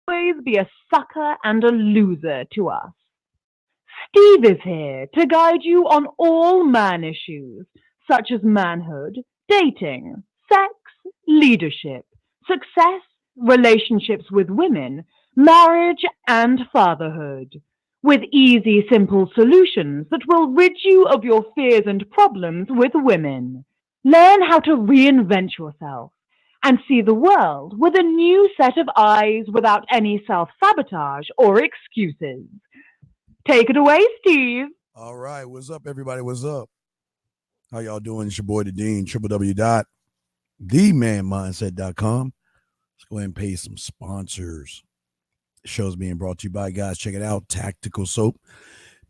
always be a sucker and a loser to us. Steve is here to guide you on all man issues, such as manhood, dating, sex, leadership, success, relationships with women, marriage, and fatherhood. With easy, simple solutions that will rid you of your fears and problems with women. Learn how to reinvent yourself and see the world with a new set of eyes without any self sabotage or excuses. Take it away, Steve. All right. What's up, everybody? What's up? How y'all doing? It's your boy, the Dean, www.themanmindset.com. Let's go ahead and pay some sponsors. The show's being brought to you by, guys, check it out, Tactical Soap.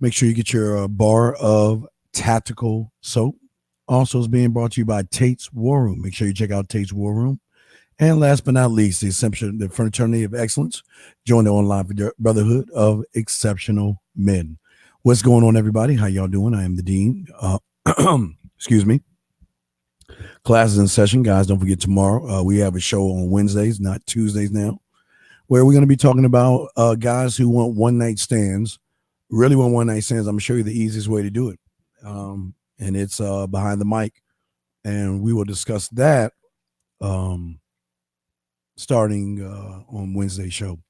Make sure you get your bar of Tactical Soap. Also, it's being brought to you by Tate's War Room. Make sure you check out Tate's War Room. And last but not least, the Fraternity of Excellence. Join the online brotherhood of exceptional men. What's going on, everybody? How y'all doing? I am the Dean. Excuse me. Classes in session, guys. Don't forget tomorrow. We have a show on Wednesdays, not Tuesdays now, where we're going to be talking about guys who want one-night stands, really want one-night stands. I'm going to show you the easiest way to do it. And it's behind the mic. And we will discuss that starting on Wednesday's show.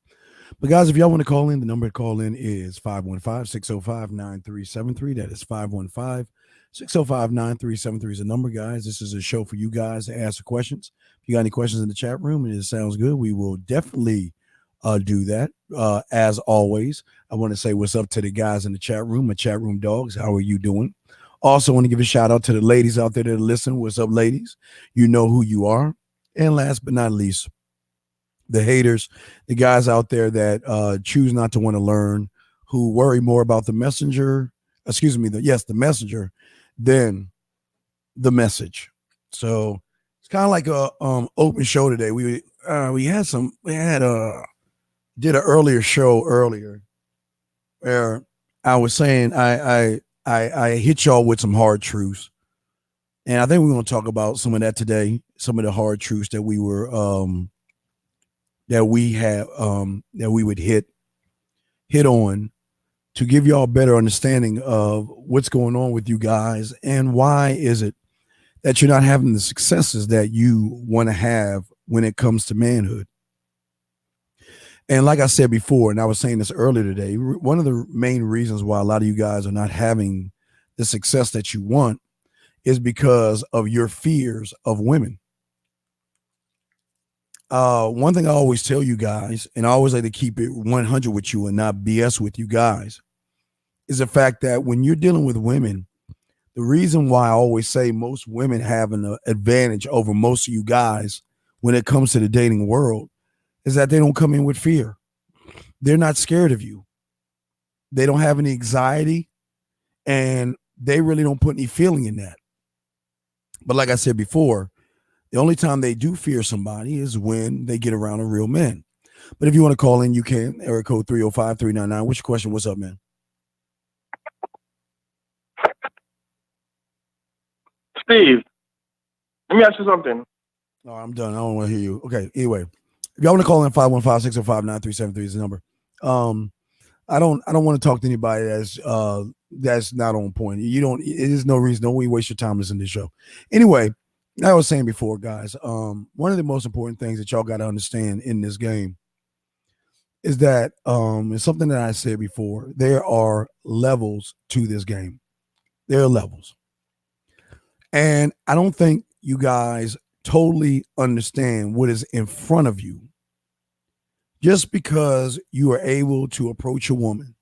But guys, if y'all want to call in, the number to call in is 515-605-9373. That is 515-605-9373 is the number, guys. This is a show for you guys to ask the questions. If you got any questions in the chat room and it sounds good, we will definitely do that. As always, I want to say what's up to the guys in the chat room, my chat room dogs. How are you doing? Also want to give a shout out to the ladies out there that listen. What's up, ladies? You know who you are. And last but not least, the haters, the guys out there that choose not to want to learn, who worry more about the messenger, the messenger than the message. So it's kind of like a open show today. We did an earlier show earlier where I was saying I hit y'all with some hard truths. And I think we're going to talk about some of that today, some of the hard truths that we were that we would hit on to give y'all a better understanding of what's going on with you guys and why is it that you're not having the successes that you want to have when it comes to manhood. And like I said before, and I was saying this earlier today, one of the main reasons why a lot of you guys are not having the success that you want is because of your fears of women. One thing I always tell you guys, and I always like to keep it 100 with you and not BS with you guys, is the fact that when you're dealing with women, the reason why I always say most women have an advantage over most of you guys when it comes to the dating world is that they don't come in with fear. They're not scared of you. They don't have any anxiety, and they really don't put any feeling in that. But like I said before, the only time they do fear somebody is when they get around a real man. But if you want to call in, you can. Area code 305-399. What's your question? What's up, man? Steve, let me ask you something. No, I'm done. I don't want to hear you. Okay, anyway. If y'all want to call in, 515-605-9373 is the number. I don't want to talk to anybody that's not on point. There's no reason, don't waste your time listening to this show. Anyway, I was saying before, guys, one of the most important things that y'all got to understand in this game is that it's something that I said before. There are levels to this game. There are levels. And I don't think you guys totally understand what is in front of you. Just because you are able to approach a woman,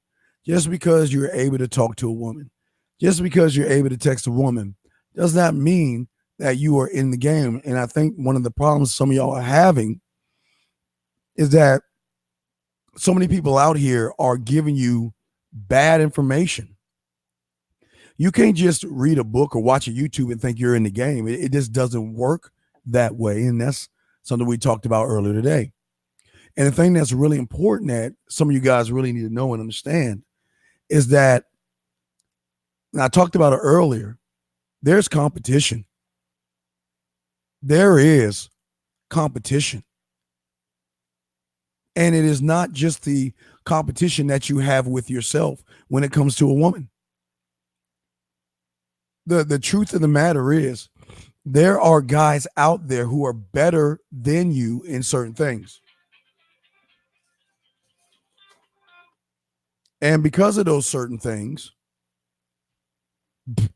just because you're able to talk to a woman, just because you're able to text a woman, does not mean that you are in the game. And I think one of the problems some of y'all are having is that so many people out here are giving you bad information. You can't just read a book or watch a YouTube and think you're in the game. It just doesn't work that way. And that's something we talked about earlier today. And the thing that's really important that some of you guys really need to know and understand is that, and I talked about it earlier, there's competition. There is competition. And it is not just the competition that you have with yourself when it comes to a woman. The truth of the matter is there are guys out there who are better than you in certain things. And because of those certain things,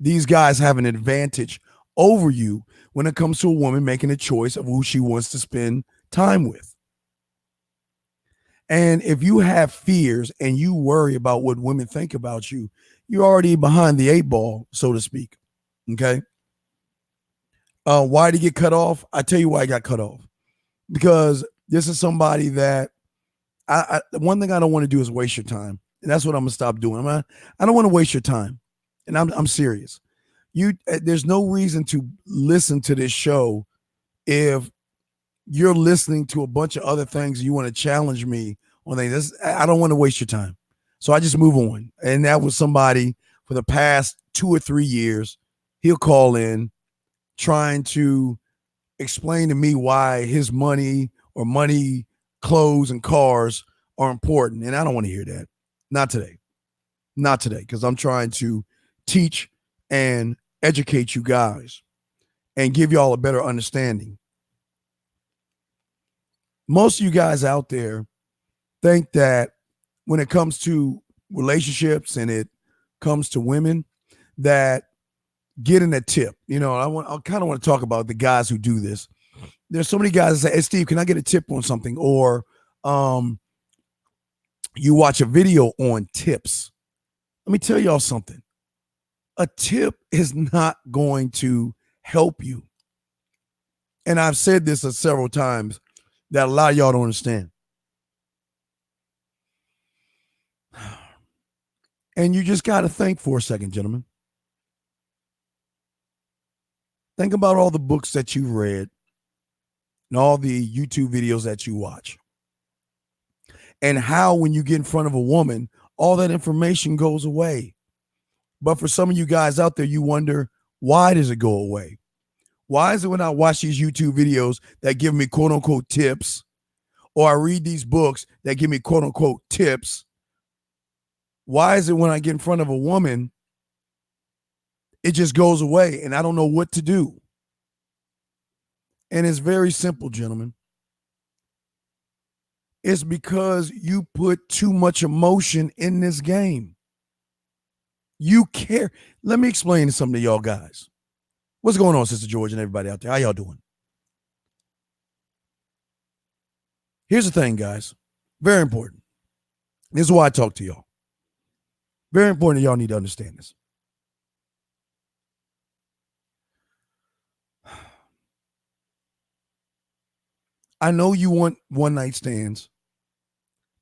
these guys have an advantage over you when it comes to a woman making a choice of who she wants to spend time with. And if you have fears and you worry about what women think about you, you're already behind the 8 ball, so to speak. Okay. Why did he get cut off? I tell you why he got cut off. Because this is somebody that one thing I don't want to do is waste your time. And that's what I'm gonna stop doing. I don't want to waste your time. And I'm serious. There's no reason to listen to this show if you're listening to a bunch of other things. You want to challenge me on things. I don't want to waste your time. So I just move on. And that was somebody for the past 2 or 3 years. He'll call in trying to explain to me why his money or money, clothes, and cars are important. And I don't want to hear that. Not today. Not today, because I'm trying to teach and educate you guys and give y'all a better understanding. Most of you guys out there think that when it comes to relationships and it comes to women, that getting a tip, I kind of want to talk about the guys who do this. There's so many guys that say, hey, Steve, can I get a tip on something? Or you watch a video on tips. Let me tell y'all something. A tip is not going to help you. And I've said this several times that a lot of y'all don't understand. And you just got to think for a second, gentlemen. Think about all the books that you've read and all the YouTube videos that you watch. And how when you get in front of a woman, all that information goes away. But for some of you guys out there, you wonder, why does it go away? Why is it when I watch these YouTube videos that give me quote unquote tips, or I read these books that give me quote unquote tips, why is it when I get in front of a woman, it just goes away and I don't know what to do? And it's very simple, gentlemen. It's because you put too much emotion in this game. You care. Let me explain something to y'all guys. What's going on, Sister George and everybody out there? How y'all doing? Here's the thing, guys. Very important. This is why I talk to y'all. Very important that y'all need to understand this. I know you want one-night stands.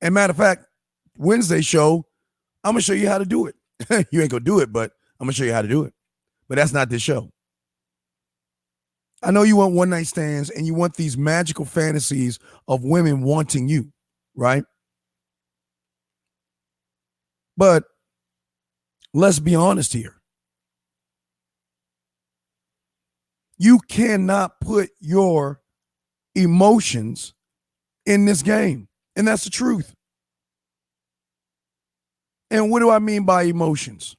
And matter of fact, Wednesday show, I'm going to show you how to do it. You ain't going to do it, but I'm going to show you how to do it. But that's not this show. I know you want one-night stands and you want these magical fantasies of women wanting you, right? But let's be honest here. You cannot put your emotions in this game. And that's the truth. And what do I mean by emotions?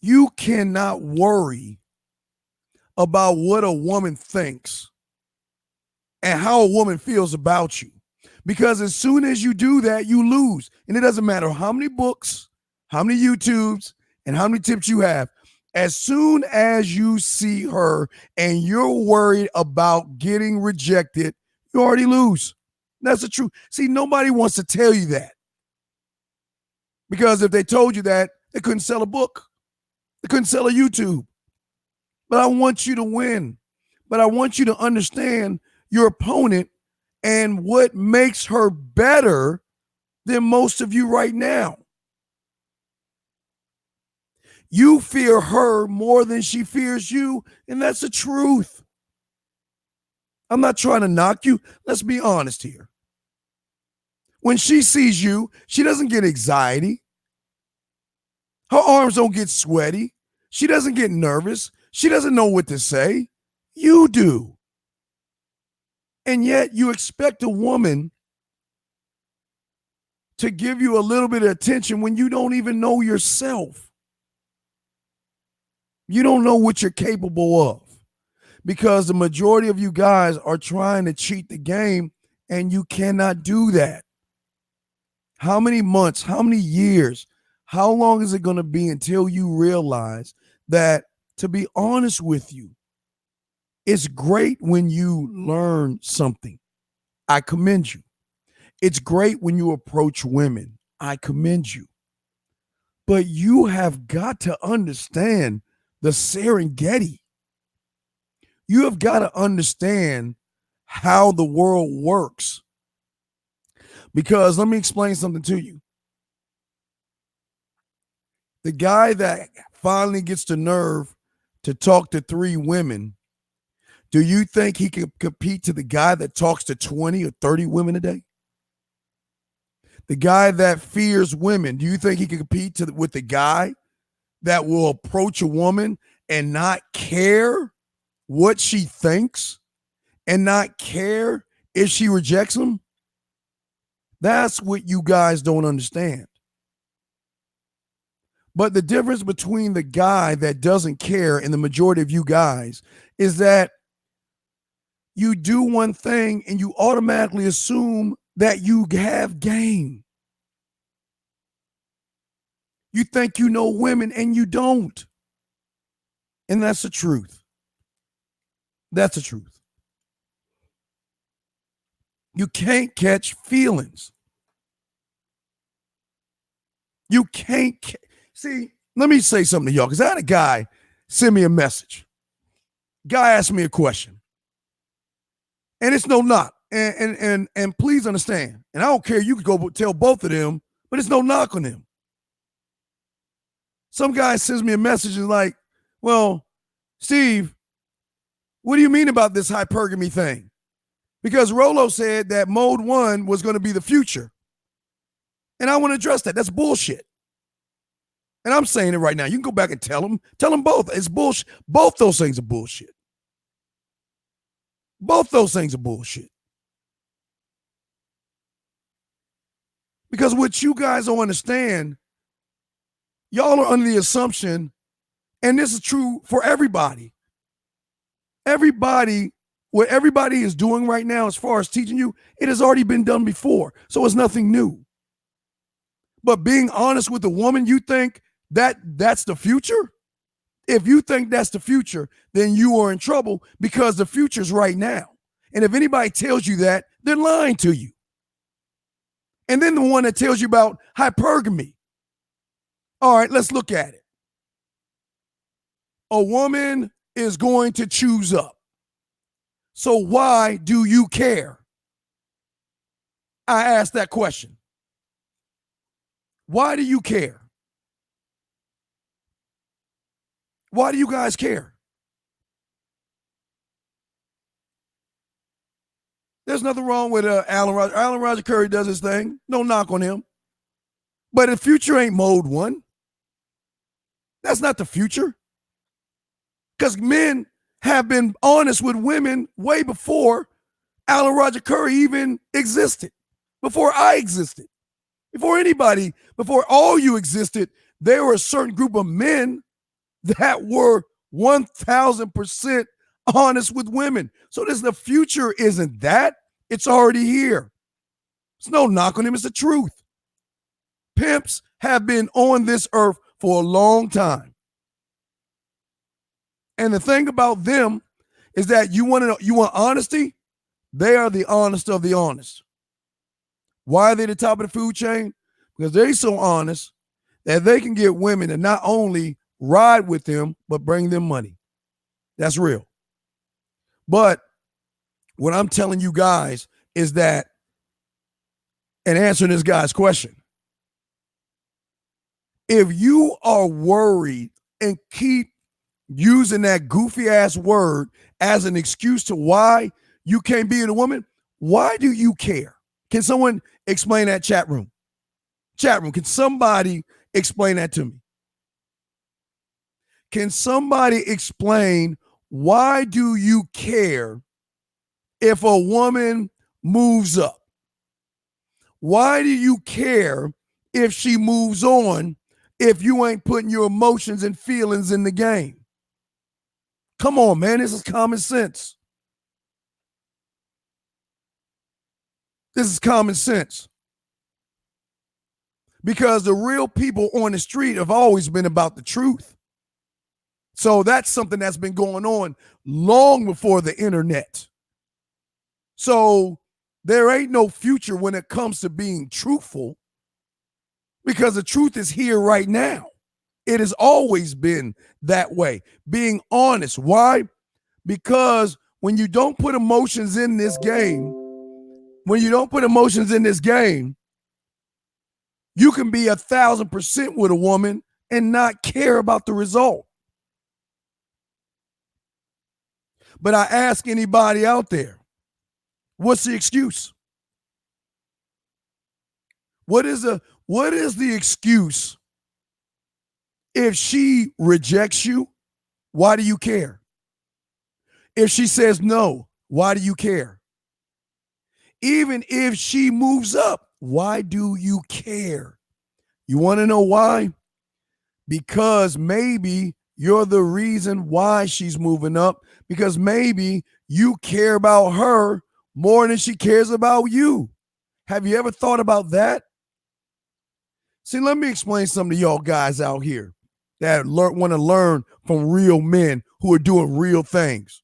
You cannot worry about what a woman thinks and how a woman feels about you. Because as soon as you do that, you lose. And it doesn't matter how many books, how many YouTubes, and how many tips you have. As soon as you see her and you're worried about getting rejected, you already lose. That's the truth. See, nobody wants to tell you that. Because if they told you that, they couldn't sell a book. They couldn't sell a YouTube. But I want you to win. But I want you to understand your opponent and what makes her better than most of you right now. You fear her more than she fears you, and that's the truth. I'm not trying to knock you. Let's be honest here. When she sees you, she doesn't get anxiety. Her arms don't get sweaty. She doesn't get nervous. She doesn't know what to say. You do. And yet you expect a woman to give you a little bit of attention when you don't even know yourself. You don't know what you're capable of, because the majority of you guys are trying to cheat the game, and you cannot do that. How many months, how many years, how long is it going to be until you realize that, to be honest with you, it's great when you learn something. I commend you. It's great when you approach women. I commend you. But you have got to understand the Serengeti. You have got to understand how the world works. Because let me explain something to you. The guy that finally gets the nerve to talk to 3 women, do you think he can compete to the guy that talks to 20 or 30 women a day? The guy that fears women, do you think he can compete with the guy that will approach a woman and not care what she thinks and not care if she rejects him? That's what you guys don't understand. But the difference between the guy that doesn't care and the majority of you guys is that you do one thing and you automatically assume that you have game. You think you know women and you don't. And that's the truth. That's the truth. You can't catch feelings. You can't. See, let me say something to y'all, because I had a guy send me a message. Guy asked me a question. And it's no knock. And please understand, and I don't care, you could go tell both of them, but it's no knock on them. Some guy sends me a message and like, well, Steve, what do you mean about this hypergamy thing? Because Rolo said that mode 1 was going to be the future. And I want to address that. That's bullshit. And I'm saying it right now. You can go back and tell them both. It's bullshit. Both those things are bullshit. Both those things are bullshit. Because what you guys don't understand, y'all are under the assumption, and this is true for everybody. What everybody is doing right now as far as teaching you, it has already been done before. So it's nothing new. But being honest with a woman, you think that's the future? If you think that's the future, then you are in trouble, because the future's right now. And if anybody tells you that, they're lying to you. And then the one that tells you about hypergamy. All right, let's look at it. A woman is going to choose up. So why do you care? I asked that question. Why do you care? Why do you guys care? There's nothing wrong with Alan Roger. Alan Roger Curry does his thing. No knock on him. But the future ain't mode 1. That's not the future. Because men have been honest with women way before Alan Roger Curry even existed, before I existed, before anybody, before all you existed. There were a certain group of men that were 1,000% honest with women. So the future isn't that. It's already here. It's no knock on him. It's the truth. Pimps have been on this earth for a long time. And the thing about them is that you want honesty? They are the honest of the honest. Why are they the top of the food chain? Because they're so honest that they can get women to not only ride with them, but bring them money. That's real. But what I'm telling you guys is that, and answering this guy's question, if you are worried and keep using that goofy ass word as an excuse to why you can't be a woman, why do you care? Can someone explain that? Chat room, can somebody explain that to me? Can somebody explain, why do you care if a woman moves up? Why do you care if she moves on if you ain't putting your emotions and feelings in the game? Come on, man. This is common sense. This is common sense. Because the real people on the street have always been about the truth. So that's something that's been going on long before the internet. So there ain't no future when it comes to being truthful, because the truth is here right now. It has always been that way. Being honest. Why? Because when you don't put emotions in this game, you can be 1,000% with a woman and not care about the result. But I ask anybody out there, what's the excuse? What is the excuse? If she rejects you, why do you care? If she says no, why do you care? Even if she moves up, why do you care? You want to know why? Because maybe you're the reason why she's moving up, because maybe you care about her more than she cares about you. Have you ever thought about that? See, let me explain something to y'all guys out here that want to learn from real men who are doing real things.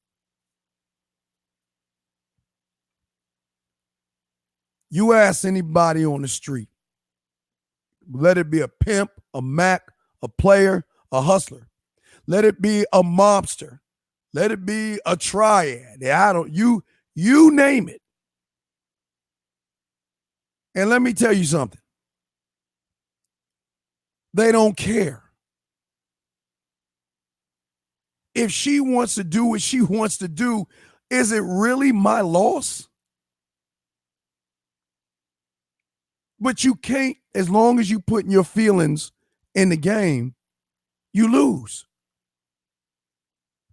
You ask anybody on the street, let it be a pimp, a Mac, a player, a hustler, let it be a mobster, let it be a triad. You name it. And let me tell you something. They don't care. If she wants to do what she wants to do, is it really my loss? But you can't, as long as you putting your feelings in the game, you lose.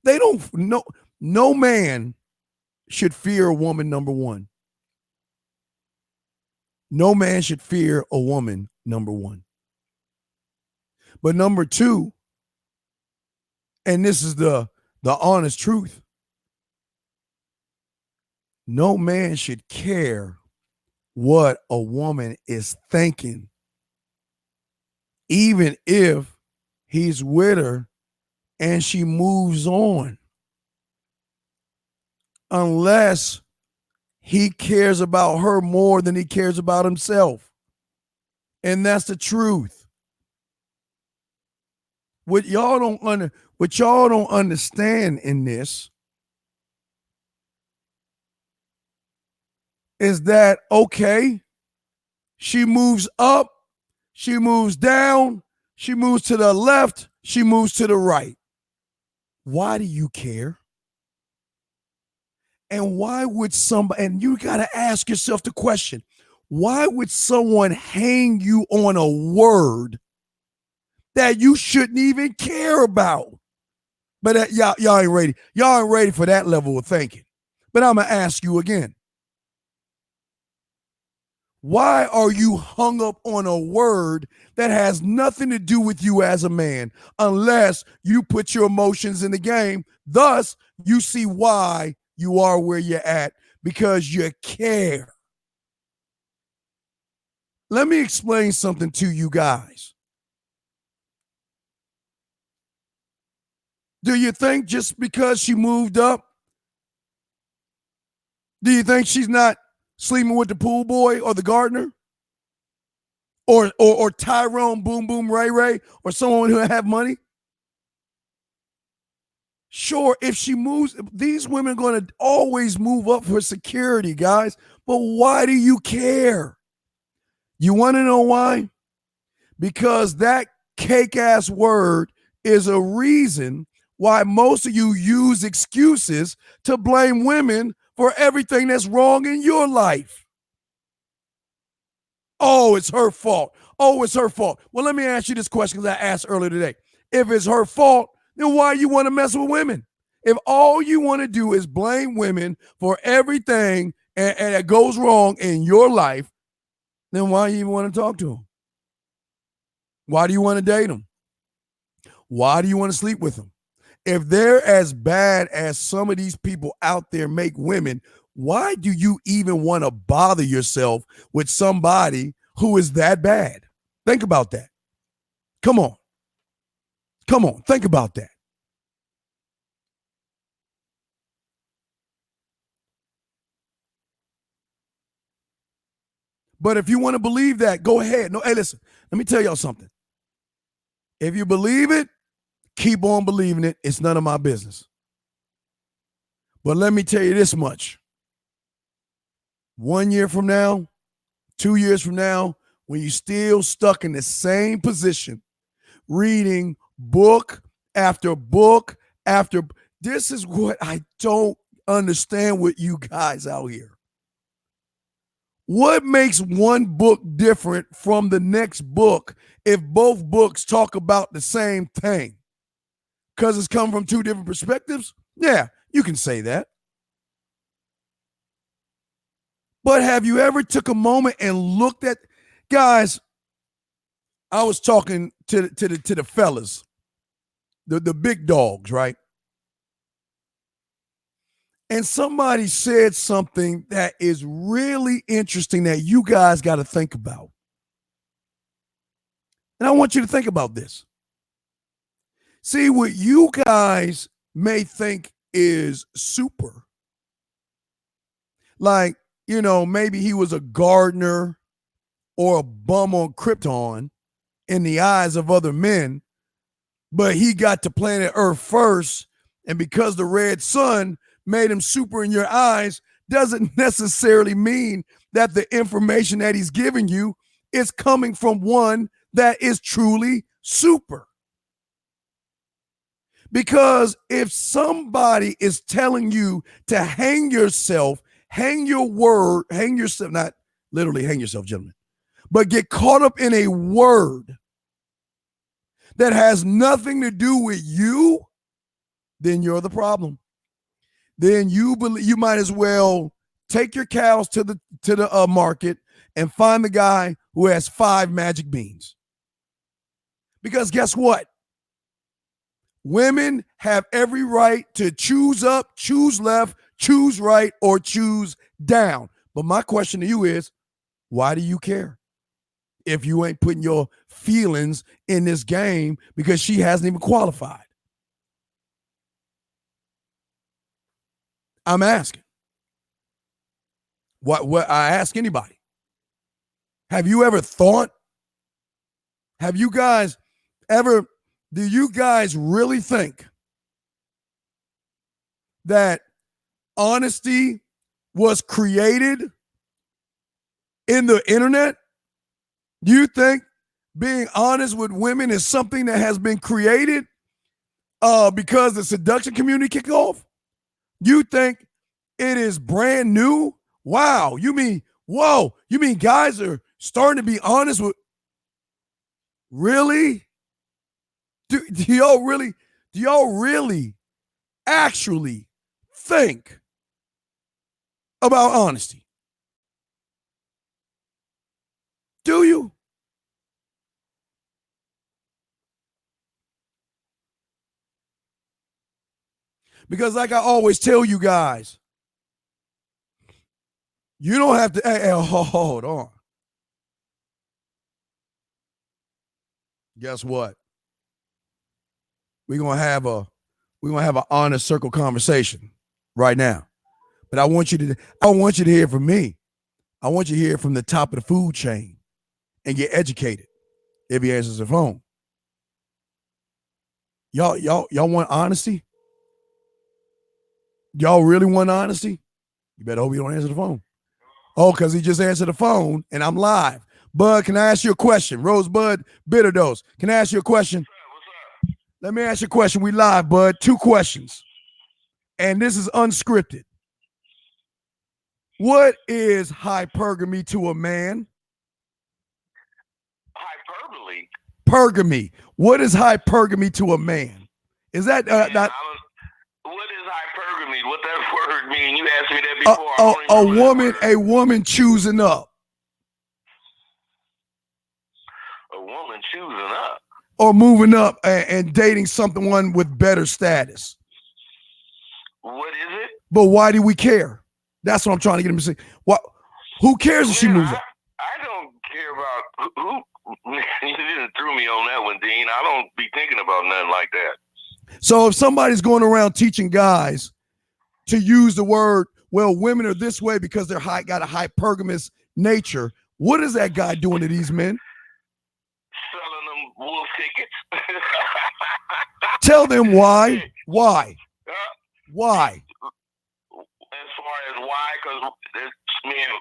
They don't, no man should fear a woman, number one. No man should fear a woman, number one. But number two, and this is the honest truth, no man should care what a woman is thinking, even if he's with her and she moves on, unless he cares about her more than he cares about himself. And that's the truth. What y'all don't understand in this is that, okay, she moves up, she moves down, she moves to the left, she moves to the right. Why do you care? And why would somebody, and you got to ask yourself the question, why would someone hang you on a word that you shouldn't even care about? But y'all ain't ready. Y'all ain't ready for that level of thinking. But I'm going to ask you again. Why are you hung up on a word that has nothing to do with you as a man, unless you put your emotions in the game? Thus, you see why you are where you're at, because you care. Let me explain something to you guys. Do you think just because she moved up, do you think she's not sleeping with the pool boy or the gardener? Or Tyrone Boom Boom Ray Ray, or someone who have money? Sure, if she moves, these women are going to always move up for security, guys. But why do you care? You want to know why? Because that cake-ass word is a reason why most of you use excuses to blame women for everything that's wrong in your life. Oh, it's her fault. Oh, it's her fault. Well, let me ask you this question, because I asked earlier today. If it's her fault, then why you want to mess with women? If all you want to do is blame women for everything and that goes wrong in your life, then why do you even want to talk to them? Why do you want to date them? Why do you want to sleep with them? If they're as bad as some of these people out there make women, why do you even want to bother yourself with somebody who is that bad? Think about that. Come on. Come on. Think about that. But if you want to believe that, go ahead. No, hey, listen, let me tell y'all something. If you believe it, keep on believing it. It's none of my business. But let me tell you this much. 1 year from now, 2 years from now, when you're still stuck in the same position, reading book after book after, this is what I don't understand with you guys out here. What makes one book different from the next book if both books talk about the same thing? Because it's come from two different perspectives? Yeah, you can say that. But have you ever took a moment and looked at, guys, I was talking to the fellas, the big dogs, right? And somebody said something that is really interesting that you guys got to think about. And I want you to think about this. See, what you guys may think is super, like, you know, maybe he was a gardener or a bum on Krypton in the eyes of other men, but he got to planet Earth first, and because the red sun made him super in your eyes, doesn't necessarily mean that the information that he's giving you is coming from one that is truly super. Because if somebody is telling you to hang yourself, hang your word, hang yourself, not literally hang yourself, gentlemen, but get caught up in a word that has nothing to do with you, then you're the problem. Then you might as well take your cows to the market and find the guy who has 5 magic beans. Because guess what? Women have every right to choose up, choose left, choose right, or choose down. But my question to you is, why do you care if you ain't putting your feelings in this game because she hasn't even qualified? I'm asking. What I ask anybody. Have you ever thought? Have you guys ever, do you guys really think that honesty was created in the internet? Do you think being honest with women is something that has been created because the seduction community kicked off? You think it is brand new? Wow. You mean, whoa, you mean guys are starting to be honest with, really? Do y'all really actually think about honesty? Do you? Because like I always tell you guys, you don't have to, hey, hold on. Guess what? We're gonna have an honest circle conversation right now. But I want you to hear from me. I want you to hear from the top of the food chain and get educated if he answers the phone. Y'all want honesty? Y'all really want honesty? You better hope you don't answer the phone. Oh, because he just answered the phone and I'm live. Bud, can I ask you a question? Rosebud Bitter Dose. Can I ask you a question? What's up? Let me ask you a question. We live, Bud. 2 questions. And this is unscripted. What is hypergamy to a man? Hyperbole. Pergamy. What is hypergamy to a man? Is that Man, what is that word mean. You asked me that before. I don't A remember that woman, word. a woman choosing up, A woman choosing up. or moving up and dating someone with better status. What is it? But why do we care? That's what I'm trying to get him to say. What? Who cares if she Man, moves up? I don't care about who. You didn't throw me on that one, Dean. I don't be thinking about nothing like that. So if somebody's going around teaching guys to use the word, well, women are this way because they're got a hypergamous nature, what is that guy doing to these men? Selling them wolf tickets. Tell them why. Why? Why? As far as why, because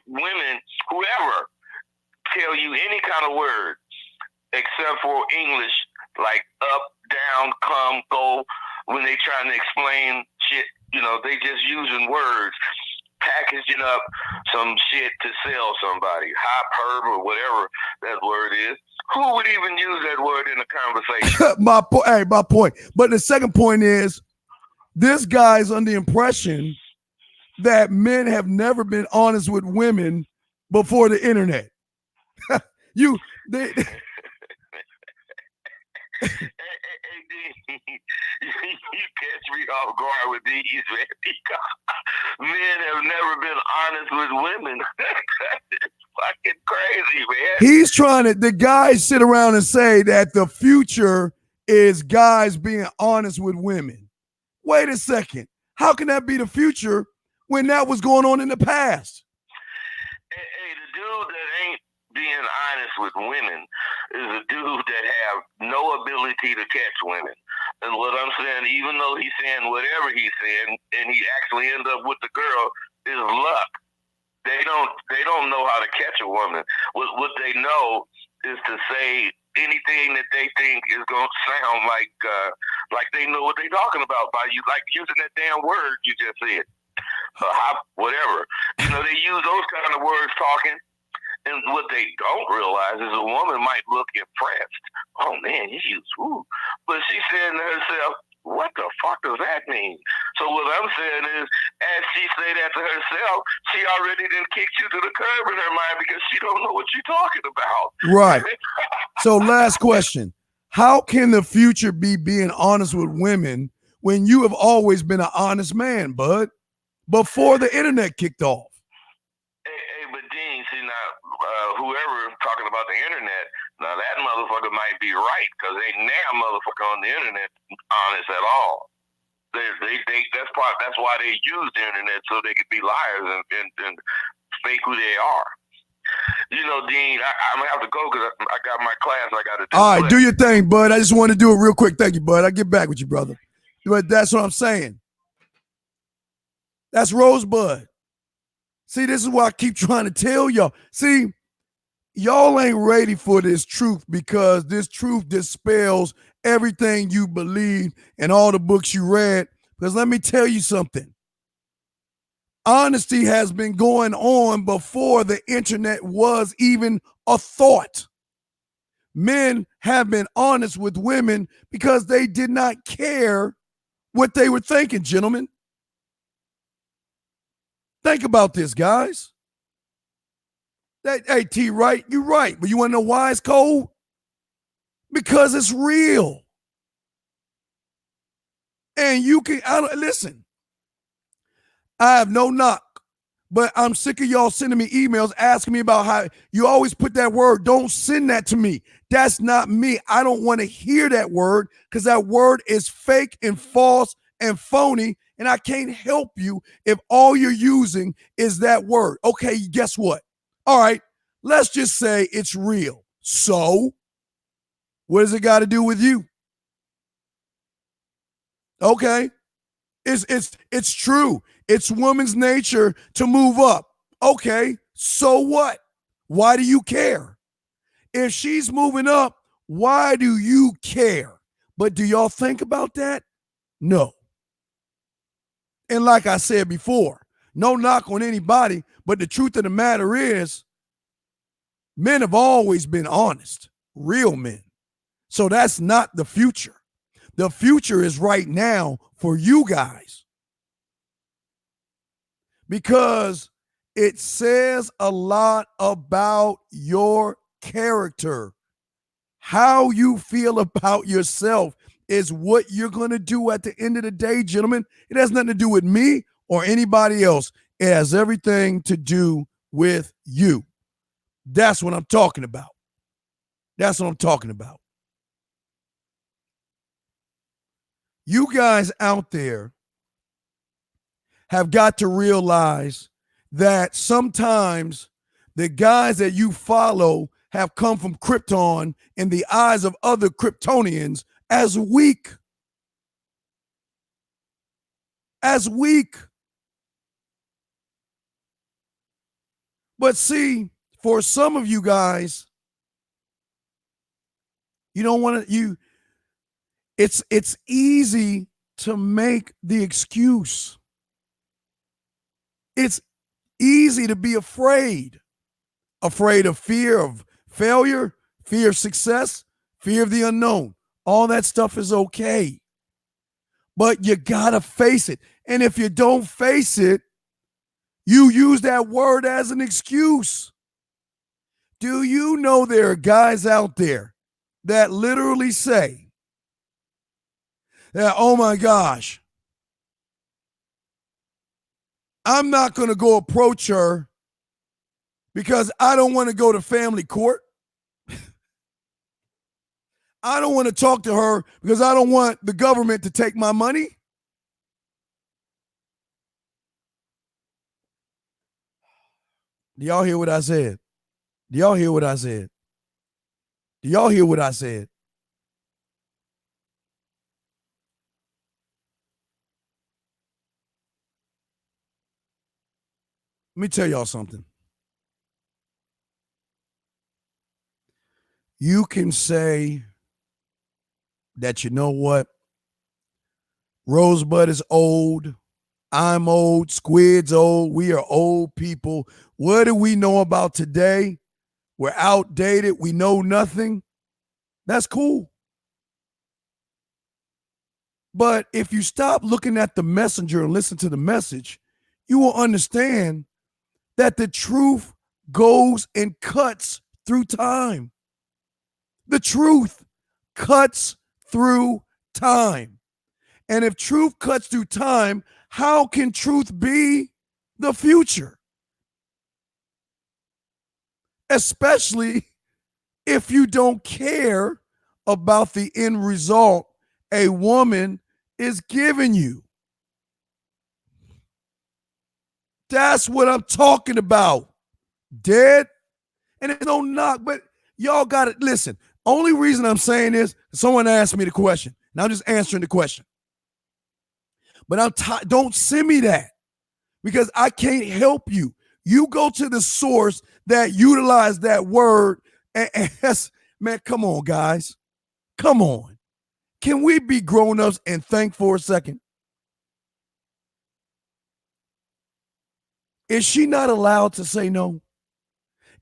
women, whoever, tell you any kind of word except for English, like up, down, come, go, when they trying to explain shit, they just using words, packaging up some shit to sell somebody, hyperb or whatever that word is. Who would even use that word in a conversation? My point. But the second point is, this guy's under the impression that men have never been honest with women before the internet. Hey, D, you catch me off guard with these, man. Men have never been honest with women. It's fucking crazy, man. He's trying to, the guys sit around and say that the future is guys being honest with women. Wait a second. How can that be the future when that was going on in the past? Hey, the dude that ain't being honest with women is a dude that have no ability to catch women. And what I'm saying, even though he's saying whatever he's saying, and he actually ends up with the girl, is luck. They don't know how to catch a woman. What they know is to say anything that they think is gonna sound like they know what they're talking about by you, like using that damn word you just said. Whatever. They use those kind of words talking. And what they don't realize is a woman might look impressed. Oh, man, you use woo. But she's saying to herself, what the fuck does that mean? So what I'm saying is, as she say that to herself, she already done kicked you to the curb in her mind because she don't know what you're talking about. Right. So last question. How can the future be being honest with women when you have always been an honest man, bud? Before the internet kicked off. Hey, but Dean, see now, whoever talking about the internet, now that motherfucker might be right because ain't damn motherfucker on the internet honest at all. That's why they use the internet, so they could be liars and fake who they are. Dean, I'm gonna have to go because I got my class I got to do. All right, do your thing, bud. I just want to do it real quick. Thank you, bud. I'll get back with you, brother. But that's what I'm saying. That's Rosebud. See, this is why I keep trying to tell y'all. See, y'all ain't ready for this truth because this truth dispels everything you believe and all the books you read. Because let me tell you something. Honesty has been going on before the internet was even a thought. Men have been honest with women because they did not care what they were thinking, gentlemen. Think about this, guys. Hey, T, right? You're right. But you want to know why it's cold? Because it's real. And you can, listen, I have no knock, but I'm sick of y'all sending me emails asking me about how you always put that word. Don't send that to me. That's not me. I don't want to hear that word because that word is fake and false and phony. And I can't help you if all you're using is that word. Okay, guess what? All right, let's just say it's real. So, what does it got to do with you? Okay, it's true. It's woman's nature to move up. Okay, so what? Why do you care? If she's moving up, why do you care? But do y'all think about that? No. And like I said before, no knock on anybody, but the truth of the matter is, men have always been honest, real men. So that's not the future. The future is right now for you guys. because it says a lot about your character. How you feel about yourself is what you're going to do at the end of the day, gentlemen. It has nothing to do with me or anybody else. It has everything to do with you. That's what I'm talking about. That's what I'm talking about. You guys out there have got to realize that sometimes the guys that you follow have come from Krypton in the eyes of other Kryptonians as weak. As weak. But see, for some of you guys, you don't want to, it's easy to make the excuse. It's easy to be afraid of fear of failure, fear of success, fear of the unknown. All that stuff is okay. But you got to face it. And if you don't face it, you use that word as an excuse. Do you know there are guys out there that literally say that, oh my gosh, I'm not going to go approach her because I don't want to go to family court. I don't want to talk to her because I don't want the government to take my money. Do y'all hear what I said? Do y'all hear what I said? Do y'all hear what I said? Let me tell y'all something. You can say that, you know what, Rosebud is old, I'm old, Squid's old, we are old people. What do we know about today? We're outdated, we know nothing. That's cool. But if you stop looking at the messenger and listen to the message, you will understand that the truth goes and cuts through time. The truth cuts through time. And if truth cuts through time, how can truth be the future? Especially if you don't care about the end result a woman is giving you. That's what I'm talking about. Dead. And it's no knock, but y'all got to listen. Only reason I'm saying this, someone asked me the question, and I'm just answering the question. But don't send me that because I can't help you. You go to the source that utilized that word. And man, come on, guys. Come on. Can we be grown-ups and think for a second? Is she not allowed to say no?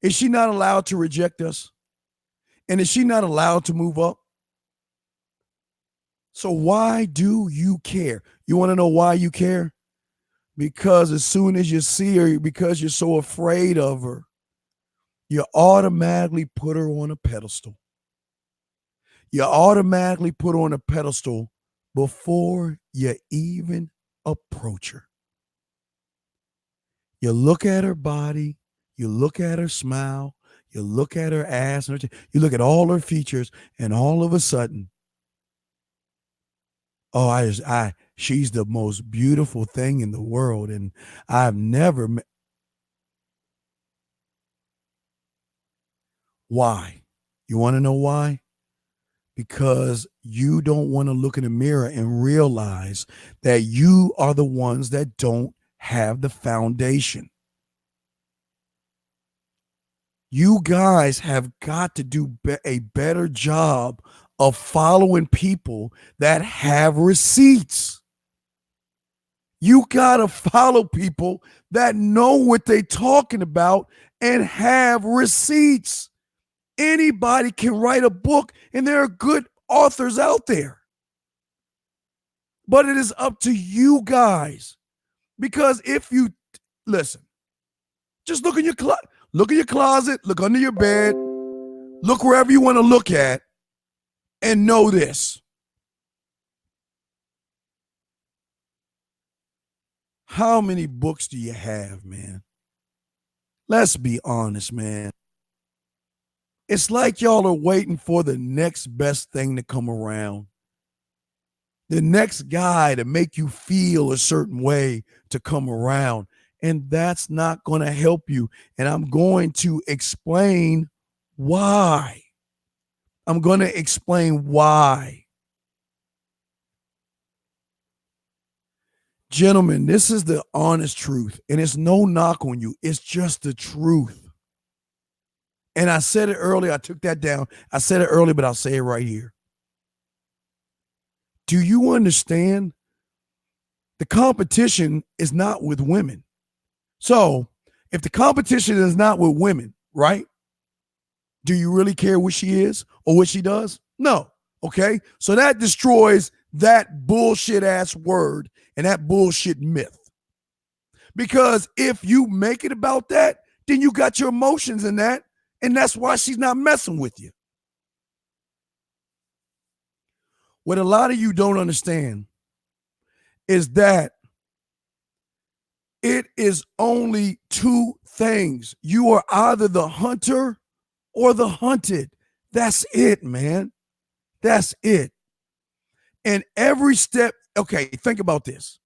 Is she not allowed to reject us? And is she not allowed to move up? So why do you care? You want to know why you care? Because as soon as you see her, because you're so afraid of her, you automatically put her on a pedestal. You automatically put her on a pedestal before you even approach her. You look at her body, you look at her smile, you look at her ass, and you look at all her features, and all of a sudden, oh, she's the most beautiful thing in the world, and I've never met. Why? You want to know why? Because you don't want to look in the mirror and realize that you are the ones that don't have the foundation. You guys have got to do a better job of following people that have receipts. You got to follow people that know what they're talking about and have receipts. Anybody can write a book, and there are good authors out there. But it is up to you guys. Because if you, listen. Just look in your closet, look under your bed, look wherever you want to look at, and know this. How many books do you have, man? Let's be honest, man. It's like y'all are waiting for the next best thing to come around. The next guy to make you feel a certain way to come around. And that's not going to help you. And I'm going to explain why. I'm going to explain why. Gentlemen, this is the honest truth, and it's no knock on you. It's just the truth. And I said it earlier. I took that down. I said it earlier, but I'll say it right here. Do you understand? The competition is not with women. So if the competition is not with women, right? Do you really care what she is or what she does? No. Okay. So that destroys that bullshit ass word and that bullshit myth. Because if you make it about that, then you got your emotions in that. And that's why she's not messing with you. What a lot of you don't understand is that it is only two things. You are either the hunter or the hunted. That's it, man. That's it. And every step, okay, think about this.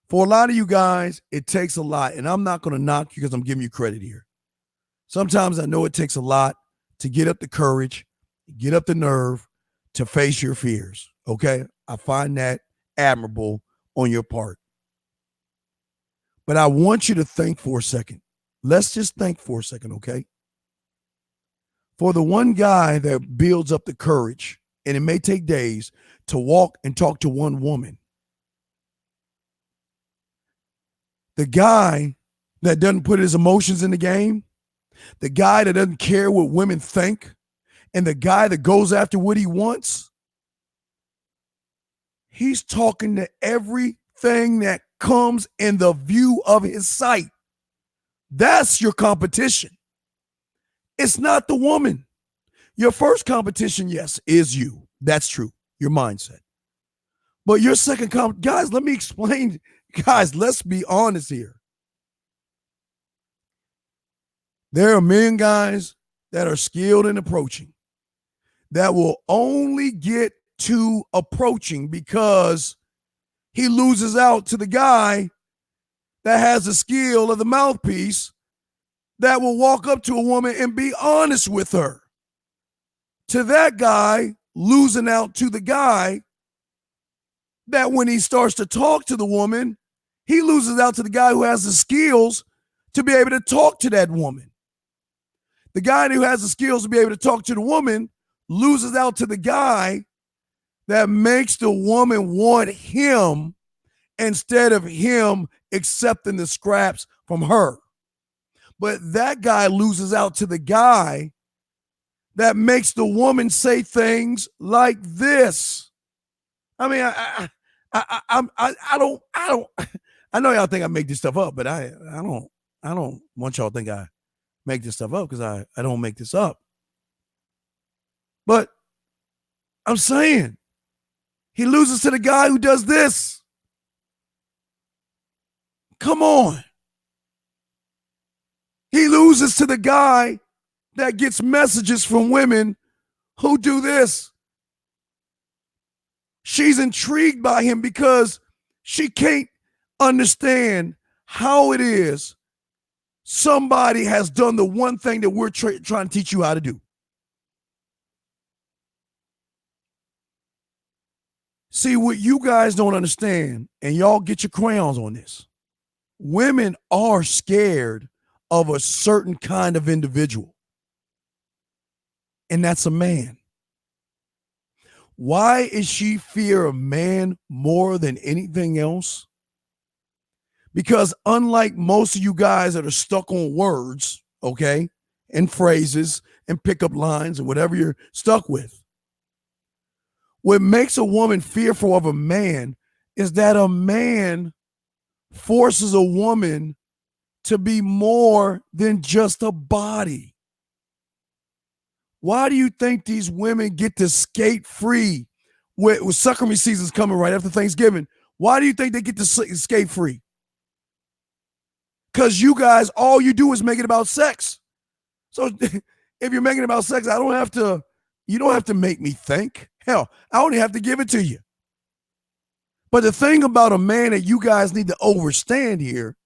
For a lot of you guys, it takes a lot. And I'm not going to knock you because I'm giving you credit here. Sometimes I know it takes a lot to get up the courage, get up the nerve to face your fears. Okay? I find that admirable on your part. But I want you to think for a second. Let's just think for a second, okay? For the one guy that builds up the courage, and it may take days to walk and talk to one woman. The guy that doesn't put his emotions in the game, the guy that doesn't care what women think, and the guy that goes after what he wants, he's talking to everything that comes in the view of his sight. That's your competition. It's not the woman. Your first competition, yes, is you. That's true. Your mindset. But your second guys, let me explain. Guys, let's be honest here. There are men, guys, that are skilled in approaching that will only get to approaching because he loses out to the guy that has the skill of the mouthpiece that will walk up to a woman and be honest with her. To that guy losing out to the guy that when he starts to talk to the woman, he loses out to the guy who has the skills to be able to talk to that woman. The guy who has the skills to be able to talk to the woman loses out to the guy that makes the woman want him instead of him accepting the scraps from her. But that guy loses out to the guy that makes the woman say things like this. I mean, I know y'all think I make this stuff up, but I don't want y'all to think I make this stuff up because I don't make this up. But I'm saying he loses to the guy who does this. Come on. He loses to the guy that gets messages from women who do this. She's intrigued by him because she can't understand how it is somebody has done the one thing that we're trying to teach you how to do. See, what you guys don't understand, and y'all get your crayons on this, women are scared of a certain kind of individual, and that's a man. Why is she fear a man more than anything else? Because unlike most of you guys that are stuck on words, okay, and phrases and pickup lines and whatever you're stuck with, what makes a woman fearful of a man is that a man forces a woman to be more than just a body? Why do you think these women get to skate free with sucker me season's coming right after Thanksgiving? Why do you think they get to skate free? Because you guys, all you do is make it about sex. So if you're making it about sex, you don't have to make me think. Hell, I only have to give it to you. But the thing about a man that you guys need to understand here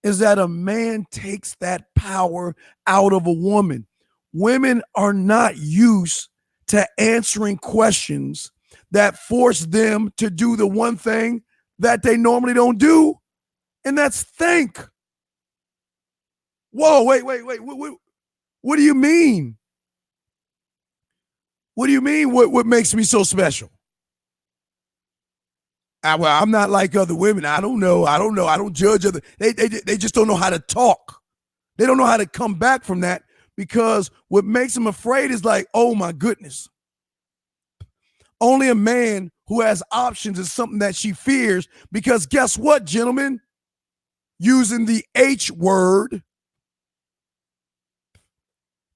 is that a man takes that power out of a woman. Women are not used to answering questions that force them to do the one thing that they normally don't do, and that's think. Whoa, wait. What do you mean? What do you mean? What makes me so special? Well, I'm not like other women. I don't know. I don't judge other. They just don't know how to talk. They don't know how to come back from that, because what makes them afraid is like, oh my goodness. Only a man who has options is something that she fears, because guess what, gentlemen? Using the H word,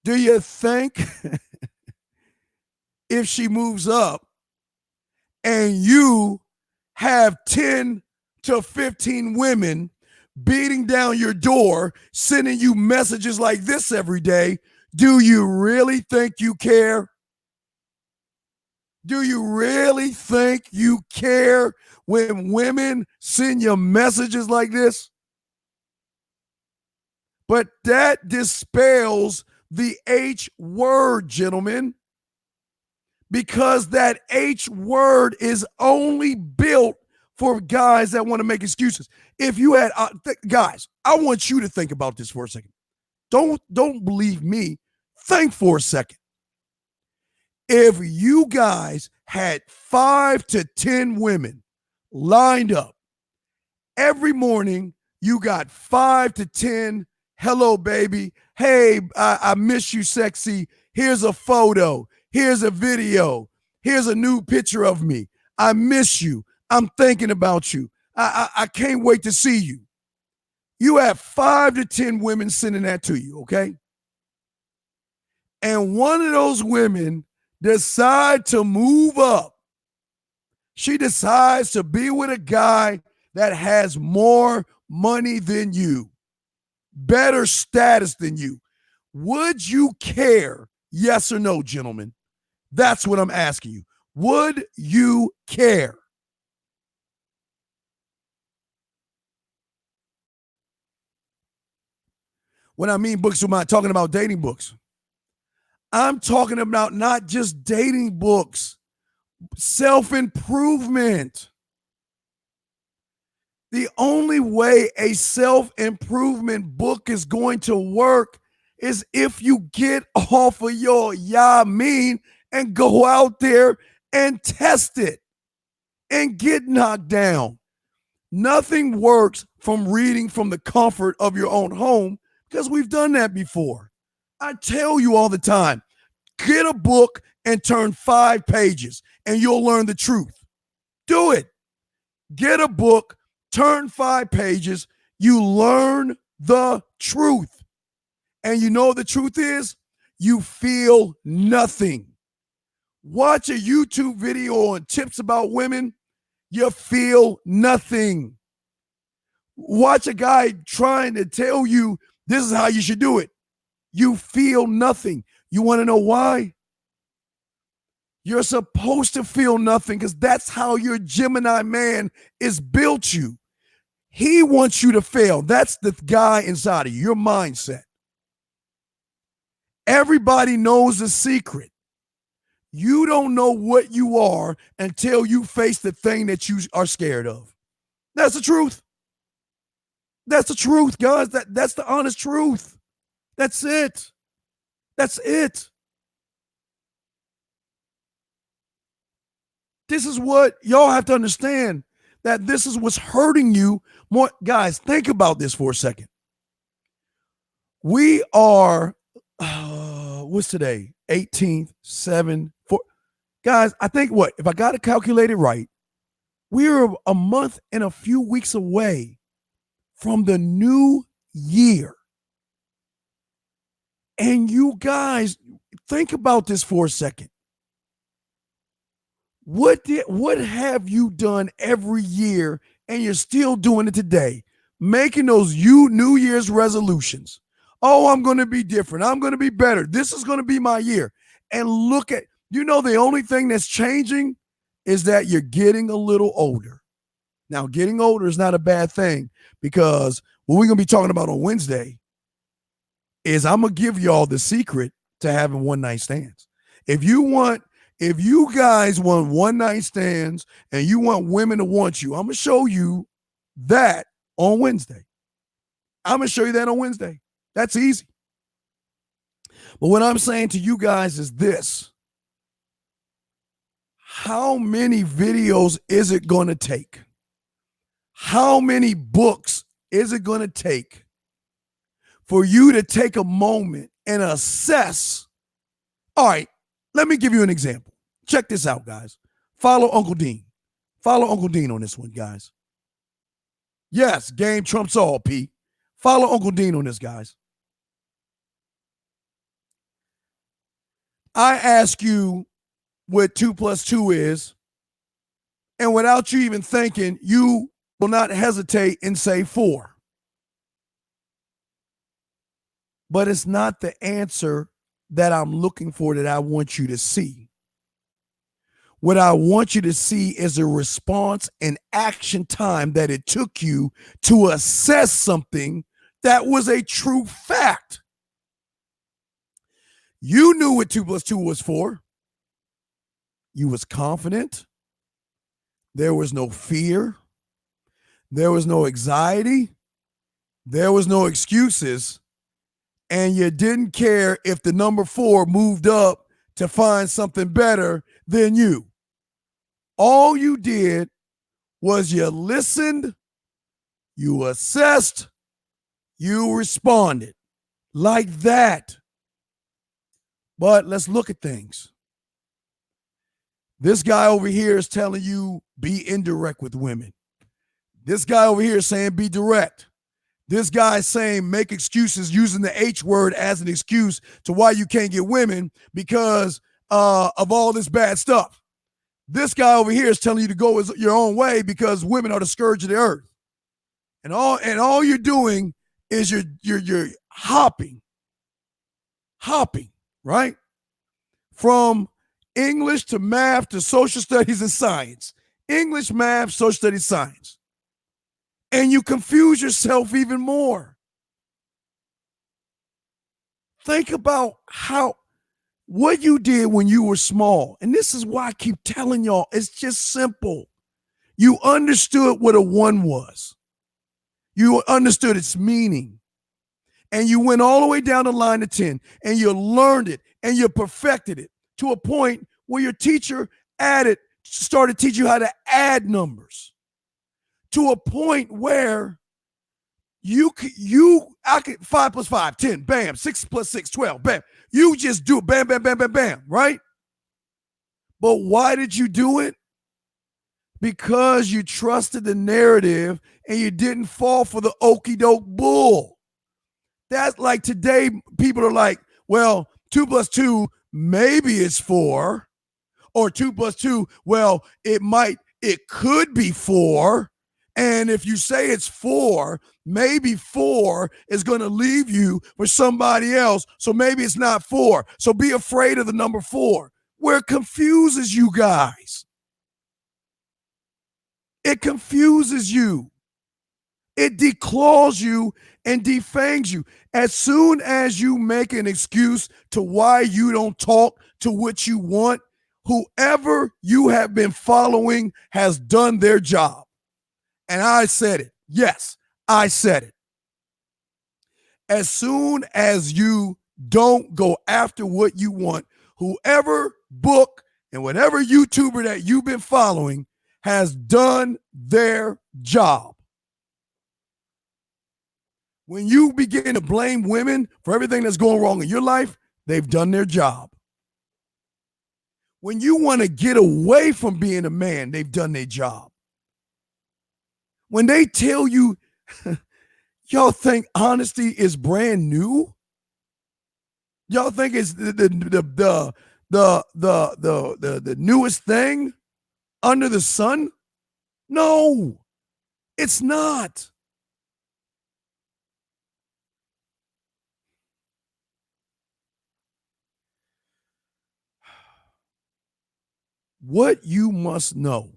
do you think if she moves up and you have 10 to 15 women beating down your door, sending you messages like this every day, do you really think you care? Do you really think you care when women send you messages like this? But that dispels the H word, gentlemen, because that H word is only built for guys that want to make excuses. If you had guys, I want you to think about this for a second. Don't believe me. Think for a second. If you guys had 5 to 10 women lined up every morning, you got 5 to 10, hello, baby. Hey, I miss you, sexy. Here's a photo. Here's a video. Here's a new picture of me. I miss you. I'm thinking about you. I can't wait to see you. You have 5 to 10 women sending that to you, okay? And one of those women decide to move up. She decides to be with a guy that has more money than you, better status than you. Would you care? Yes or no, gentlemen? That's what I'm asking you. Would you care? When I mean books, I'm not talking about dating books. I'm talking about not just dating books, self-improvement. The only way a self-improvement book is going to work is if you get off of your mean and go out there and test it and get knocked down. Nothing works from reading from the comfort of your own home, because we've done that before. I tell you all the time, get a book and turn 5 pages and you'll learn the truth. Do it. Get a book, turn 5 pages, you learn the truth. And you know what the truth is? You feel nothing. Watch a YouTube video on tips about women, you feel nothing. Watch a guy trying to tell you this is how you should do it. You feel nothing. You want to know why? You're supposed to feel nothing, because that's how your Gemini man is built you. He wants you to fail. That's the guy inside of you, your mindset. Everybody knows the secret. You don't know what you are until you face the thing that you are scared of. That's the truth. That's the truth, guys. That's the honest truth. That's it. That's it. This is what y'all have to understand, that this is what's hurting you more. Guys, think about this for a second. We are, what's today? 18th, 7, 4. Guys, I think if I got it calculated right, we're a month and a few weeks away from the new year. And you guys, think about this for a second. What have you done every year and you're still doing it today? Making those New Year's resolutions. Oh, I'm going to be different. I'm going to be better. This is going to be my year. And look at, the only thing that's changing is that you're getting a little older. Now, getting older is not a bad thing, because what we're going to be talking about on Wednesday is I'm going to give y'all the secret to having one-night stands. If you guys want one-night stands and you want women to want you, I'm going to show you that on Wednesday. I'm going to show you that on Wednesday. That's easy. But what I'm saying to you guys is this. How many videos is it going to take? How many books is it going to take for you to take a moment and assess? All right, let me give you an example. Check this out, guys. Follow Uncle Dean. Follow Uncle Dean on this one, guys. Yes, game trumps all, P. Follow Uncle Dean on this, guys. I ask you what 2 + 2 is, and without you even thinking, you will not hesitate and say 4. But it's not the answer that I'm looking for that I want you to see. What I want you to see is a response and action time that it took you to assess something that was a true fact. You knew what 2 + 2 was for. You was confident. There was no fear. There was no anxiety. There was no excuses. And you didn't care if the number 4 moved up to find something better than you. All you did was you listened, you assessed, you responded like that. But let's look at things. This guy over here is telling you be indirect with women. This guy over here is saying be direct. This guy is saying make excuses, using the H word as an excuse to why you can't get women because of all this bad stuff. This guy over here is telling you to go your own way because women are the scourge of the earth. And all you're doing is you're hopping, right? From English to math to social studies and science. English, math, social studies, science. And you confuse yourself even more. Think about what you did when you were small. And this is why I keep telling y'all, it's just simple. You understood what a 1 was. You understood its meaning. And you went all the way down the line to 10, and you learned it, and you perfected it to a point where your teacher started teaching you how to add numbers, to a point where I could 5 + 5, 10, bam, 6 + 6, 12, bam. You just do it, bam, bam, bam, bam, bam, right? But why did you do it? Because you trusted the narrative and you didn't fall for the okie doke bull. That's like today, people are like, well, 2 + 2, maybe it's 4, or 2 + 2, well, it could be 4. And if you say it's 4, maybe 4 is going to leave you for somebody else. So maybe it's not 4. So be afraid of the number 4, where it confuses you guys. It confuses you. It declaws you and defangs you. As soon as you make an excuse to why you don't talk to what you want, whoever you have been following has done their job. And I said it. Yes, I said it. As soon as you don't go after what you want, whoever book and whatever YouTuber that you've been following has done their job. When you begin to blame women for everything that's going wrong in your life, they've done their job. When you want to get away from being a man, they've done their job. When they tell you Y'all think honesty is brand new? Y'all think it's the newest thing under the sun? No, it's not. What you must know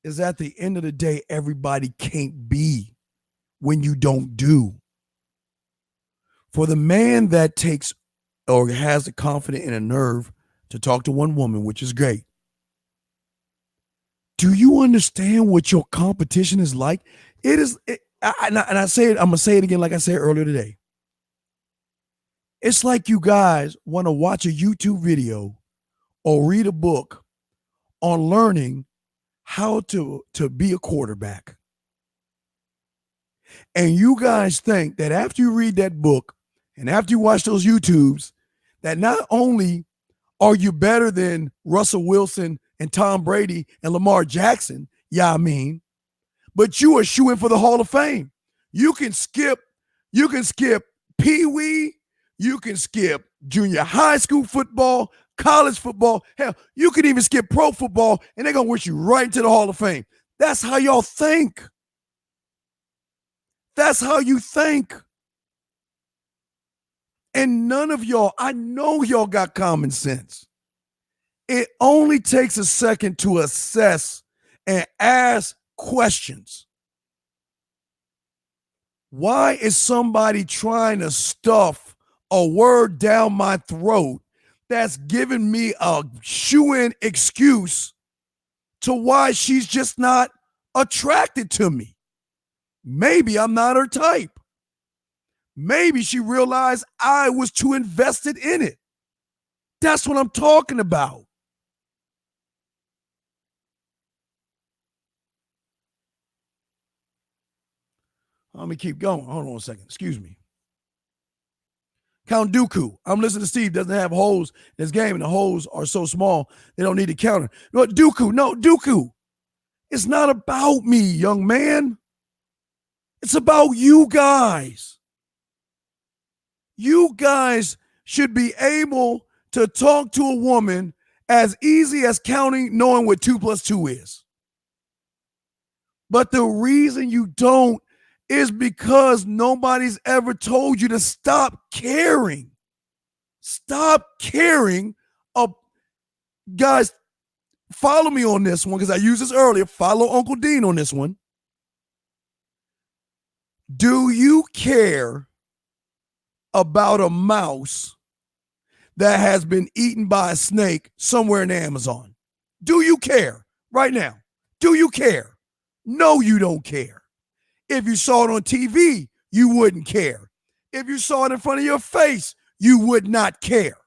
is at the end of the day, everybody can't be when you don't do. For the man that takes or has the confidence and a nerve to talk to one woman, which is great, do you understand what your competition is like? It is, and I say it, I'm going to say it again like I said earlier today. It's like you guys want to watch a YouTube video or read a book on learning how to be a quarterback. And you guys think that after you read that book and after you watch those YouTubes, that not only are you better than Russell Wilson and Tom Brady and Lamar Jackson, but you are shooing for the Hall of Fame. You can skip Pee Wee, you can skip junior high school football, college football. Hell, you can even skip pro football, and they're going to wish you right into the Hall of Fame. That's how y'all think. That's how you think. And none of y'all, I know y'all got common sense. It only takes a second to assess and ask questions. Why is somebody trying to stuff a word down my throat that's giving me a shoo-in excuse to why she's just not attracted to me? Maybe I'm not her type. Maybe she realized I was too invested in it. That's what I'm talking about. Let me keep going. Hold on a second. Excuse me. Count Dooku. I'm listening to Steve. Doesn't have holes in his game, and the holes are so small they don't need a counter. No, Dooku. It's not about me, young man. It's about you guys. You guys should be able to talk to a woman as easy as counting, knowing what 2 + 2 is. But the reason you don't is because nobody's ever told you to stop caring. Stop caring. Guys, follow me on this one because I used this earlier. Follow Uncle Dean on this one. Do you care about a mouse that has been eaten by a snake somewhere in the Amazon? Do you care right now? Do you care? No, you don't care. If you saw it on TV, you wouldn't care. If you saw it in front of your face, you would not care.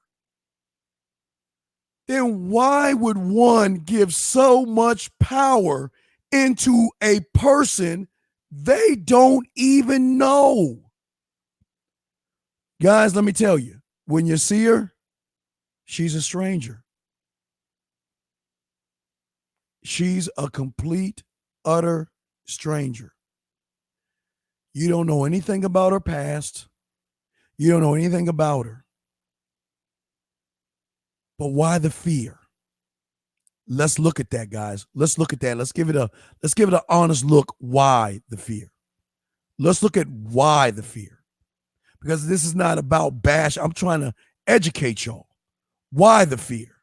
Then why would one give so much power into a person they don't even know? Guys, let me tell you, when you see her, she's a stranger. She's a complete, utter stranger. You don't know anything about her past. You don't know anything about her. But why the fear? Let's look at that, guys. Let's look at that. Let's give it an honest look. Why the fear? Let's look at why the fear. Because this is not about bash. I'm trying to educate y'all. Why the fear?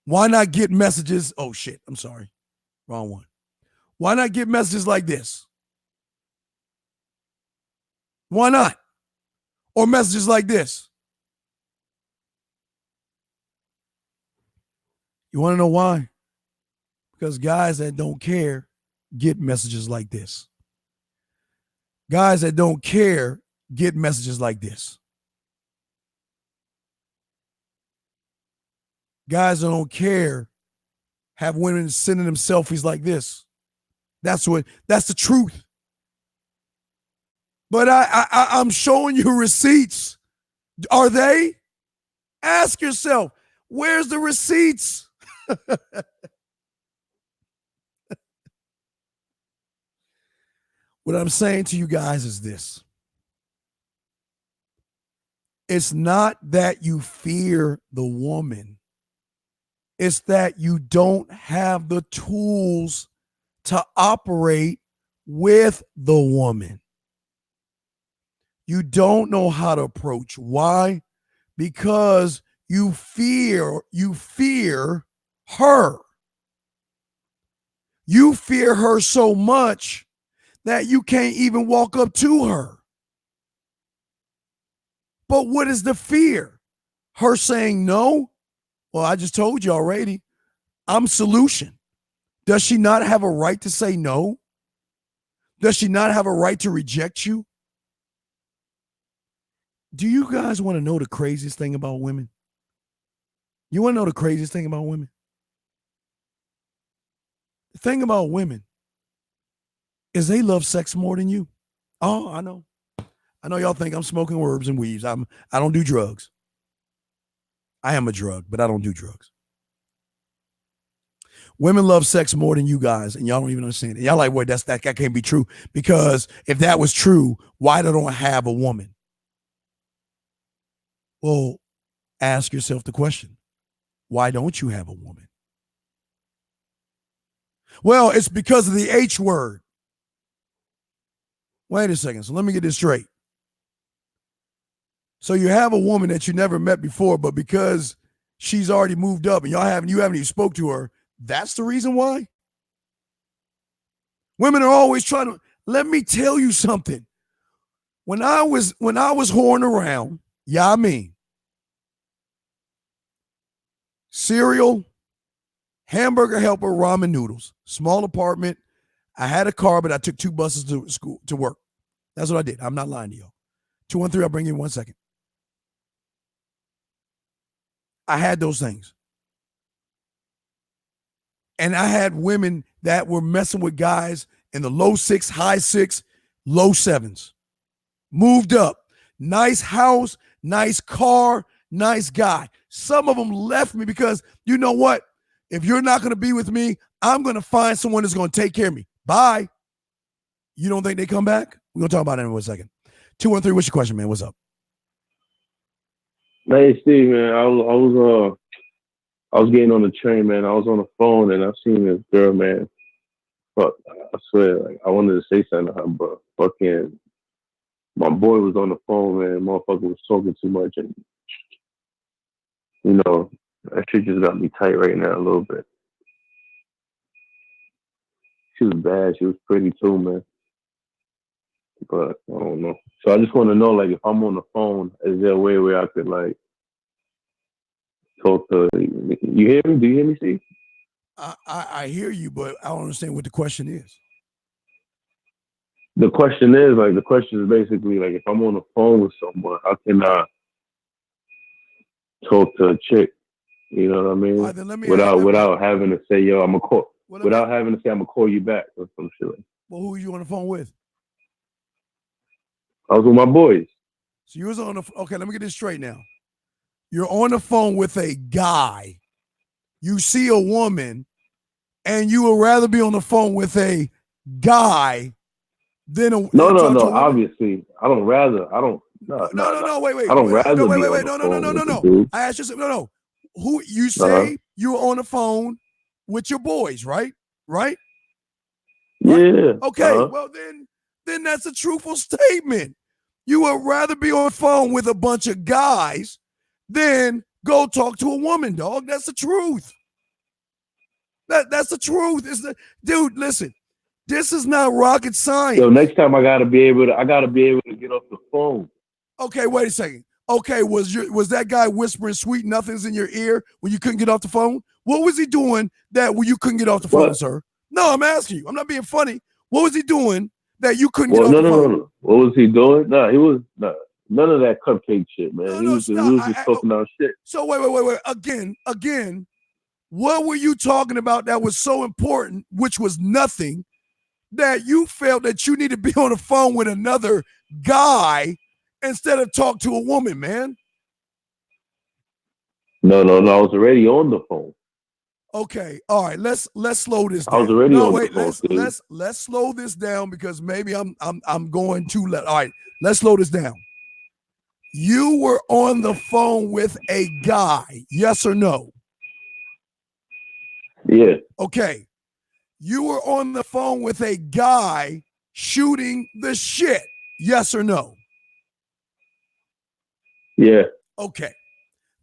Why not get messages? Oh, shit. I'm sorry. Wrong one. Why not get messages like this? Why not? Or messages like this? You want to know why? Because guys that don't care get messages like this. Guys that don't care get messages like this. Guys that don't care have women sending them selfies like this. That's the truth. But I'm showing you receipts. Are they? Ask yourself, where's the receipts? What I'm saying to you guys is this. It's not that you fear the woman. It's that you don't have the tools to operate with the woman. You don't know how to approach. Why? Because you fear her. You fear her so much that you can't even walk up to her. But what is the fear? Her saying no? Well, I just told you already. I'm solution. Does she not have a right to say no? Does she not have a right to reject you? Do you guys want to know the craziest thing about women? You want to know the craziest thing about women? The thing about women is they love sex more than you. Oh, I know. I know y'all think I'm smoking herbs and weaves. I don't do drugs. I am a drug, but I don't do drugs. Women love sex more than you guys, and y'all don't even understand it. Y'all like, wait, that can't be true. Because if that was true, why don't I have a woman? Well, ask yourself the question. Why don't you have a woman? Well, it's because of the H word. Wait a second. So let me get this straight. So you have a woman that you never met before, but because she's already moved up and you haven't even spoke to her, that's the reason why? Women are always trying to, let me tell you something. When I was whoring around, yeah, I mean, cereal, hamburger helper, ramen noodles, small apartment. I had a car, but I took 2 buses to school to work. That's what I did. I'm not lying to you. 213, I'll bring you in 1 second. I had those things. And I had women that were messing with guys in the low 6, high 6, low 7s. Moved up. Nice house, nice car, nice guy. Some of them left me because, you know what? If you're not going to be with me, I'm going to find someone that's going to take care of me. Bye. You don't think they come back? We're going to talk about it in 1 second. 213, what's your question, man? What's up? Hey, Steve, man. I was getting on the train, man. I was on the phone and I seen this girl, man. Fuck, I swear, like I wanted to say something to her, but fucking my boy was on the phone, man. Motherfucker was talking too much, and you know that shit just got me tight right now a little bit. She was bad. She was pretty too, man. But I don't know. So I just want to know, like, if I'm on the phone, is there a way where I could like talk to? You hear me? Do you hear me, Steve? I hear you, but I don't understand what the question is. The question is basically like, if I'm on the phone with someone, how can I talk to a chick? You know what I mean? Right, then without having to say, yo, I'm gonna call. Without having to say, I'm gonna call you back or some shit. Well, who are you on the phone with? I was with my boys. So you was on the, okay, let me get this straight now. You're on the phone with a guy. You see a woman, and you would rather be on the phone with a guy than a no. Obviously, I don't rather. I don't. No. Wait. I don't rather. Wait. No. I asked you something. No. Who you say you were on the phone with your boys, right? Right? Yeah. Okay. Well, then that's a truthful statement. You would rather be on the phone with a bunch of guys than go talk to a woman, dog. That's the truth. That's the truth. Dude, listen. This is not rocket science. So next time I gotta be able to get off the phone. Okay, wait a second. Okay, was that guy whispering sweet nothings in your ear when you couldn't get off the phone? What was he doing when you couldn't get off the phone, sir? No, I'm asking you. I'm not being funny. What was he doing that you couldn't get off the phone? No. What was he doing? He was none of that cupcake shit, man. He was just talking about shit. So wait. Again, what were you talking about that was so important, which was nothing, that you felt that you need to be on the phone with another guy instead of talk to a woman, man? No. I was already on the phone. Okay, all right. Let's slow this down. I was already no, on wait. the phone. Let's slow this down because maybe I'm going too left. All right, let's slow this down. You were on the phone with a guy, yes or no? Yeah. Okay. You were on the phone with a guy shooting the shit, yes or no? Yeah. Okay.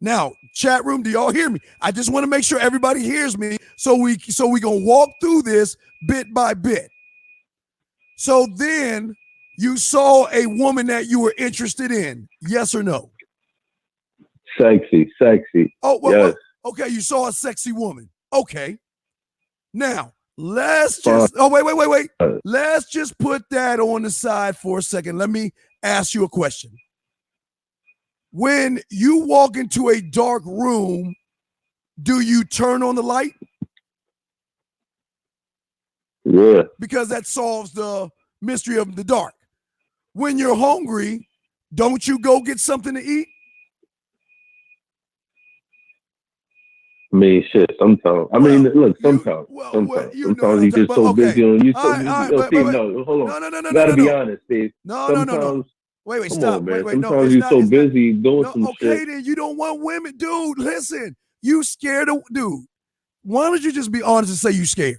Now, chat room, do y'all hear me? I just want to make sure everybody hears me so we gonna walk through this bit by bit. So then you saw a woman that you were interested in, yes or no? Sexy. Oh, well, Yes. okay, you saw a sexy woman. Okay. Now, let's just wait. Let's just put that on the side for a second. Let me ask you a question. When you walk into a dark room, do you turn on the light? Yeah. Because that solves the mystery of the dark. When you're hungry, don't you go get something to eat? I mean, shit. Sometimes. Look. Sometimes. Sometimes you just so busy on you. Steve, no, hold on. No. You gotta be honest, Steve. No. Wait, stop. On, man. Wait. No, sometimes you're so busy doing some shit. Okay, then you don't want women, dude. Listen, you scared of dude. Why don't you just be honest and say you scared?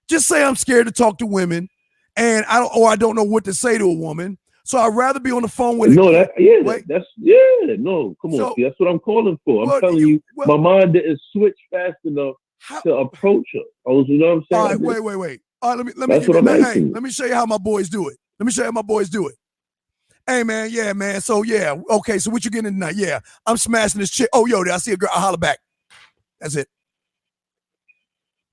Just say I'm scared to talk to women, and I don't know what to say to a woman. So I'd rather be on the phone with. No, no. Come on, Steve, that's what I'm calling for. I'm telling you, my mind didn't switch fast enough to approach her. You know what I'm saying? All right, wait. All right, let me show you how my boys do it. Hey, man, yeah, man. So, yeah, okay, so what you getting tonight? Yeah, I'm smashing this chick. Oh, yo, I see a girl. I'll holler back. That's it.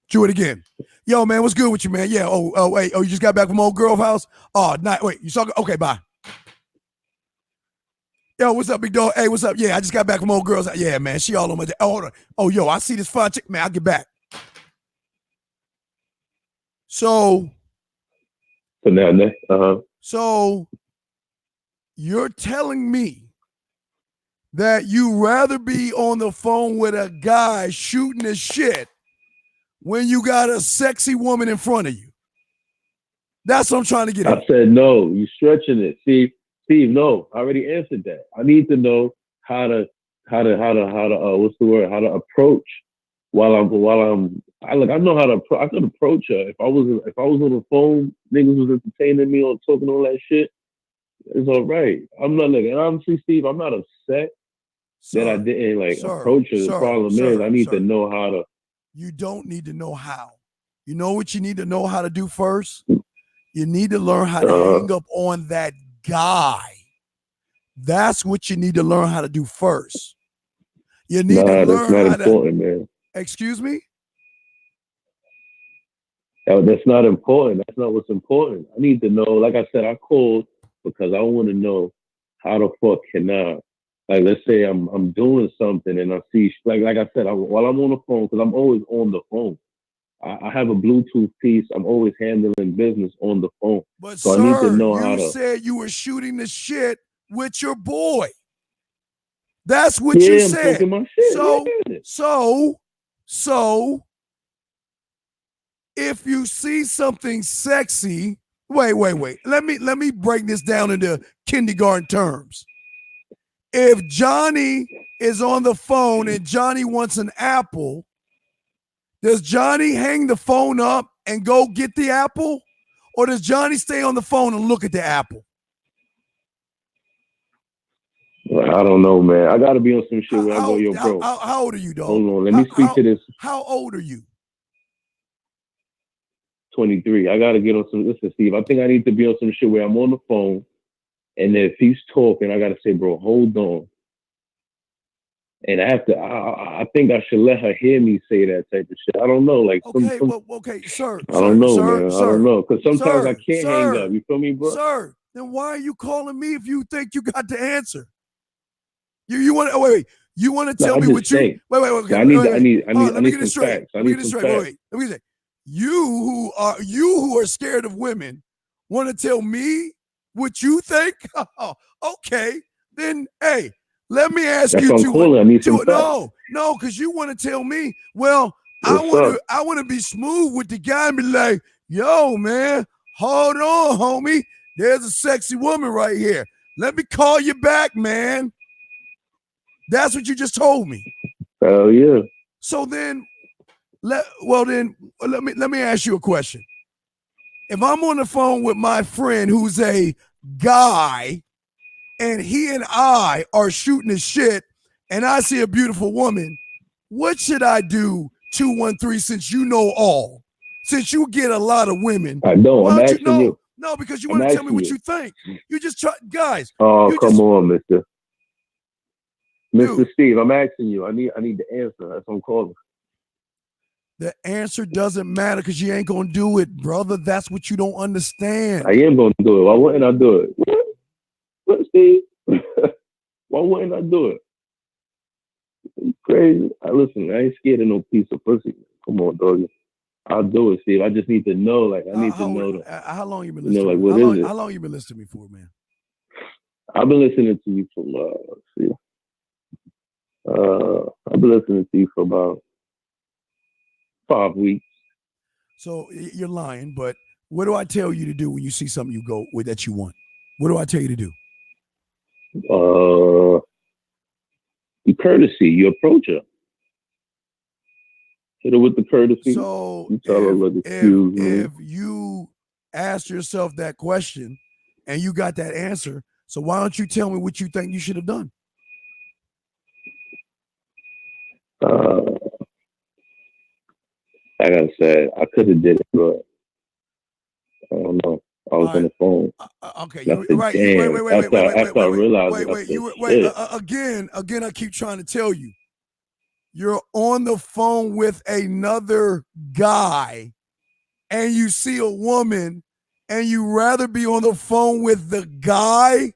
Do it again. Yo, man, what's good with you, man? Yeah, wait. Oh, you just got back from old girl's house? Oh, wait, you saw? Okay, bye. Yo, what's up, big dog? Hey, what's up? Yeah, I just got back from old girl's house. Yeah, man, she all on my day. Oh, hold on. Oh, yo, I see this fine chick. Man, I'll get back. So you're telling me that you rather be on the phone with a guy shooting his shit when you got a sexy woman in front of you? That's what I'm trying to get at. I said no. You stretching it, Steve. No, I already answered that. I need to know how to what's the word? How to approach while I'm. I know how to. I could approach her if I was on the phone. Niggas was entertaining me or talking all that shit. It's all right. I'm not honestly, Steve, I'm not upset that I didn't approach her. The problem is I need to know how to. You don't need to know how. You know what you need to know how to do first? You need to learn how to hang up on that guy. That's what you need to learn how to do first. You need to learn how to. Man. Excuse me? That's not important. That's not what's important. I need to know, like I said, I called because I want to know how the fuck can I, let's say I'm doing something and I see, like I said, while I'm on the phone, because I'm always on the phone. I have a Bluetooth piece. I'm always handling business on the phone. But so sir, I need to know how to. You said you were shooting the shit with your boy. That's what you said. I'm talking my shit. So if you see something sexy, wait. Let me break this down into kindergarten terms. If Johnny is on the phone and Johnny wants an apple, does Johnny hang the phone up and go get the apple? Or does Johnny stay on the phone and look at the apple? Well, I don't know, man. I got to be on some shit where I go, yo, bro. How old are you, dog? Hold on. Let me speak to this. How old are you? 23. I got to get on some. Listen, Steve, I think I need to be on some shit where I'm on the phone. And if he's talking, I got to say, bro, hold on. And I think I should let her hear me say that type of shit. I don't know, okay, sir. I don't know, man. I don't know, because sometimes I can't hang up. You feel me, bro? Sir, then why are you calling me if you think you got the answer? You want to wait? You want to tell me what you? Wait. Okay, I need some facts. I need some facts. Let me say, you who are scared of women want to tell me what you think? Okay, then hey. Let me ask you to no, because you want to tell me, well, I want to be smooth with the guy and be like, yo, man, hold on, homie. There's a sexy woman right here. Let me call you back, man. That's what you just told me. Hell yeah. So then, let me ask you a question. If I'm on the phone with my friend who's a guy, and he and I are shooting the shit, and I see a beautiful woman, what should I do, 213, since you know all? Since you get a lot of women. I don't. I'm asking you. No, because you want to tell me what you think. You just try, guys. Oh, come on, Mister Steve. I'm asking you. I need the answer. That's what I'm calling. The answer doesn't matter because you ain't gonna do it, brother. That's what you don't understand. I am gonna do it. Why wouldn't I do it? What, Steve? Why wouldn't I do it? You crazy? Listen, I ain't scared of no piece of pussy. Come on, doggy. I'll do it, Steve. I just need to know. Like, I need to know. How long you been listening? Like, what is it? How long you been listening to me for, man? I've been listening to you from. I've been listening to you for about 5 weeks. So you're lying, but what do I tell you to do when you see something you go with that you want? What do I tell you to do? The courtesy. You approach her. Hit her with the courtesy. So you tell her, look, excuse me. If you ask yourself that question and you got that answer, so why don't you tell me what you think you should have done? Like I said, I could have did it, but I don't know. I was on the phone. Okay, you're right. After I realized again, I keep trying to tell you. You're on the phone with another guy and you see a woman and you rather be on the phone with the guy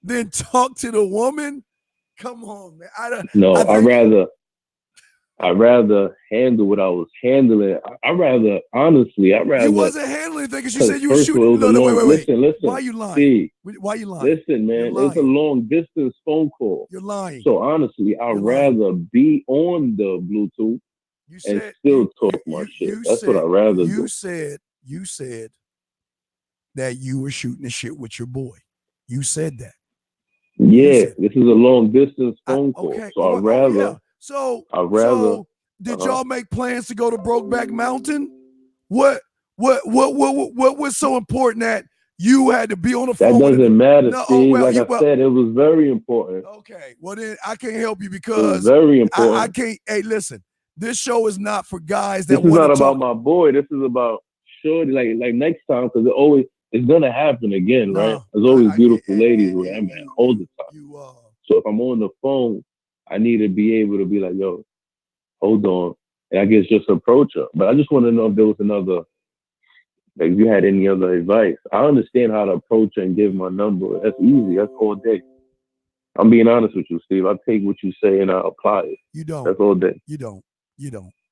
than talk to the woman? Come on, man. I'd rather handle what I was handling. You wasn't handling anything because you said you were shooting. Wait. Listen. Why are you lying? See, why are you lying? Listen, man, it's a long distance phone call. You're lying. So honestly, I'd rather be on the Bluetooth and still talk my shit. That's what I'd rather do. You said that you were shooting the shit with your boy. You said that. Yeah, this is a long distance phone call. Okay. So I'd rather. Yeah. So did y'all make plans to go to Brokeback Mountain? What was so important that you had to be on the phone? That doesn't matter, Steve. I said, it was very important. Okay, well then I can't help you because it's very important. I can't. Hey, listen, this show is not for guys that. This is not about my boy. This is about shorty. Like next time, because it's gonna happen again, right? There's always beautiful ladies where I'm at all the time. So if I'm on the phone, I need to be able to be like, yo, hold on. And I guess just approach her. But I just want to know if there was another, like, if you had any other advice. I understand how to approach her and give my number. That's easy. That's all day. I'm being honest with you, Steve. I take what you say and I apply it. You don't. That's all day. You don't.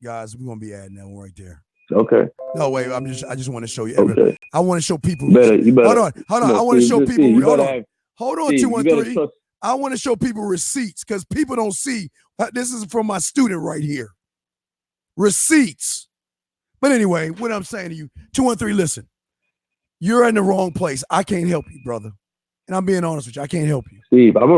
Guys, we're going to be adding that one right there. Okay. No, wait. I just want to show you. Okay. I want to show people. You better, hold on. I want to show people. Hold on, 213. I want to show people receipts because people don't see. This is from my student right here. Receipts. But anyway, what I'm saying to you, 213, listen. You're in the wrong place. I can't help you, brother. And I'm being honest with you. I can't help you. Steve, I'm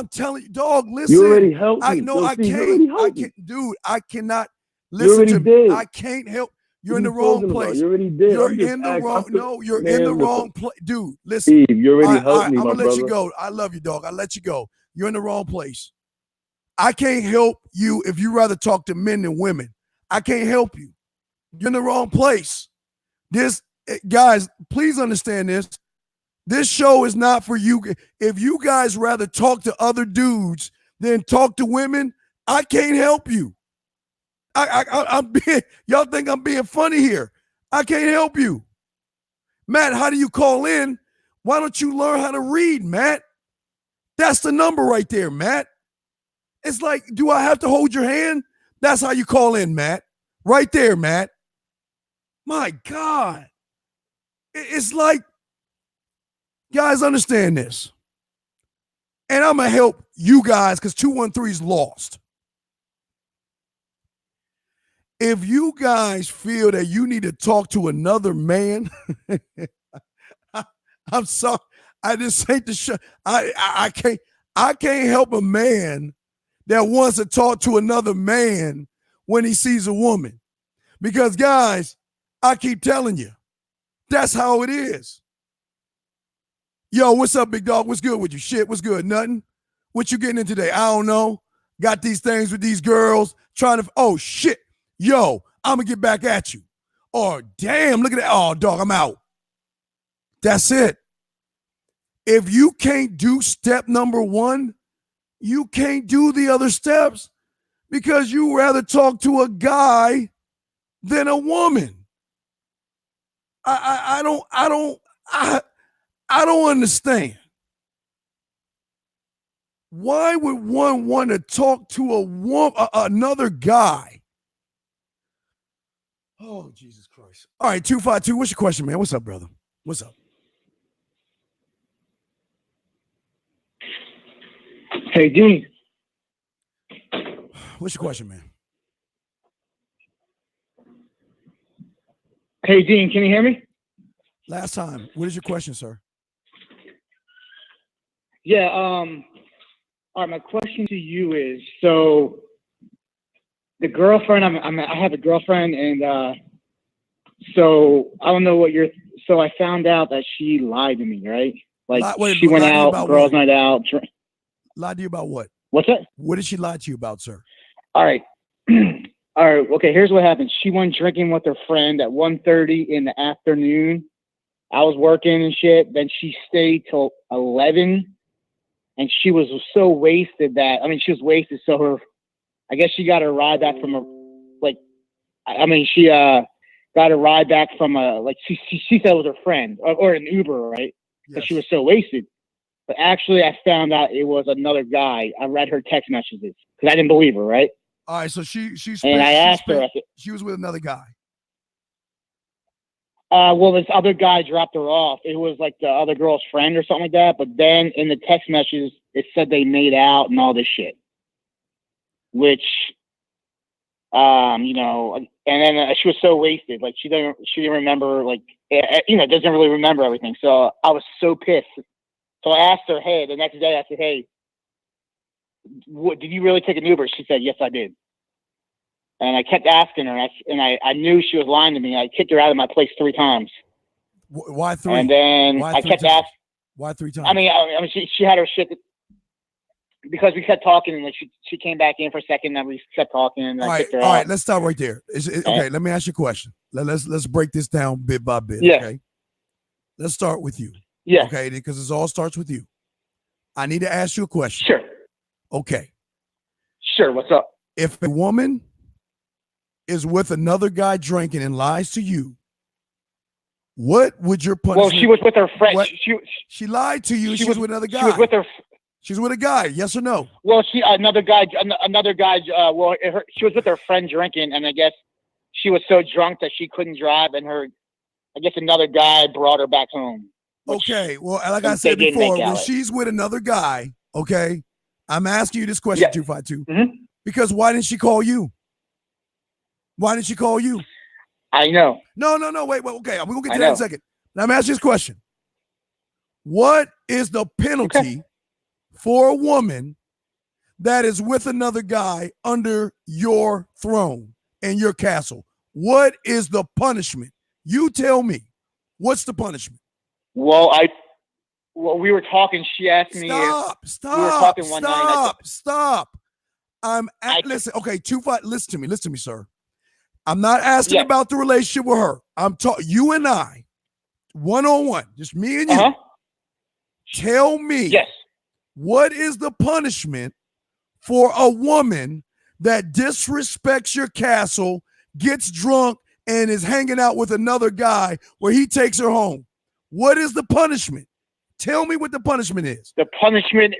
telling you, dog, listen. You already helped me. I can't. Dude, I cannot listen to me. I can't help. You're in the wrong place. You already did. You're in the wrong. No, you're in the wrong place, dude. Listen, Steve, you already helped me, I'm my gonna let brother. you go. I love you, dog. I let you go. You're in the wrong place. I can't help you if you rather talk to men than women. I can't help you. You're in the wrong place. Guys, please understand this. This show is not for you. If you guys rather talk to other dudes than talk to women, I can't help you. Y'all think I'm being funny here. I can't help you. Matt, how do you call in? Why don't you learn how to read, Matt? That's the number right there, Matt. It's like, do I have to hold your hand? That's how you call in, Matt. Right there, Matt. My God. It's like, guys, understand this. And I'm going to help you guys because 213's lost. if you guys feel that you need to talk to another man, I'm sorry. I just hate to show. I can't help a man that wants to talk to another man when he sees a woman. Because guys, I keep telling you, that's how it is. Yo, what's up, big dog? What's good with you? Shit, what's good? Nothing? What you getting in today? I don't know. Got these things with these girls trying to, oh shit. Yo, I'm gonna get back at you. Or damn, look at that. Oh, dog, I'm out. That's it. If you can't do step number one, you can't do the other steps because you rather talk to a guy than a woman. I don't understand. Why would one want to talk to a woman, another guy? Oh, Jesus Christ. All right, 252, what's your question, man? What's up, brother? What's up? Hey, Dean. What's your question, man? Hey, Dean, can you hear me? Last time. What is your question, sir? Yeah, all right, my question to you is, so the girlfriend, I have a girlfriend, and so I don't know what so I found out that she lied to me, right? Like, she went out, girls' night out. Lied to you about what? What's that? What did she lie to you about, sir? All right. All right, okay, here's what happened. She went drinking with her friend at 1:30 in the afternoon. I was working and shit. Then she stayed till 11, and she was so wasted she was wasted. So I guess she got a ride back from she got a ride back from she said it was her friend or an Uber, right? Because she was so wasted. But actually, I found out it was another guy. I read her text messages because I didn't believe her, right? All right, so she and I asked her. She was with another guy. Well, this other guy dropped her off. It was like the other girl's friend or something like that. But then in the text messages, it said they made out and all this shit. Which, and then she was so wasted. Like she didn't remember, doesn't really remember everything. So I was so pissed. So I asked her, hey, the next day I said, hey, did you really take an Uber? She said, yes, I did. And I kept asking her, and I knew she was lying to me. I kicked her out of my place 3 times. Why 3? And then I kept asking. Why 3 times? I mean, she had her shit because we kept talking, and she came back in for a second, and we kept talking. And all right, let's stop right there. Okay, let me ask you a question. Let's break this down bit by bit. Yeah. Okay, let's start with you. Yeah. Okay, because it all starts with you. I need to ask you a question. Sure. Okay. Sure. What's up? If a woman is with another guy drinking and lies to you, what would your punishment? Well, she was with her friend. She lied to you. She was with another guy. She was with her. She's with a guy. Yes or no? Well, another guy. She was with her friend drinking, and I guess she was so drunk that she couldn't drive, and I guess another guy brought her back home. Okay. Well, like I said before, when she's with another guy, okay, I'm asking you this question, 252, because why didn't she call you? Why didn't she call you? I know. No. Wait. Okay, we're gonna get to that in a second. Now, I'm asking you this question: what is the penalty for a woman that is with another guy under your throne and your castle? What is the punishment? You tell me. What's the punishment? Well, we were talking. She asked me. Stop. We were talking one night. Stop. Listen. Okay, 25. Listen to me, sir. I'm not asking about the relationship with her. I'm talking you and I, 1-on-1, just me and you. Tell me. Yes. What is the punishment for a woman that disrespects your castle, gets drunk, and is hanging out with another guy where he takes her home? What is the punishment? Tell me what the punishment is. The punishment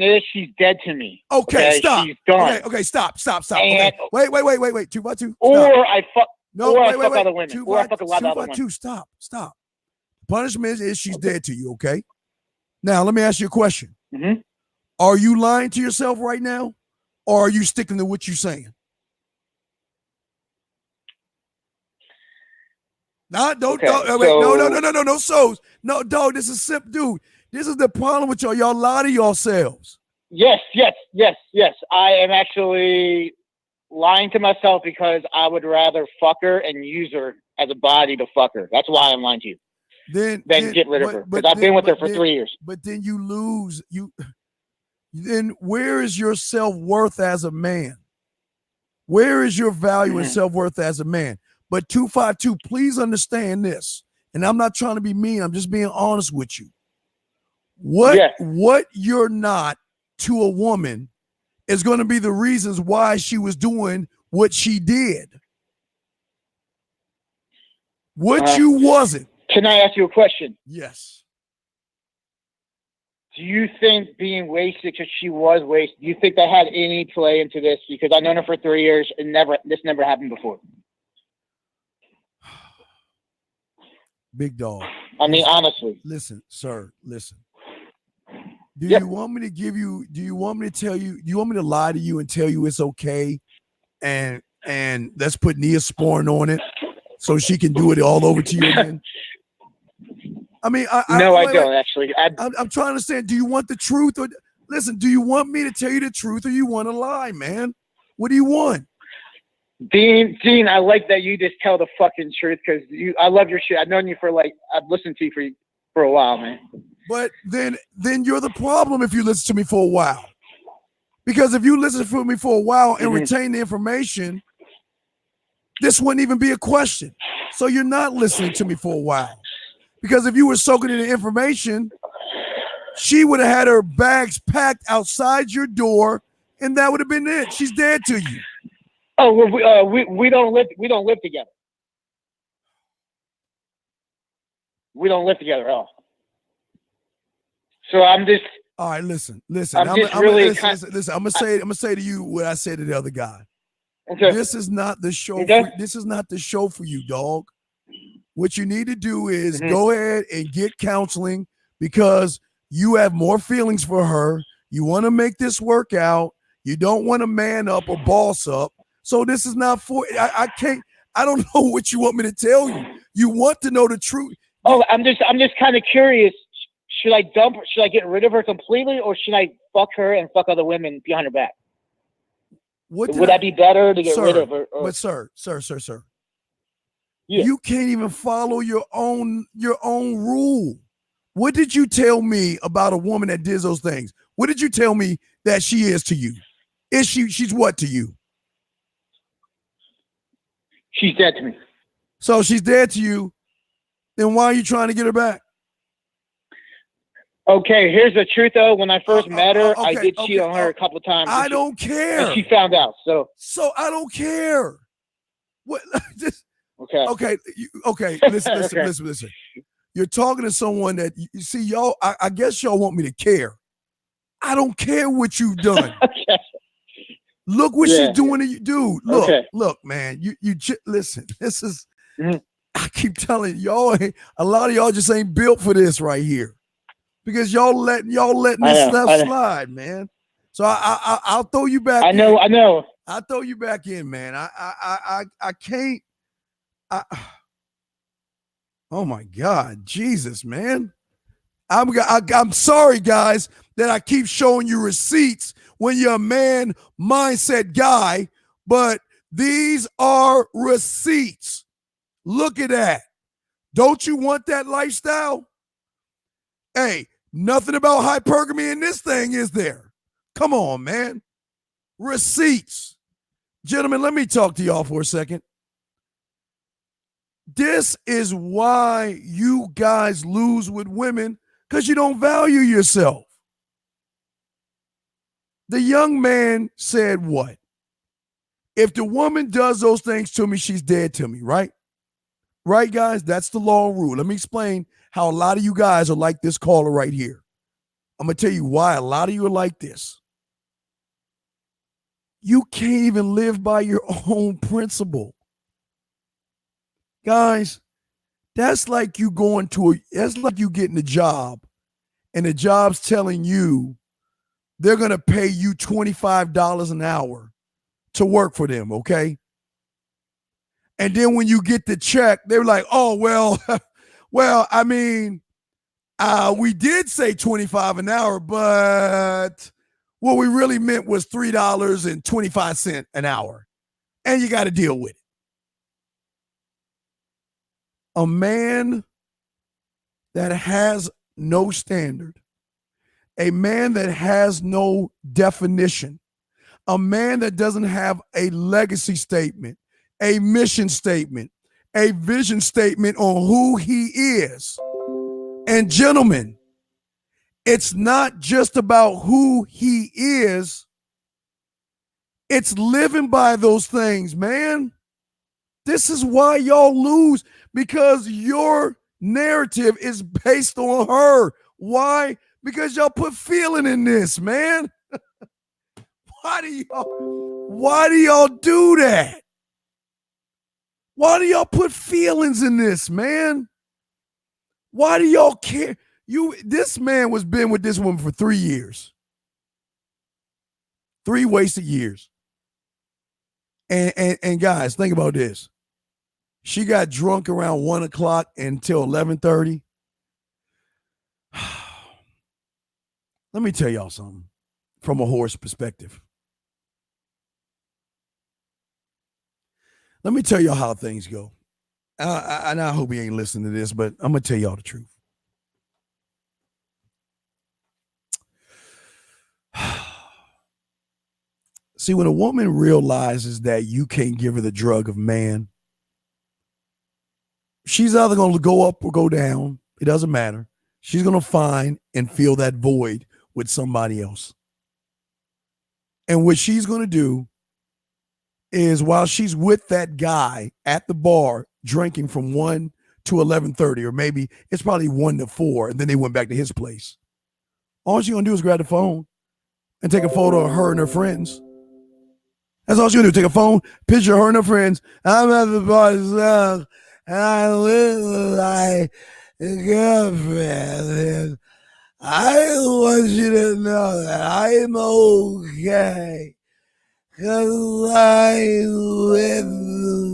is she's dead to me. Okay, stop. She's done. Okay, stop. And, okay. Wait. 2 by 2. Or I fuck. No, or wait. I fuck other women. 2 or I fuck a lot of other women. 2 Stop. Punishment is she's dead to you. Okay. Now let me ask you a question. Mm-hmm. Are you lying to yourself right now, or are you sticking to what you're saying? Nah, don't, Okay, don't wait, so- no, so's. No, dog, this is simple, dude. This is the problem with y'all. Y'all lie to yourselves. Yes. I am actually lying to myself because I would rather fuck her and use her as a body to fuck her. That's why I'm lying to you. Then get rid of her. Because I've been with her for 3 years. But then you lose. Then where is your self-worth as a man? Where is your value and self-worth as a man? But 252, please understand this. And I'm not trying to be mean. I'm just being honest with you. What you're not to a woman is going to be the reasons why she was doing what she did. What you wasn't. Can I ask you a question? Yes. Do you think being wasted, because she was wasted, do you think that had any play into this? Because I've known her for 3 years and this never happened before. Big dog. I mean, honestly. Listen, sir, listen. Do you want me to tell you, do you want me to lie to you and tell you it's okay? And let's put Neosporin on it so she can do it all over to you again? I mean, I don't actually. I'm trying to understand. Do you want the truth, or listen? Do you want me to tell you the truth, or you want to lie, man? What do you want? Dean, I like that you just tell the fucking truth because I love your shit. I've known you I've listened to you for a while, man. But then you're the problem if you listen to me for a while. Because if you listen to me for a while and retain the information, this wouldn't even be a question. So you're not listening to me for a while. Because if you were soaking in the information, she would have had her bags packed outside your door, and that would have been it. She's dead to you. Oh, we don't live together. We don't live together at all. So I'm just. All right, listen. Listen. I'm gonna say to you what I said to the other guy. Okay. This is not the show. Okay. This is not the show for you, dog. What you need to do is go ahead and get counseling because you have more feelings for her. You want to make this work out. You don't want to man up or boss up. So this is not for. I can't. I don't know what you want me to tell you. You want to know the truth. Oh, I'm just kind of curious. Should I dump her? Should I get rid of her completely, or should I fuck her and fuck other women behind her back? Would that be better to get rid of her? But sir. Yeah. You can't even follow your own rule. What did you tell me about a woman that did those things? What did you tell me that she is to you? She's what to you? She's dead to me. So she's dead to you. Then why are you trying to get her back? Okay, here's the truth though. When I first met her, I did cheat on her a couple of times. I don't care. And she found out. So I don't care. What? Just, okay. Okay. Listen. You're talking to someone that you see, y'all. I guess y'all want me to care. I don't care what you've done. Okay. Look what she's doing to you, dude. Look, man. You listen. This is. I keep telling y'all, a lot of y'all just ain't built for this right here, because y'all letting this stuff slide, man. So I'll throw you back. I know. I'll throw you back in, man. I can't. Oh my God, Jesus, man. I'm sorry, guys, that I keep showing you receipts when you're a man mindset guy, but these are receipts. Look at that. Don't you want that lifestyle? Hey, nothing about hypergamy in this thing, is there? Come on, man. Receipts. Gentlemen, let me talk to y'all for a second. This is why you guys lose with women, because you don't value yourself. The young man said what? If the woman does those things to me, she's dead to me, right? Right, guys? That's the law and rule. Let me explain how a lot of you guys are like this caller right here. I'm going to tell you why a lot of you are like this. You can't even live by your own principle. Guys, that's like you that's like you getting a job and the job's telling you they're going to pay you $25 an hour to work for them, okay? And then when you get the check, they're like, oh, well, well, I mean, we did say 25 an hour, but what we really meant was $3.25 an hour. And you got to deal with it. A man that has no standard, a man that has no definition, a man that doesn't have a legacy statement, a mission statement, a vision statement on who he is. And gentlemen, it's not just about who he is. It's living by those things, man. This is why y'all lose, because your narrative is based on her. Why? Because y'all put feeling in this, man. Why do y'all do that? Why do y'all put feelings in this, man? Why do y'all care? This man was been with this woman for 3 years. 3 wasted years. And guys, think about this. She got drunk around 1 o'clock until 11:30. Let me tell y'all something from a horse perspective. Let me tell y'all how things go. And I hope he ain't listening to this, but I'm going to tell y'all the truth. See, when a woman realizes that you can't give her the drug of man, she's either going to go up or go down. It doesn't matter. She's going to find and fill that void with somebody else. And what she's going to do is, while she's with that guy at the bar drinking from 1 to 11:30, or maybe it's probably 1 to 4, and then they went back to his place. All she's going to do is grab the phone and take a photo of her and her friends. That's all she's going to do. Take a phone, picture of her and her friends. I'm at the bar and I live like a girlfriend. And I want you to know that I'm okay. Because I'm with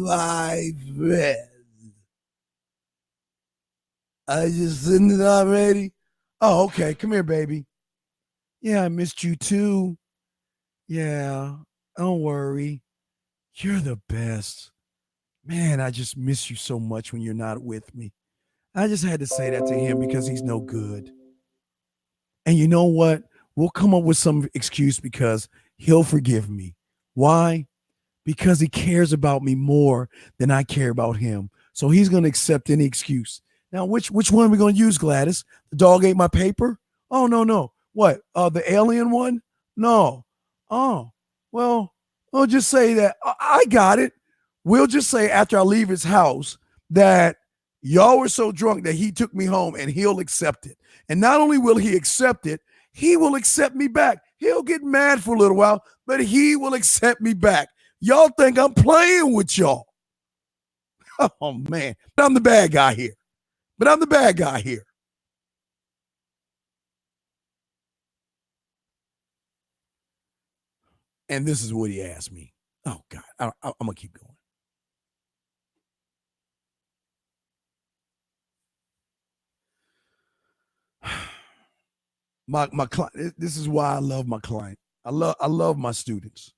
my friends. I just sent it already. Oh, okay. Come here, baby. Yeah, I missed you too. Yeah, don't worry. You're the best. Man, I just miss you so much when you're not with me. I just had to say that to him because he's no good. And you know what? We'll come up with some excuse because he'll forgive me. Why? Because he cares about me more than I care about him. So he's going to accept any excuse. Now, which one are we going to use, Gladys? The dog ate my paper? Oh, no. What? The alien one? No. Oh, well, we'll just say that. I got it. We'll just say after I leave his house that y'all were so drunk that he took me home, and he'll accept it. And not only will he accept it, he will accept me back. He'll get mad for a little while, but he will accept me back. Y'all think I'm playing with y'all. Oh, man. But I'm the bad guy here. And this is what he asked me. Oh, God. I'm going to keep going. My client, this is why I love my client. I love my students.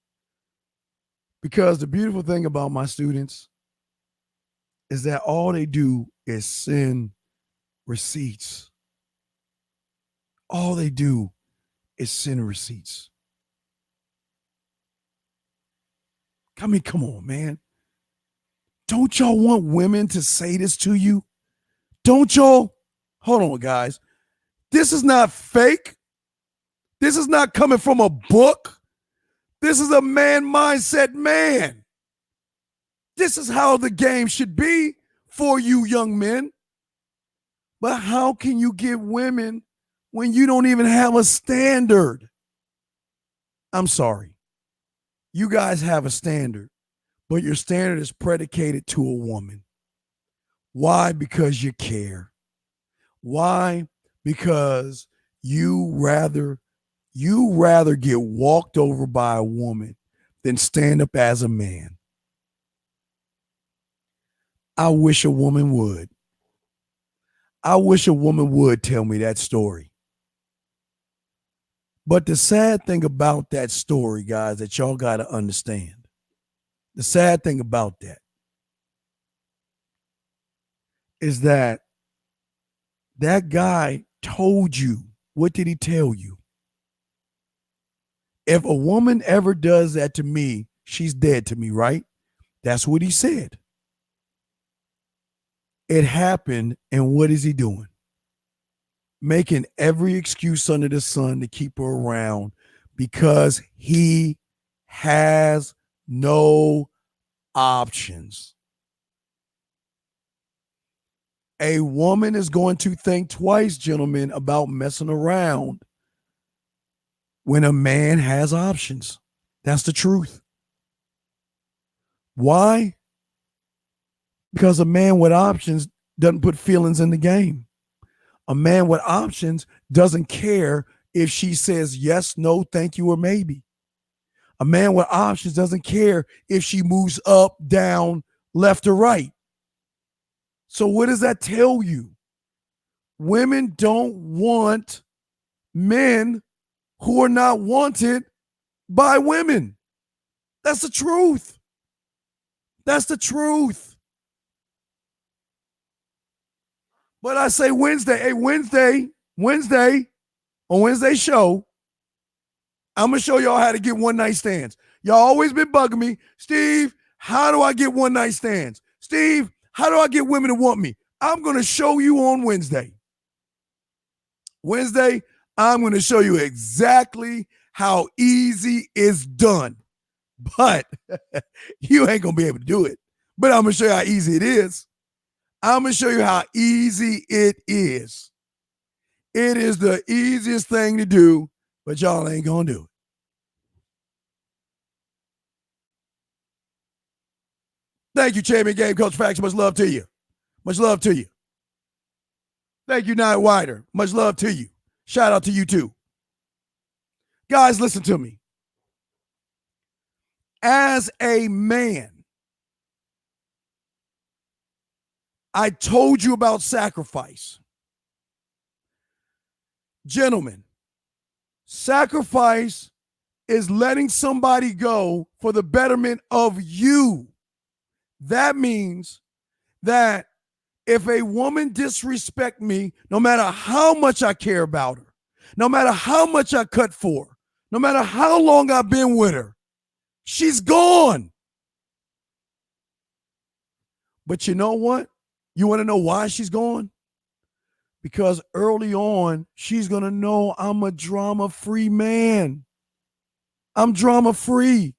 Because the beautiful thing about my students is that all they do is send receipts. All they do is send receipts. I mean, come on, man. Don't y'all want women to say this to you? Don't y'all? Hold on, guys. This is not fake. This is not coming from a book. This is a man mindset man. This is how the game should be for you young men. But how can you give women when you don't even have a standard? I'm sorry. You guys have a standard, but your standard is predicated to a woman. Why? Because you care. Why? Because you rather get walked over by a woman than stand up as a man. I wish a woman would. I wish a woman would tell me that story. But the sad thing about that story, guys, that y'all got to understand, the sad thing about that is that guy told you. What did he tell you? If a woman ever does that to me, she's dead to me, right? That's what he said. It happened, and what is he doing? Making every excuse under the sun to keep her around because he has no options. A woman is going to think twice, gentlemen, about messing around when a man has options. That's the truth. Why? Because a man with options doesn't put feelings in the game. A man with options doesn't care if she says yes, no, thank you, or maybe. A man with options doesn't care if she moves up, down, left, or right. So what does that tell you? Women don't want men who are not wanted by women. That's the truth. That's the truth. But I say Wednesday, on Wednesday show, I'm going to show y'all how to get one night stands. Y'all always been bugging me. Steve, how do I get one night stands? Steve, how do I get women to want me? I'm going to show you on Wednesday. Wednesday, I'm going to show you exactly how easy it's done. But you ain't going to be able to do it. But I'm going to show you how easy it is. I'm going to show you how easy it is. It is the easiest thing to do, but y'all ain't going to do it. Thank you, Champion Game Coach Faction. Much love to you. Much love to you. Thank you, Night Wider. Much love to you. Shout out to you too. Guys, listen to me. As a man, I told you about sacrifice. Gentlemen, sacrifice is letting somebody go for the betterment of you. That means that if a woman disrespect me, no matter how much I care about her, no matter how much I cut for her, no matter how long I've been with her, she's gone. But you know what? You want to know why she's gone? Because early on, she's going to know I'm a drama-free man. I'm drama-free.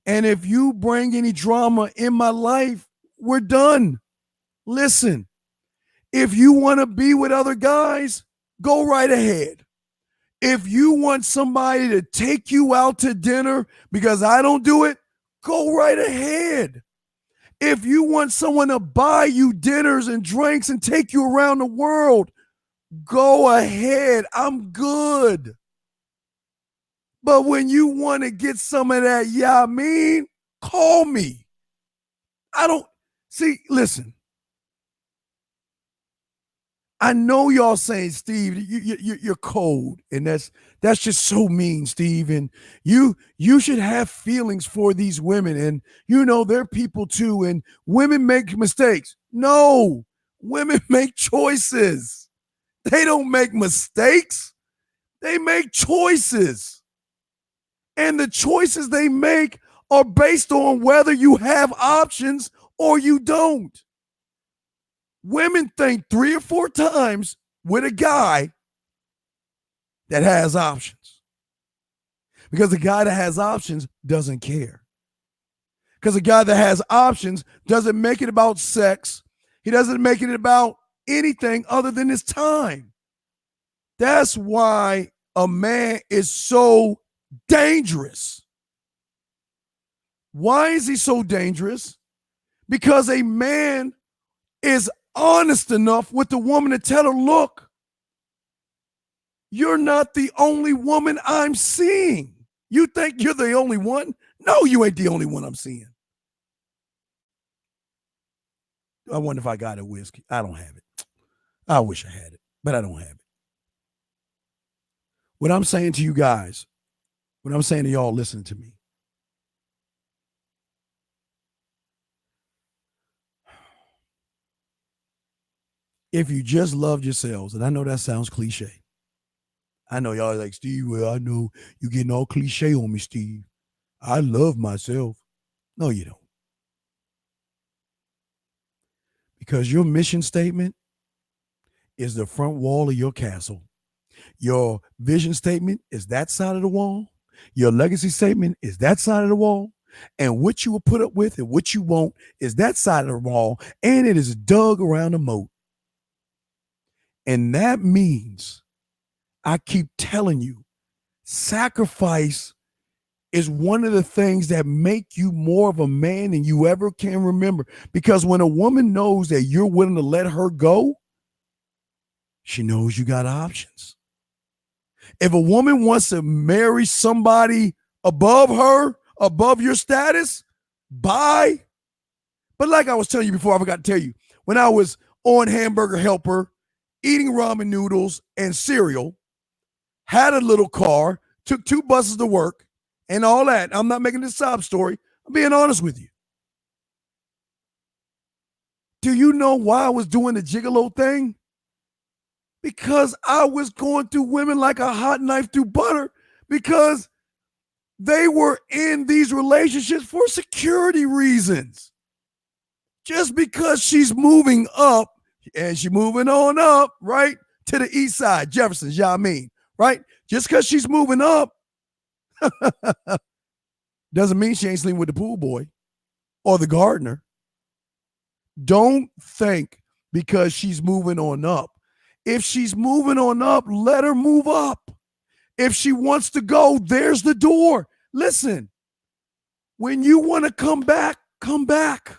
And if you bring any drama in my life, we're done. Listen, if you want to be with other guys, go right ahead. If you want somebody to take you out to dinner because I don't do it, go right ahead. If you want someone to buy you dinners and drinks and take you around the world, go ahead. I'm good. But when you want to get some of that, yeah, I mean, call me. I don't see, listen. I know y'all saying, Steve, you're cold, and that's just so mean, Steve. And you should have feelings for these women, and you know they're people too. And women make mistakes. No, women make choices. They don't make mistakes. They make choices, and the choices they make are based on whether you have options or you don't. Women think 3 or 4 times with a guy that has options. Because the guy that has options doesn't care. Because the guy that has options doesn't make it about sex. He doesn't make it about anything other than his time. That's why a man is so dangerous. Why is he so dangerous? Because a man is honest enough with the woman to tell her, look, you're not the only woman I'm seeing. You think you're the only one? No, you ain't the only one I'm seeing. I wonder if I got a whiskey. I don't have it. I wish I had it, but I don't have it. What I'm saying to you guys, what I'm saying to y'all listening to me, if you just loved yourselves, and I know that sounds cliche. I know y'all are like, Steve, well, I know you're getting all cliche on me, Steve. I love myself. No, you don't. Because your mission statement is the front wall of your castle. Your vision statement is that side of the wall. Your legacy statement is that side of the wall. And what you will put up with and what you won't is that side of the wall. And it is dug around the moat. And that means, I keep telling you, sacrifice is one of the things that make you more of a man than you ever can remember. Because when a woman knows that you're willing to let her go, she knows you got options. If a woman wants to marry somebody above her, above your status, bye. But like I was telling you before, I forgot to tell you, when I was on Hamburger Helper, eating ramen noodles and cereal, had a little car, took 2 buses to work, and all that. I'm not making this sob story. I'm being honest with you. Do you know why I was doing the gigolo thing? Because I was going through women like a hot knife through butter, because they were in these relationships for security reasons. Just because she's moving up, and she's moving on up, right, to the east side, Jefferson, right? Just because she's moving up doesn't mean she ain't sleeping with the pool boy or the gardener. Don't think because she's moving on up. If she's moving on up, let her move up. If she wants to go, there's the door. Listen, when you want to come back, come back.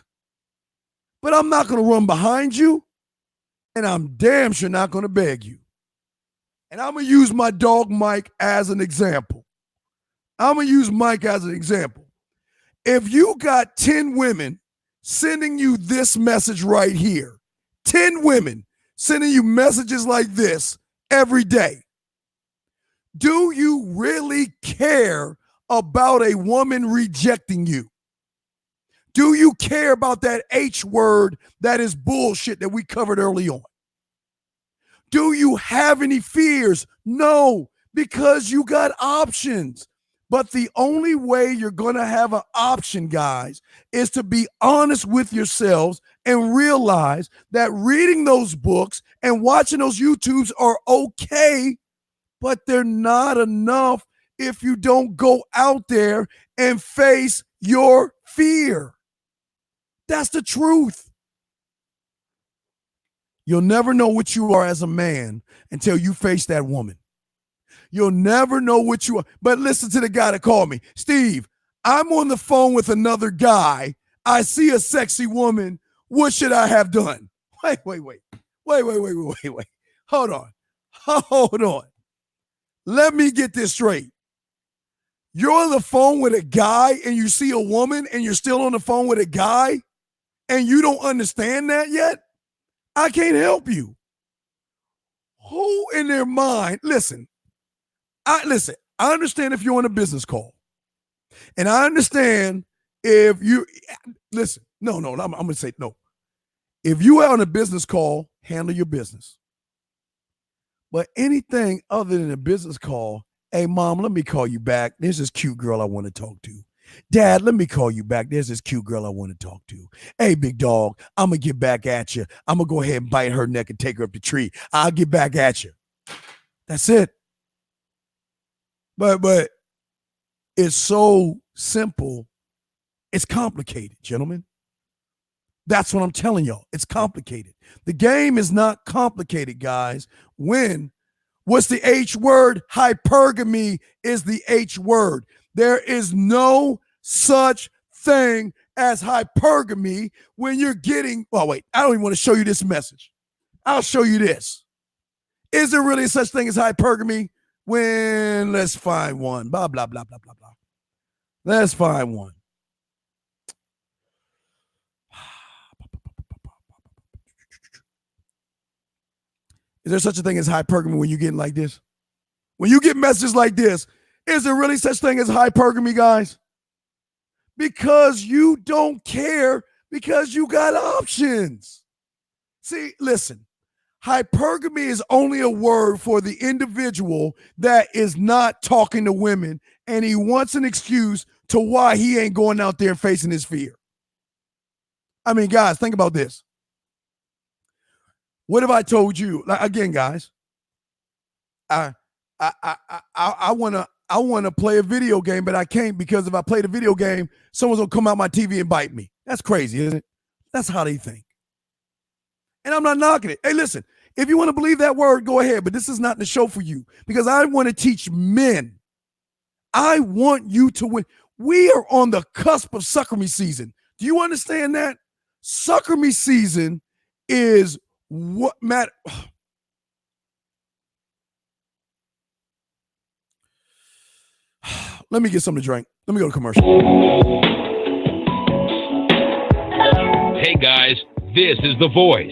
But I'm not going to run behind you, and I'm damn sure not going to beg you. And I'm going to use my dog Mike as an example. If you got 10 women sending you this message right here, 10 women sending you messages like this every day, do you really care about a woman rejecting you? Do you care about that H word that is bullshit that we covered early on? Do you have any fears? No, because you got options. But the only way you're going to have an option, guys, is to be honest with yourselves and realize that reading those books and watching those YouTubes are okay, but they're not enough if you don't go out there and face your fear. That's the truth. You'll never know what you are as a man until you face that woman. You'll never know what you are. But listen to the guy that called me. Steve, I'm on the phone with another guy. I see a sexy woman. What should I have done? Wait. Hold on. Let me get this straight. You're on the phone with a guy and you see a woman and you're still on the phone with a guy and you don't understand that yet? I can't help you. Who in their mind, I understand if you're on a business call. And I understand if you, I'm going to say no. If you are on a business call, handle your business. But anything other than a business call, hey, mom, let me call you back. There's this cute girl I want to talk to. Dad, let me call you back. There's this cute girl I want to talk to. Hey, big dog, I'm going to get back at you. I'm going to go ahead and bite her neck and take her up the tree. I'll get back at you. That's it. But it's so simple. It's complicated, gentlemen. That's what I'm telling y'all. It's complicated. The game is not complicated, guys. What's the H word? Hypergamy is the H word. There is no such thing as hypergamy when you're getting, I don't even want to show you this message. I'll show you this. Is there really such thing as hypergamy? Let's find one. Blah, blah, blah, blah, blah, blah. Let's find one. Is there such a thing as hypergamy when you get like this? When you get messages like this, is there really such thing as hypergamy, guys? Because you don't care because you got options. See, listen, hypergamy is only a word for the individual that is not talking to women and he wants an excuse to why he ain't going out there and facing his fear. I mean, guys, think about this. What if I told you, like, again, guys, I want to play a video game, but I can't because if I play the video game, someone's going to come out my TV and bite me. That's crazy, isn't it? That's how they think. And I'm not knocking it. Hey, listen, if you want to believe that word, go ahead, but this is not the show for you because I want to teach men. I want you to win. We are on the cusp of sucker me season. Do you understand that? Sucker me season is what matter. Let me get something to drink. Let me go to commercial. Hey guys, this is The Voice.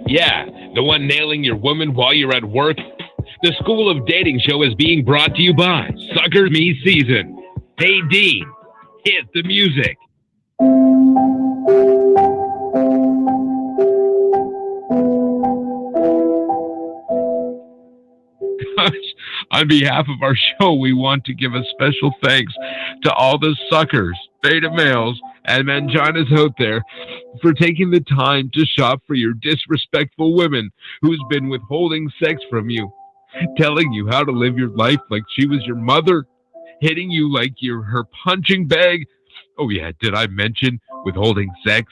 Yeah, the one nailing your woman while you're at work. The School of Dating show is being brought to you by Sucker Me Season. Hey Dean, hit the music. On behalf of our show, we want to give a special thanks to all the suckers, beta males, and manginas out there for taking the time to shop for your disrespectful women who's been withholding sex from you, telling you how to live your life like she was your mother, hitting you like you're her punching bag. Oh yeah, did I mention withholding sex?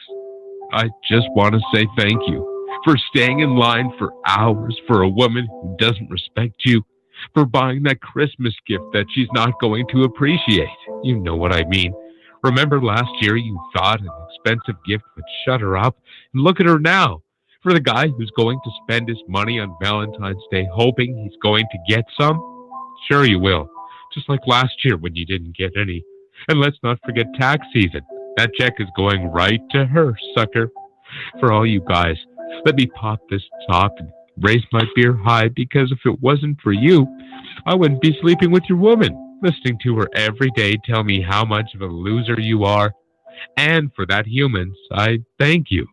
I just want to say thank you for staying in line for hours for a woman who doesn't respect you, for buying that Christmas gift that she's not going to appreciate. You know what I mean. Remember last year you thought an expensive gift would shut her up? And look at her now. For the guy who's going to spend his money on Valentine's Day hoping he's going to get some? Sure you will. Just like last year when you didn't get any. And let's not forget tax season. That check is going right to her, sucker. For all you guys, let me pop this top and raise my beer high, because if it wasn't for you, I wouldn't be sleeping with your woman, listening to her every day tell me how much of a loser you are. And for that, humans, I thank you.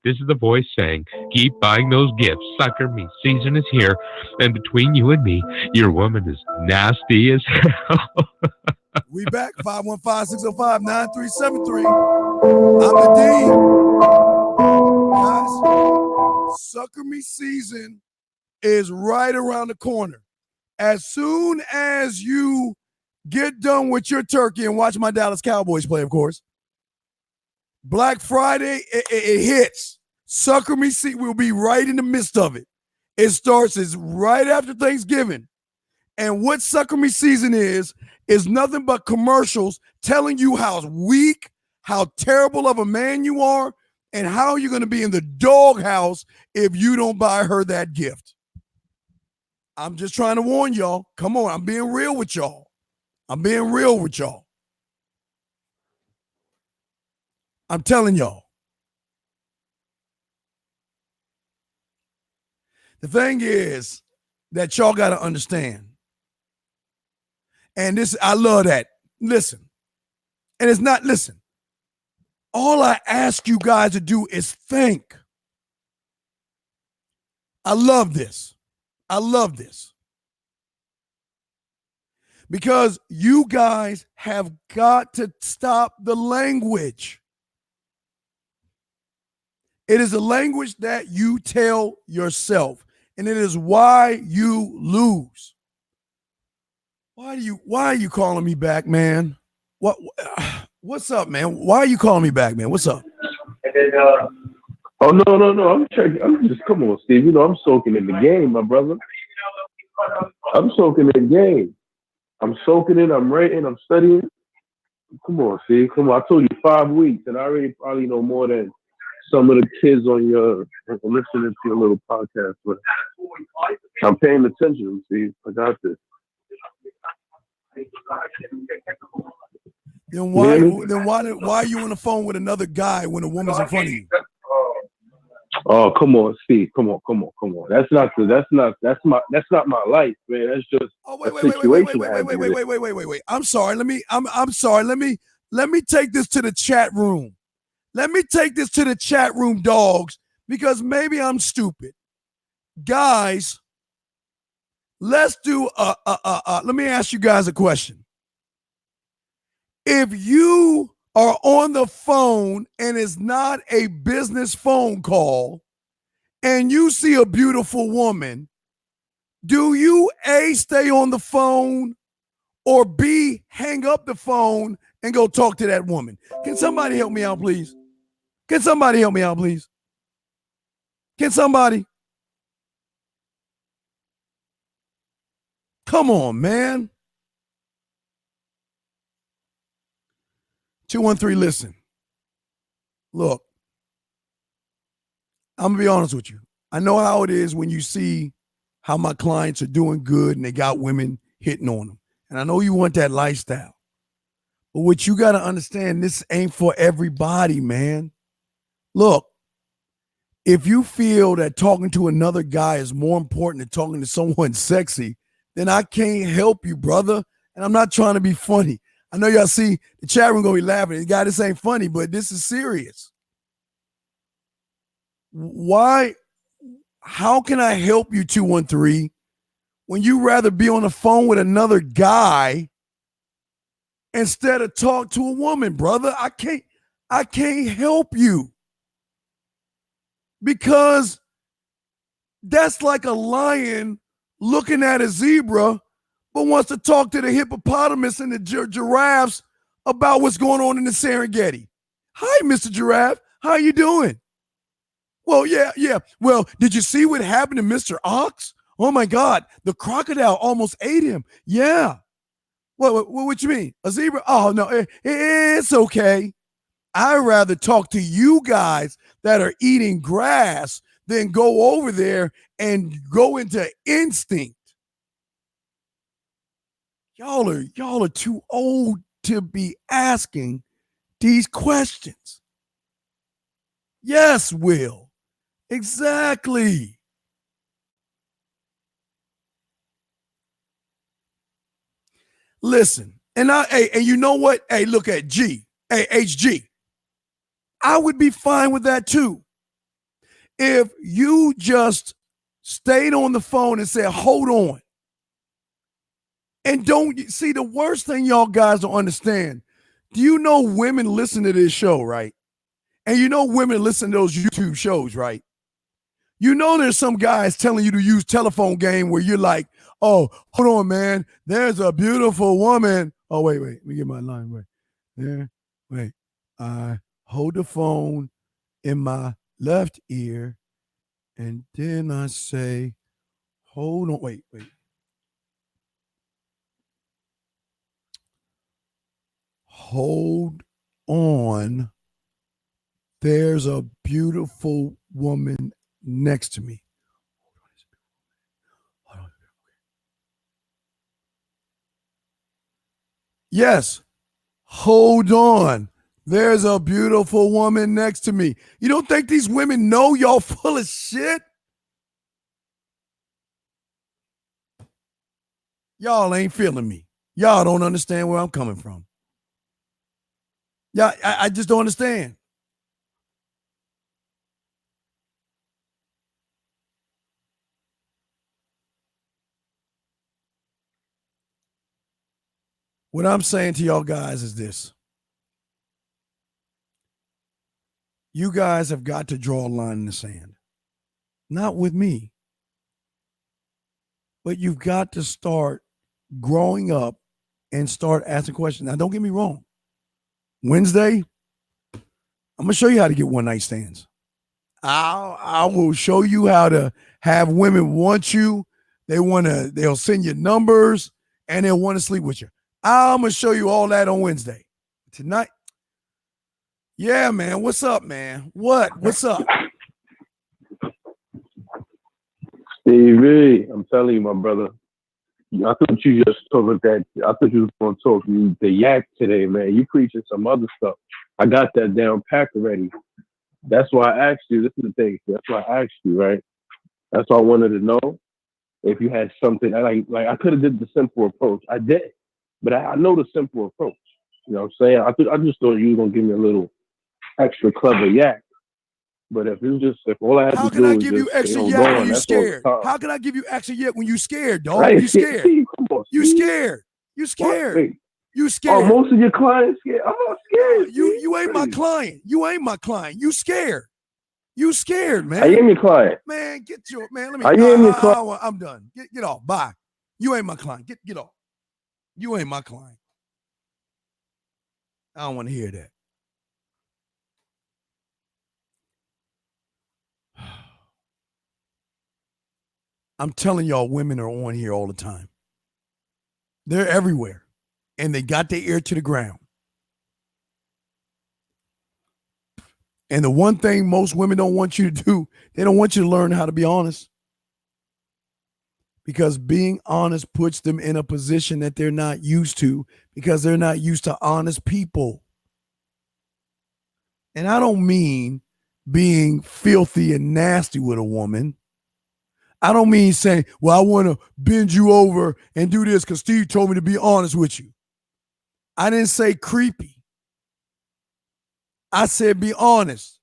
This is The Voice saying, keep buying those gifts. Sucker Me Season is here. And between you and me, your woman is nasty as hell. We back, 515-605-9373. I'm the Dean. Guys, Sucker Me Season is right around the corner. As soon as you get done with your turkey and watch my Dallas Cowboys play, of course, Black Friday, it hits. Sucker Me Season, we'll be right in the midst of it. It starts is right after Thanksgiving. And what Sucker Me Season is nothing but commercials telling you how weak, how terrible of a man you are, and how you're going to be in the doghouse if you don't buy her that gift. I'm just trying to warn y'all. Come on, I'm being real with y'all. I'm telling y'all. The thing is that y'all got to understand. And this, I love that. Listen. And it's not, listen. All I ask you guys to do is think. I love this. Because you guys have got to stop the language. It is a language that you tell yourself, and it is why you lose. Why are you calling me back, man? What's up, man? Why are you calling me back, man? What's up? Oh, no. I'm checking. I'm just, come on, Steve. You know, I'm soaking in the game, my brother. I'm soaking in the game. I'm soaking in, I'm writing, I'm studying. Come on, Steve. Come on. I told you 5 weeks, and I already probably know more than some of the kids on your, listening to your little podcast. But I'm paying attention, Steve. I got this. Then why are you on the phone with another guy when a woman's in front of you? Oh, come on, Steve. Come on. That's not my life, man. That's just Oh, a situation that happened. wait. I'm sorry. I'm sorry. Let me take this to the chat room. Let me take this to the chat room, dogs, because maybe I'm stupid. Guys, let's do let me ask you guys a question. If you are on the phone and it's not a business phone call and you see a beautiful woman, do you A, stay on the phone, or B, hang up the phone and go talk to that woman? Can somebody help me out, please? Can somebody help me out, please? Can somebody? Come on, man. 213, listen. Look, I'm going to be honest with you. I know how it is when you see how my clients are doing good and they got women hitting on them. And I know you want that lifestyle. But what you got to understand, this ain't for everybody, man. Look, if you feel that talking to another guy is more important than talking to someone sexy, then I can't help you, brother. And I'm not trying to be funny. I know y'all see the chat room going to be laughing. God, this ain't funny, but this is serious. Why? How can I help you, 213, when you rather be on the phone with another guy instead of talk to a woman, brother? I can't help you. Because that's like a lion looking at a zebra, but wants to talk to the hippopotamus and the giraffes about what's going on in the Serengeti. Hi, Mr. Giraffe. How you doing? Well, yeah. Well, did you see what happened to Mr. Ox? Oh, my God. The crocodile almost ate him. Yeah. What you mean? A zebra? Oh, no, it's okay. I'd rather talk to you guys that are eating grass than go over there and go into instinct. Y'all are too old to be asking these questions. Yes, Will. Exactly. Listen, and you know what? Hey, look at G. Hey, HG. I would be fine with that too. If you just stayed on the phone and said, hold on. And don't see, the worst thing y'all guys don't understand. Do you know women listen to this show, right? And you know women listen to those YouTube shows, right? You know there's some guys telling you to use telephone game where you're like, oh, hold on, man. There's a beautiful woman. Oh, wait. Let me get my line right there. Wait. I hold the phone in my left ear, and then I say, hold on. Wait. Hold on. There's a beautiful woman next to me. Hold on. Yes. Hold on. There's a beautiful woman next to me. You don't think these women know y'all full of shit? Y'all ain't feeling me. Y'all don't understand where I'm coming from. Yeah, I just don't understand. What I'm saying to y'all guys is this. You guys have got to draw a line in the sand. Not with me. But you've got to start growing up and start asking questions. Now, don't get me wrong. Wednesday, I'm going to show you how to get one night stands. I will show you how to have women want you. They'll send you numbers and they'll want to sleep with you. I'm going to show you all that on Wednesday. Tonight, yeah, man. What's up, man? What's up? Stevie, I'm telling you, my brother. I thought you just talked that. I thought you was going to talk the yak today, man. You preaching some other stuff. I got that down packed already. That's why I asked you. This is the thing. That's why I asked you, right? That's why I wanted to know if you had something. Like I could have did the simple approach. I did, but I know the simple approach. You know what I'm saying? I just thought you were gonna give me a little extra clever yak. But if all I had How to can do I was give you just extra stay on yak when going, you that's all the scared? time. How can I give you extra yak when you scared, dog? Right? You scared. Come on, You Steve. scared. You What? scared. Wait. You Oh, scared. most of your clients scared. I'm not scared. You ain't my client. You ain't my client. You scared. You scared, man. I am your client. Man, get your man. Let me. I am your client. I'm done. Get off. Bye. You ain't my client. Get off. You ain't my client. I don't want to hear that. I'm telling y'all, women are on here all the time. They're everywhere. And they got their ear to the ground. And the one thing most women don't want you to do, they don't want you to learn how to be honest. Because being honest puts them in a position that they're not used to, because they're not used to honest people. And I don't mean being filthy and nasty with a woman. I don't mean saying, well, I want to bend you over and do this because Steve told me to be honest with you. I didn't say creepy. I said be honest.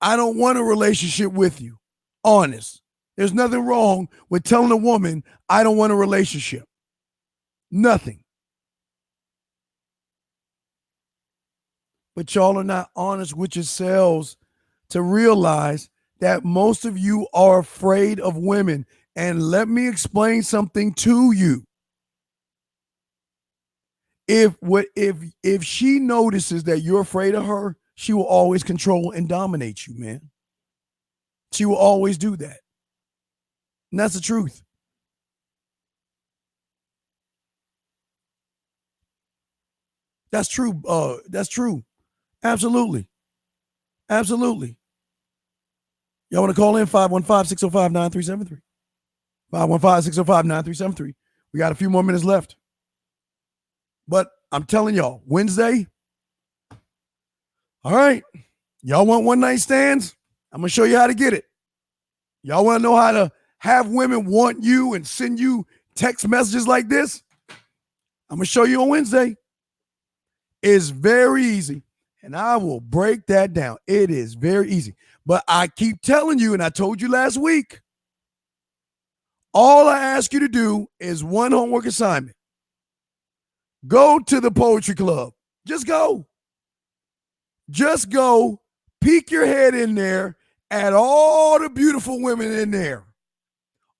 I don't want a relationship with you. Honest. There's nothing wrong with telling a woman I don't want a relationship. Nothing. But y'all are not honest with yourselves to realize that most of you are afraid of women. And let me explain something to you. If she notices that you're afraid of her, she will always control and dominate you, man. She will always do that. And that's the truth. That's true. That's true. Absolutely. Absolutely. Y'all want to call in 515-605-9373. 515-605-9373. We got a few more minutes left. But I'm telling y'all, Wednesday, all right, y'all want one night stands? I'm going to show you how to get it. Y'all want to know how to have women want you and send you text messages like this? I'm going to show you on Wednesday. It's very easy, and I will break that down. It is very easy. But I keep telling you, and I told you last week, all I ask you to do is one homework assignment. Go to the poetry club. Just go. Just go. Peek your head in there at all the beautiful women in there.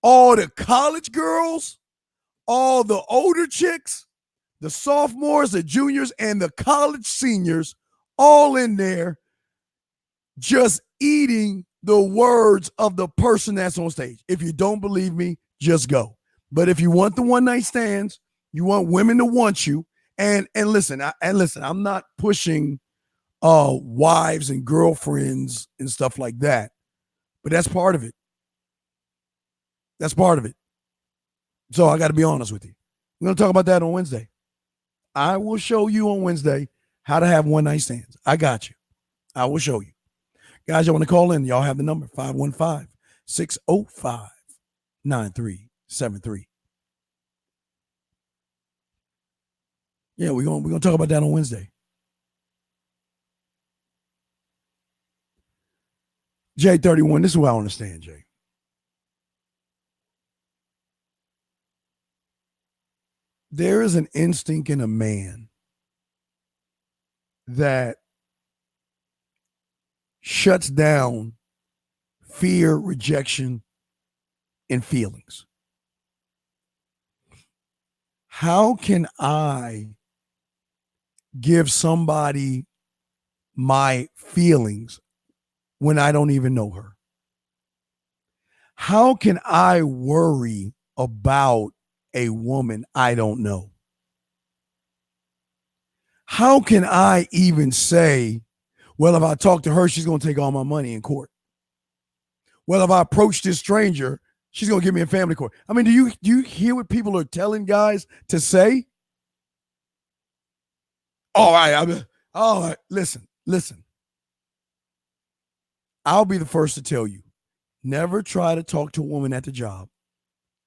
All the college girls, all the older chicks, the sophomores, the juniors, and the college seniors, all in there just eating the words of the person that's on stage. If you don't believe me, just go. But if you want the one night stands, you want women to want you, and listen, I'm not pushing wives and girlfriends and stuff like that, but that's part of it. That's part of it. So I got to be honest with you. We're going to talk about that on Wednesday. I will show you on Wednesday how to have one night stands. I got you. I will show you. Guys, y'all want to call in? Y'all have the number 515-605-9373. Yeah, we're gonna talk about that on Wednesday. J31, this is what I understand, Jay. There is an instinct in a man that shuts down fear, rejection, and feelings. How can I give somebody my feelings when I don't even know her? How can I worry about a woman I don't know? How can I even say, well, if I talk to her, she's going to take all my money in court? Well, if I approach this stranger, she's going to give me a family court. I mean, do you hear what people are telling guys to say? All right, listen. I'll be the first to tell you, never try to talk to a woman at the job.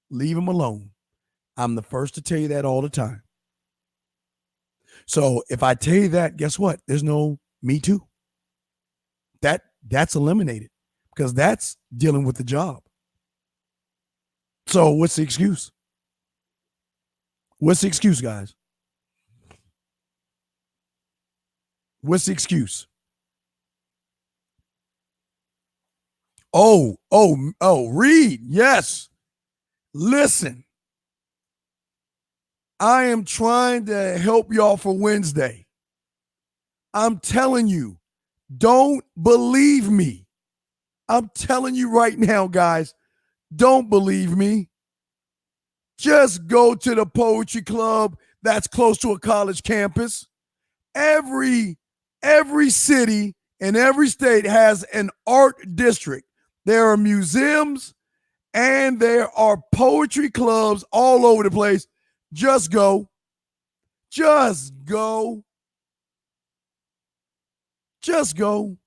Leave them alone. I'm the first to tell you that all the time. So if I tell you that, guess what? There's no me too. That's eliminated because that's dealing with the job. So what's the excuse? What's the excuse, guys? What's the excuse? Oh, Reed, yes. Listen, I am trying to help y'all for Wednesday. I'm telling you, don't believe me. I'm telling you right now, guys, don't believe me. Just go to the poetry club that's close to a college campus. Every city and every state has an art district. There are museums and there are poetry clubs all over the place. Just go. Just go. Just go.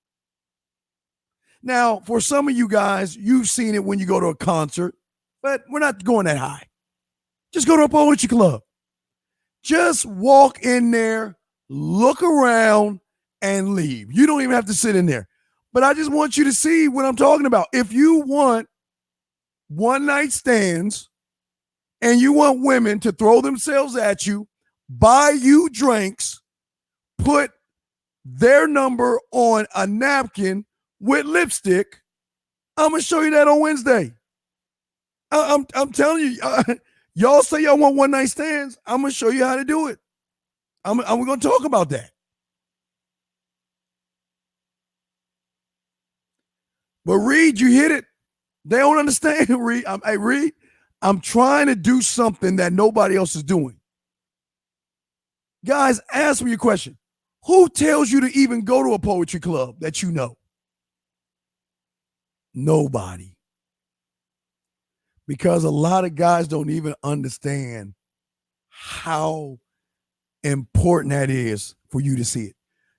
Now, for some of you guys, you've seen it when you go to a concert, but we're not going that high. Just go to a poetry club. Just walk in there, look around, and leave. You don't even have to sit in there. But I just want you to see what I'm talking about. If you want one-night stands and you want women to throw themselves at you, buy you drinks, put their number on a napkin with lipstick, I'm going to show you that on Wednesday. I'm telling you, y'all say y'all want one-night stands. I'm going to show you how to do it. I'm going to talk about that. But Reed, you hit it. They don't understand, Reed. Hey, Reed, I'm trying to do something that nobody else is doing. Guys, ask me a question. Who tells you to even go to a poetry club that you know? Nobody. Because a lot of guys don't even understand how important that is for you to see it.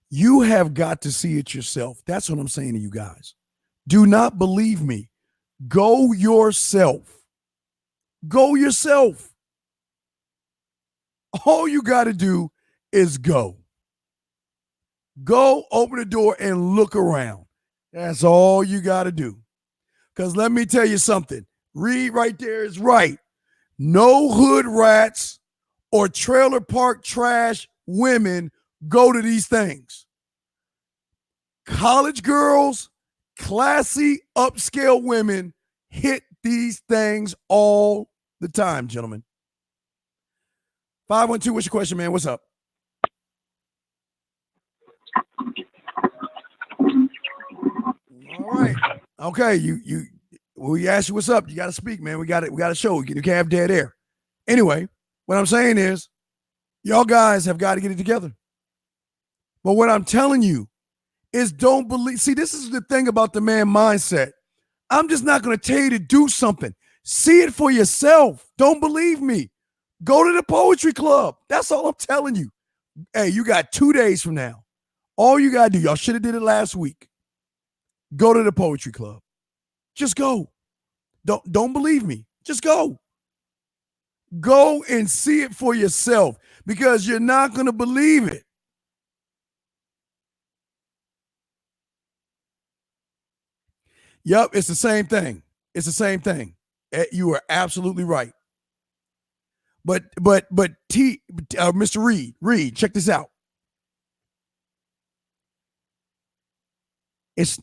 You have got to see it yourself. That's what I'm saying to you guys. Do not believe me. Go yourself. Go yourself. All you got to do is go. Go, open the door, and look around. That's all you got to do. Because let me tell you something. Reed right there is right. No hood rats or trailer park trash women go to these things. College girls, classy, upscale women hit these things all the time, gentlemen. 512, what's your question, man? What's up? All right. Okay, we asked you what's up. You got to speak, man. We got to show. You can't have dead air. Anyway, what I'm saying is, y'all guys have got to get it together. But what I'm telling you is don't believe. See, this is the thing about the man mindset. I'm just not going to tell you to do something. See it for yourself. Don't believe me. Go to the poetry club. That's all I'm telling you. Hey, you got 2 days from now. All you got to do, y'all should have did it last week. Go to the poetry club. Just go. Don't believe me. Just go. Go and see it for yourself because you're not going to believe it. Yep, it's the same thing. It's the same thing. You are absolutely right. But Mr. Reed, check this out. It's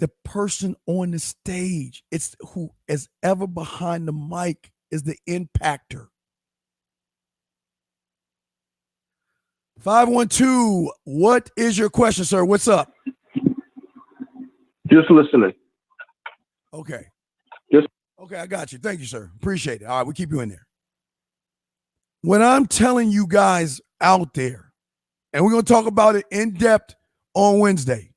the person on the stage. It's who is ever behind the mic is the impactor. 512, what is your question, sir? What's up? Just listening. Okay. Just okay, I got you. Thank you, sir. Appreciate it. All right, we'll keep you in there. When I'm telling you guys out there, and we're going to talk about it in depth on Wednesday,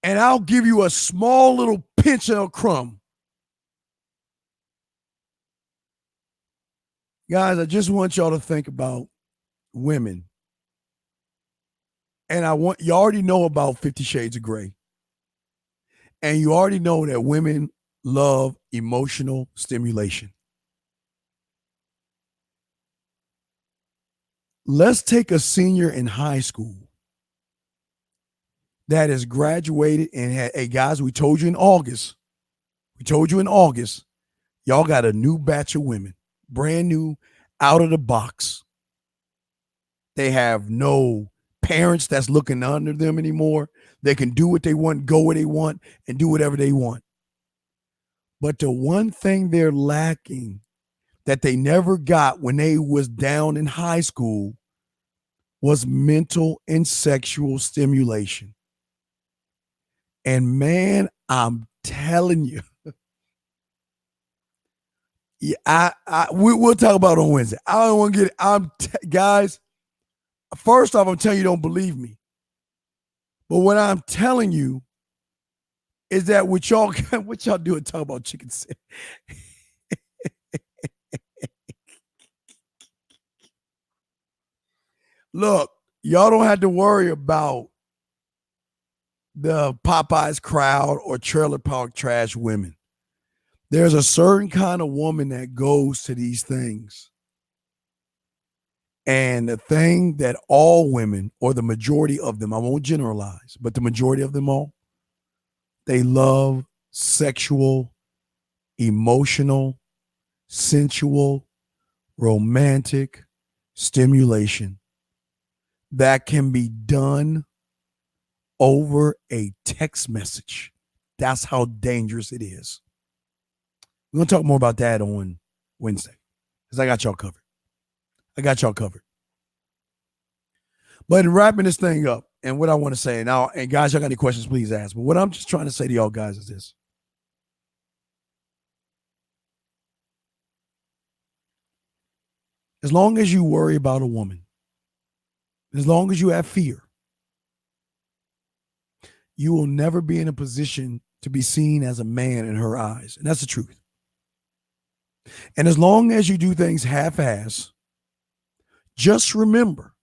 and I'll give you a small little pinch of a crumb. Guys, I just want y'all to think about women And you already know about 50 Shades of Grey. And you already know that women love emotional stimulation. Let's take a senior in high school that has graduated and had, hey guys, we told you in August, y'all got a new batch of women, brand new, out of the box. They have no parents that's looking under them anymore. They can do what they want, go where they want, and do whatever they want. But the one thing they're lacking that they never got when they was down in high school was mental and sexual stimulation. And man, I'm telling you, yeah, we'll talk about it on Wednesday. I don't want to get it. Guys, first off, I'm telling you, don't believe me. But what I'm telling you is that what y'all doing, talk about chicken sandwich. Look, y'all don't have to worry about the Popeyes crowd or trailer park trash women. There's a certain kind of woman that goes to these things. And the thing that all women, or the majority of them, I won't generalize, but the majority of them all, they love sexual, emotional, sensual, romantic stimulation that can be done over a text message. That's how dangerous it is. We're going to talk more about that on Wednesday because I got y'all covered. But in wrapping this thing up, and what I want to say now, and guys, y'all got any questions, please ask. But what I'm just trying to say to y'all guys is this. As long as you worry about a woman, as long as you have fear, you will never be in a position to be seen as a man in her eyes. And that's the truth. And as long as you do things half-ass, just remember,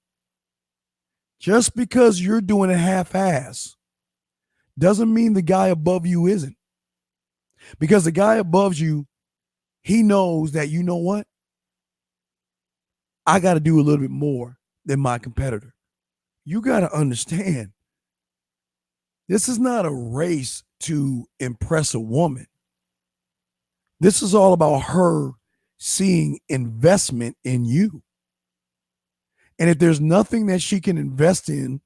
just because you're doing it half-ass doesn't mean the guy above you isn't. Because the guy above you, he knows that, you know what? I got to do a little bit more than my competitor. You got to understand, this is not a race to impress a woman. This is all about her seeing investment in you. And if there's nothing that she can invest in,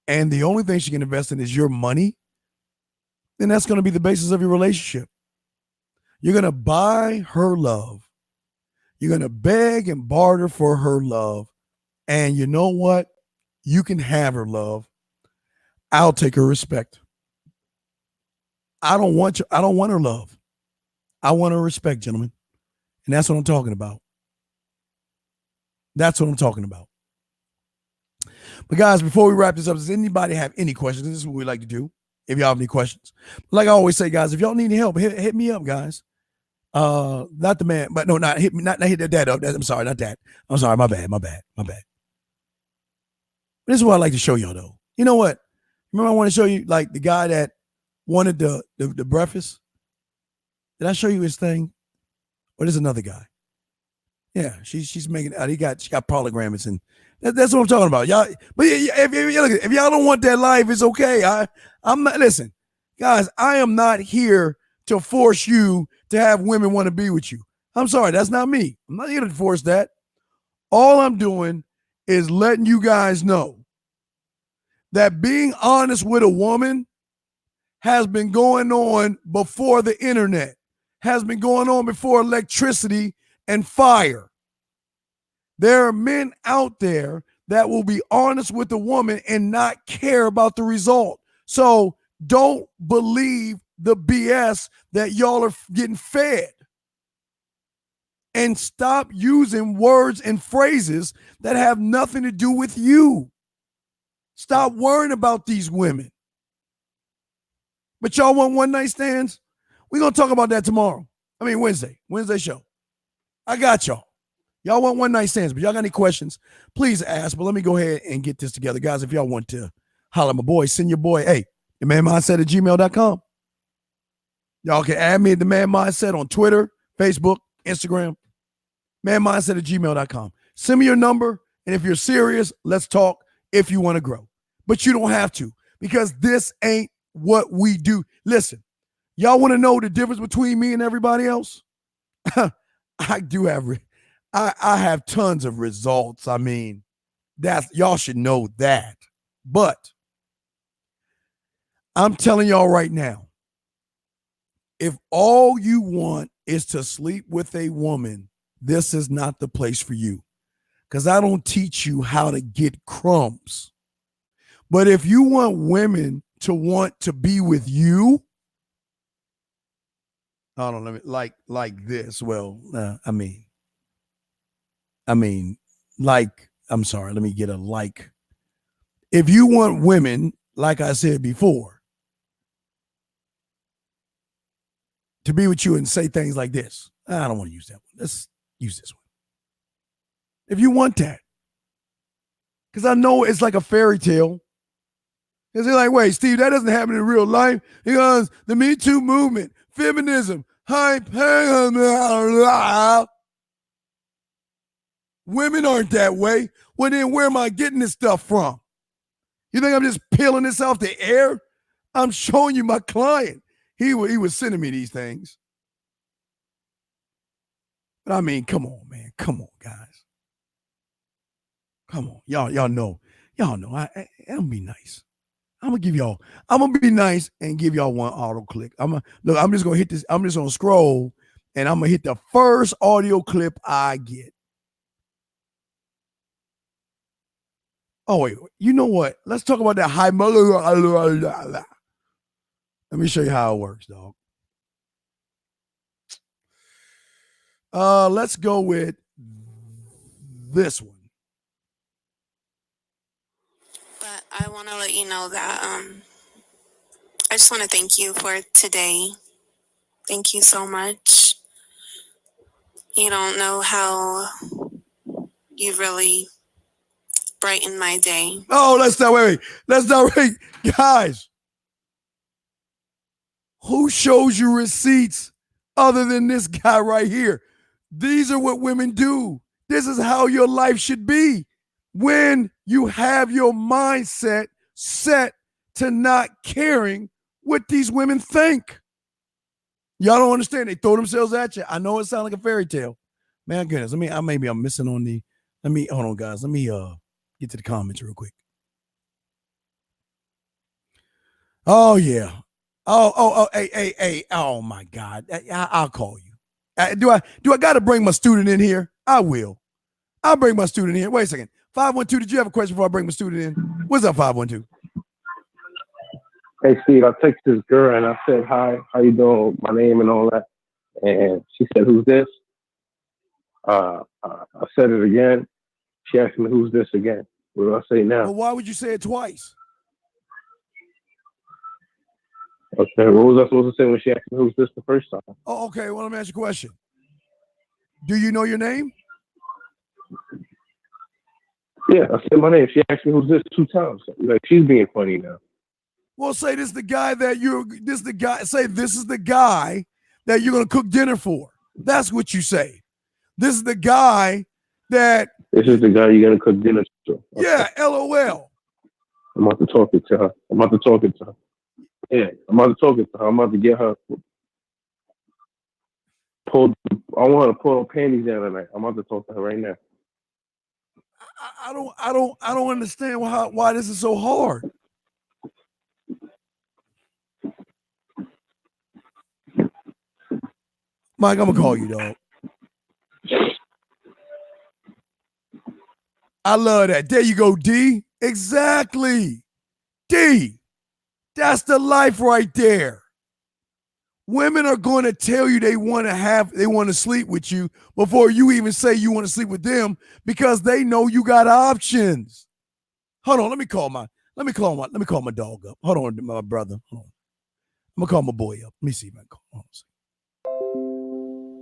and the only thing she can invest in is your money, then that's going to be the basis of your relationship. You're going to buy her love. You're going to beg and barter for her love. And you know what? You can have her love. I'll take her respect. I don't want her love. I want her respect, gentlemen. And that's what I'm talking about. That's what I'm talking about. But guys, before we wrap this up, does anybody have any questions? This is what we like to do. If y'all have any questions, like I always say, guys, if y'all need any help, hit me up, guys. Not the man, but no, not hit me, not hit that up. I'm sorry, not that. I'm sorry, my bad. This is what I like to show y'all, though. You know what? Remember, I want to show you like the guy that wanted the breakfast. Did I show you his thing? Or there's another guy? Yeah, she's making out. She got polygrams, and that's what I'm talking about, y'all. But if y'all don't want that life, it's okay. I'm not. Listen, guys, I am not here to force you to have women want to be with you. I'm sorry, that's not me. I'm not here to force that. All I'm doing is letting you guys know that being honest with a woman has been going on before the internet, has been going on before electricity and fire. There are men out there that will be honest with a woman and not care about the result. So don't believe the BS that y'all are getting fed. And stop using words and phrases that have nothing to do with you. Stop worrying about these women. But y'all want one night stands? We're going to talk about that tomorrow. Wednesday show. I got y'all. Y'all want one night stands, but y'all got any questions, please ask. But let me go ahead and get this together. Guys, if y'all want to holla at my boy. Send your boy, hey, the man mindset at gmail.com. Y'all can add me at the man mindset on Twitter, Facebook, Instagram. Man mindset at gmail.com. Send me your number. And if you're serious, let's talk if you want to grow. But you don't have to, because this ain't what we do. Listen, y'all want to know the difference between me and everybody else? I do have, I have tons of results. I mean, y'all should know that. But I'm telling y'all right now, if all you want is to sleep with a woman, this is not the place for you. Because I don't teach you how to get crumbs. But if you want women to want to be with you, I don't know, like this. Well, I'm sorry, let me get a like. If you want women, like I said before, to be with you and say things like this, I don't want to use that one. Let's use this one. If you want that, because I know it's like a fairy tale. Because they're like, wait, Steve, that doesn't happen in real life. Because the Me Too movement, feminism, hype, women aren't that way. Well, then where am I getting this stuff from? You think I'm just peeling this off the air? I'm showing you my client. He was sending me these things. But I mean, come on, man. Come on, guys. Come on. Y'all know. I'm gonna be nice. I'm gonna be nice and give y'all one auto click. I'm just gonna hit this. I'm just gonna scroll and I'm gonna hit the first audio clip I get. Oh, wait, you know what? Let's talk about that high. Let me show you how it works, dog. Let's go with this one. But I want to let you know that I just want to thank you for today. Thank you so much. You don't know how you really brightened my day. Oh, let's not wait. Guys, who shows you receipts other than this guy right here? These are what women do. This is how your life should be. When you have your mindset set to not caring what these women think. Y'all don't understand. They throw themselves at you. I know it sounds like a fairy tale. Man, goodness. Maybe I'm missing on hold on, guys. Let me get to the comments real quick. Oh, yeah. Hey. Oh, my God. I'll call you. Do I got to bring my student in here? I will. I'll bring my student in. Wait a second. 512, did you have a question before I bring my student in? What's up, 512? Hey, Steve, I texted this girl and I said, hi, how you doing? My name and all that. And she said, who's this? I said it again. She asked me, who's this again? What do I say now? Well, why would you say it twice? Okay, what was I supposed to say when she asked me who's this the first time? Oh, okay. Well, let me ask you a question. Do you know your name? Yeah, I said my name. She asked me who's this 2 times. Like, she's being funny now. Well, say this is the guy that say this is the guy that you're going to cook dinner for. That's what you say. This is the guy that. This is the guy you're going to cook dinner for. Okay. Yeah, LOL. I'm about to talk it to her. Yeah, I'm about to talk it to her. I'm about to get her. I want her to pull her panties down tonight. I'm about to talk to her right now. I don't understand why this is so hard. Mike, I'm gonna call you, dog. I love that. There you go, D. Exactly. D. That's the life right there. Women are going to tell you they want to sleep with you before you even say you want to sleep with them because they know you got options. Hold on, let me call my dog up. Hold on, my brother. Hold on. I'm gonna call my boy up. Let me see if I can call. Hold on.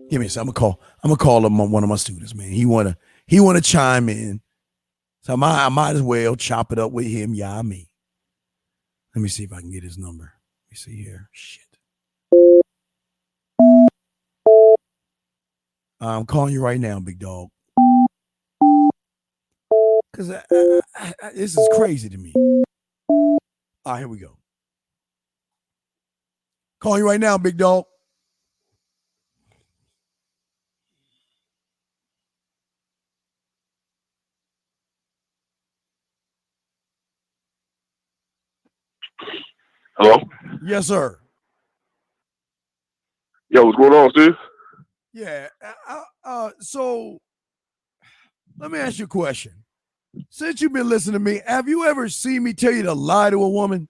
Give me a second. I'm gonna call him one of my students, man. He wanna chime in. So I might as well chop it up with him. Yeah, me. Let me see if I can get his number. Let me see here. Shit. I'm calling you right now, big dog. Because this is crazy to me. All right, here we go. Calling you right now, big dog. Hello? Yes, sir. Yo, what's going on, Steve? Yeah. So let me ask you a question. Since you've been listening to me, have you ever seen me tell you to lie to a woman?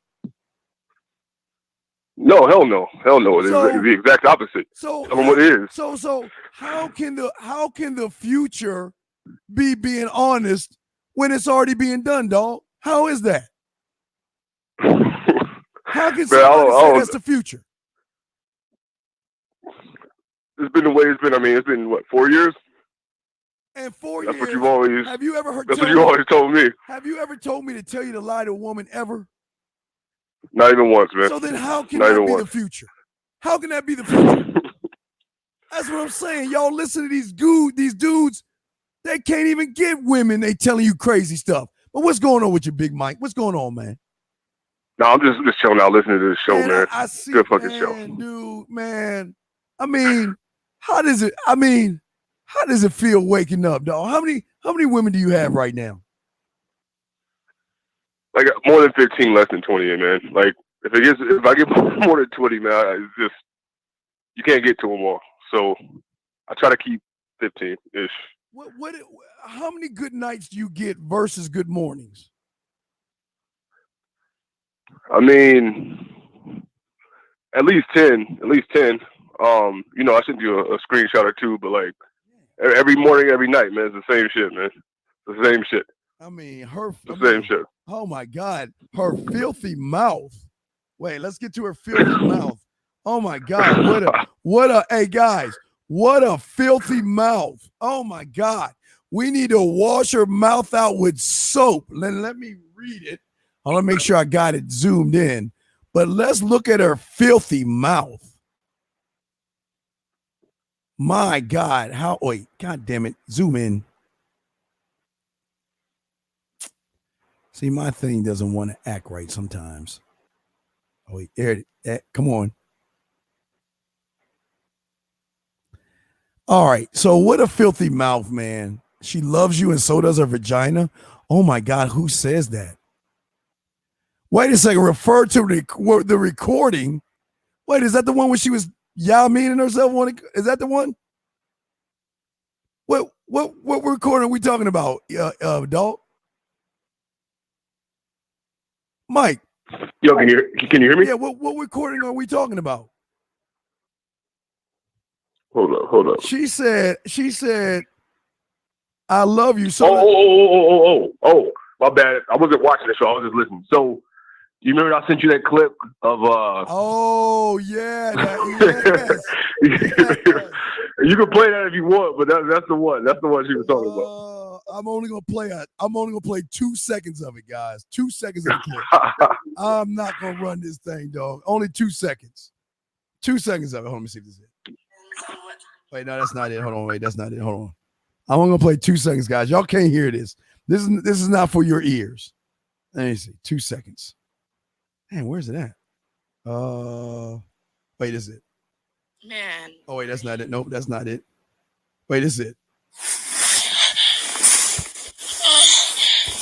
No, hell no. Hell no. It's So- the exact opposite. So Tell them what it is. So how can the future be being honest when it's already being done, dog? How is that? How can Man, somebody I say don't- that's the future? It's been the way it's been. I mean, it's been, what, 4 years? And 4 That's years. what you've always, Have you ever heard? that's what you always told me. Have you ever told me to tell you to lie to a woman ever? Not even once, man. So then, how can Not that even be the once. future? How can that be the future? That's what I'm saying. Y'all listen to these dudes. They can't even get women. They telling you crazy stuff. But what's going on with your big Mike? What's going on, man? No, I'm just chilling out listening to this show, man. I see, Good fucking man, show. dude, man. I mean, how does it feel waking up, dog? How many women do you have right now? Like, more than 15, less than 20, man. Like, if I get more than 20, man, it's just, you can't get to them all. So I try to keep 15-ish. How many good nights do you get versus good mornings? I mean, at least 10. At least 10. You know, I sent you a screenshot or two, but like every morning, every night, man, it's the same shit, man. It's the same shit. I mean, Same shit. Oh my God, her filthy mouth. Wait, let's get to her filthy mouth. Oh my God, hey guys, what a filthy mouth. Oh my God. We need to wash her mouth out with soap. Let me read it. I want to make sure I got it zoomed in. But let's look at her filthy mouth. My God, God damn it. Zoom in. See, my thing doesn't want to act right sometimes. Oh, wait, there it. Come on. All right. So what a filthy mouth, man. She loves you and so does her vagina. Oh my God, who says that? Wait a second. Refer to the recording. Wait, is that the one where she was meaning herself? Is that the one? What recording are we talking about, dog? Mike. Yo, can you hear me? Yeah, what recording are we talking about? Hold up. She said, I love you so. Oh, my bad. I wasn't watching the show. I was just listening. So, you remember I sent you that clip of Oh yeah, yes. You can play that if you want, but that's the one. That's the one she was talking about. I'm only gonna play 2 seconds of it, guys. 2 seconds of the clip. I'm not gonna run this thing, dog. Only 2 seconds. 2 seconds of it. Hold on, let me see if this is it. Wait, no, that's not it. Hold on, wait, that's not it. Hold on. I'm only gonna play 2 seconds, guys. Y'all can't hear this. This is not for your ears. Let me see. 2 seconds. Man, where's it at? Wait, is it? Man. Oh wait, that's not it. Nope, that's not it. Wait, this is it.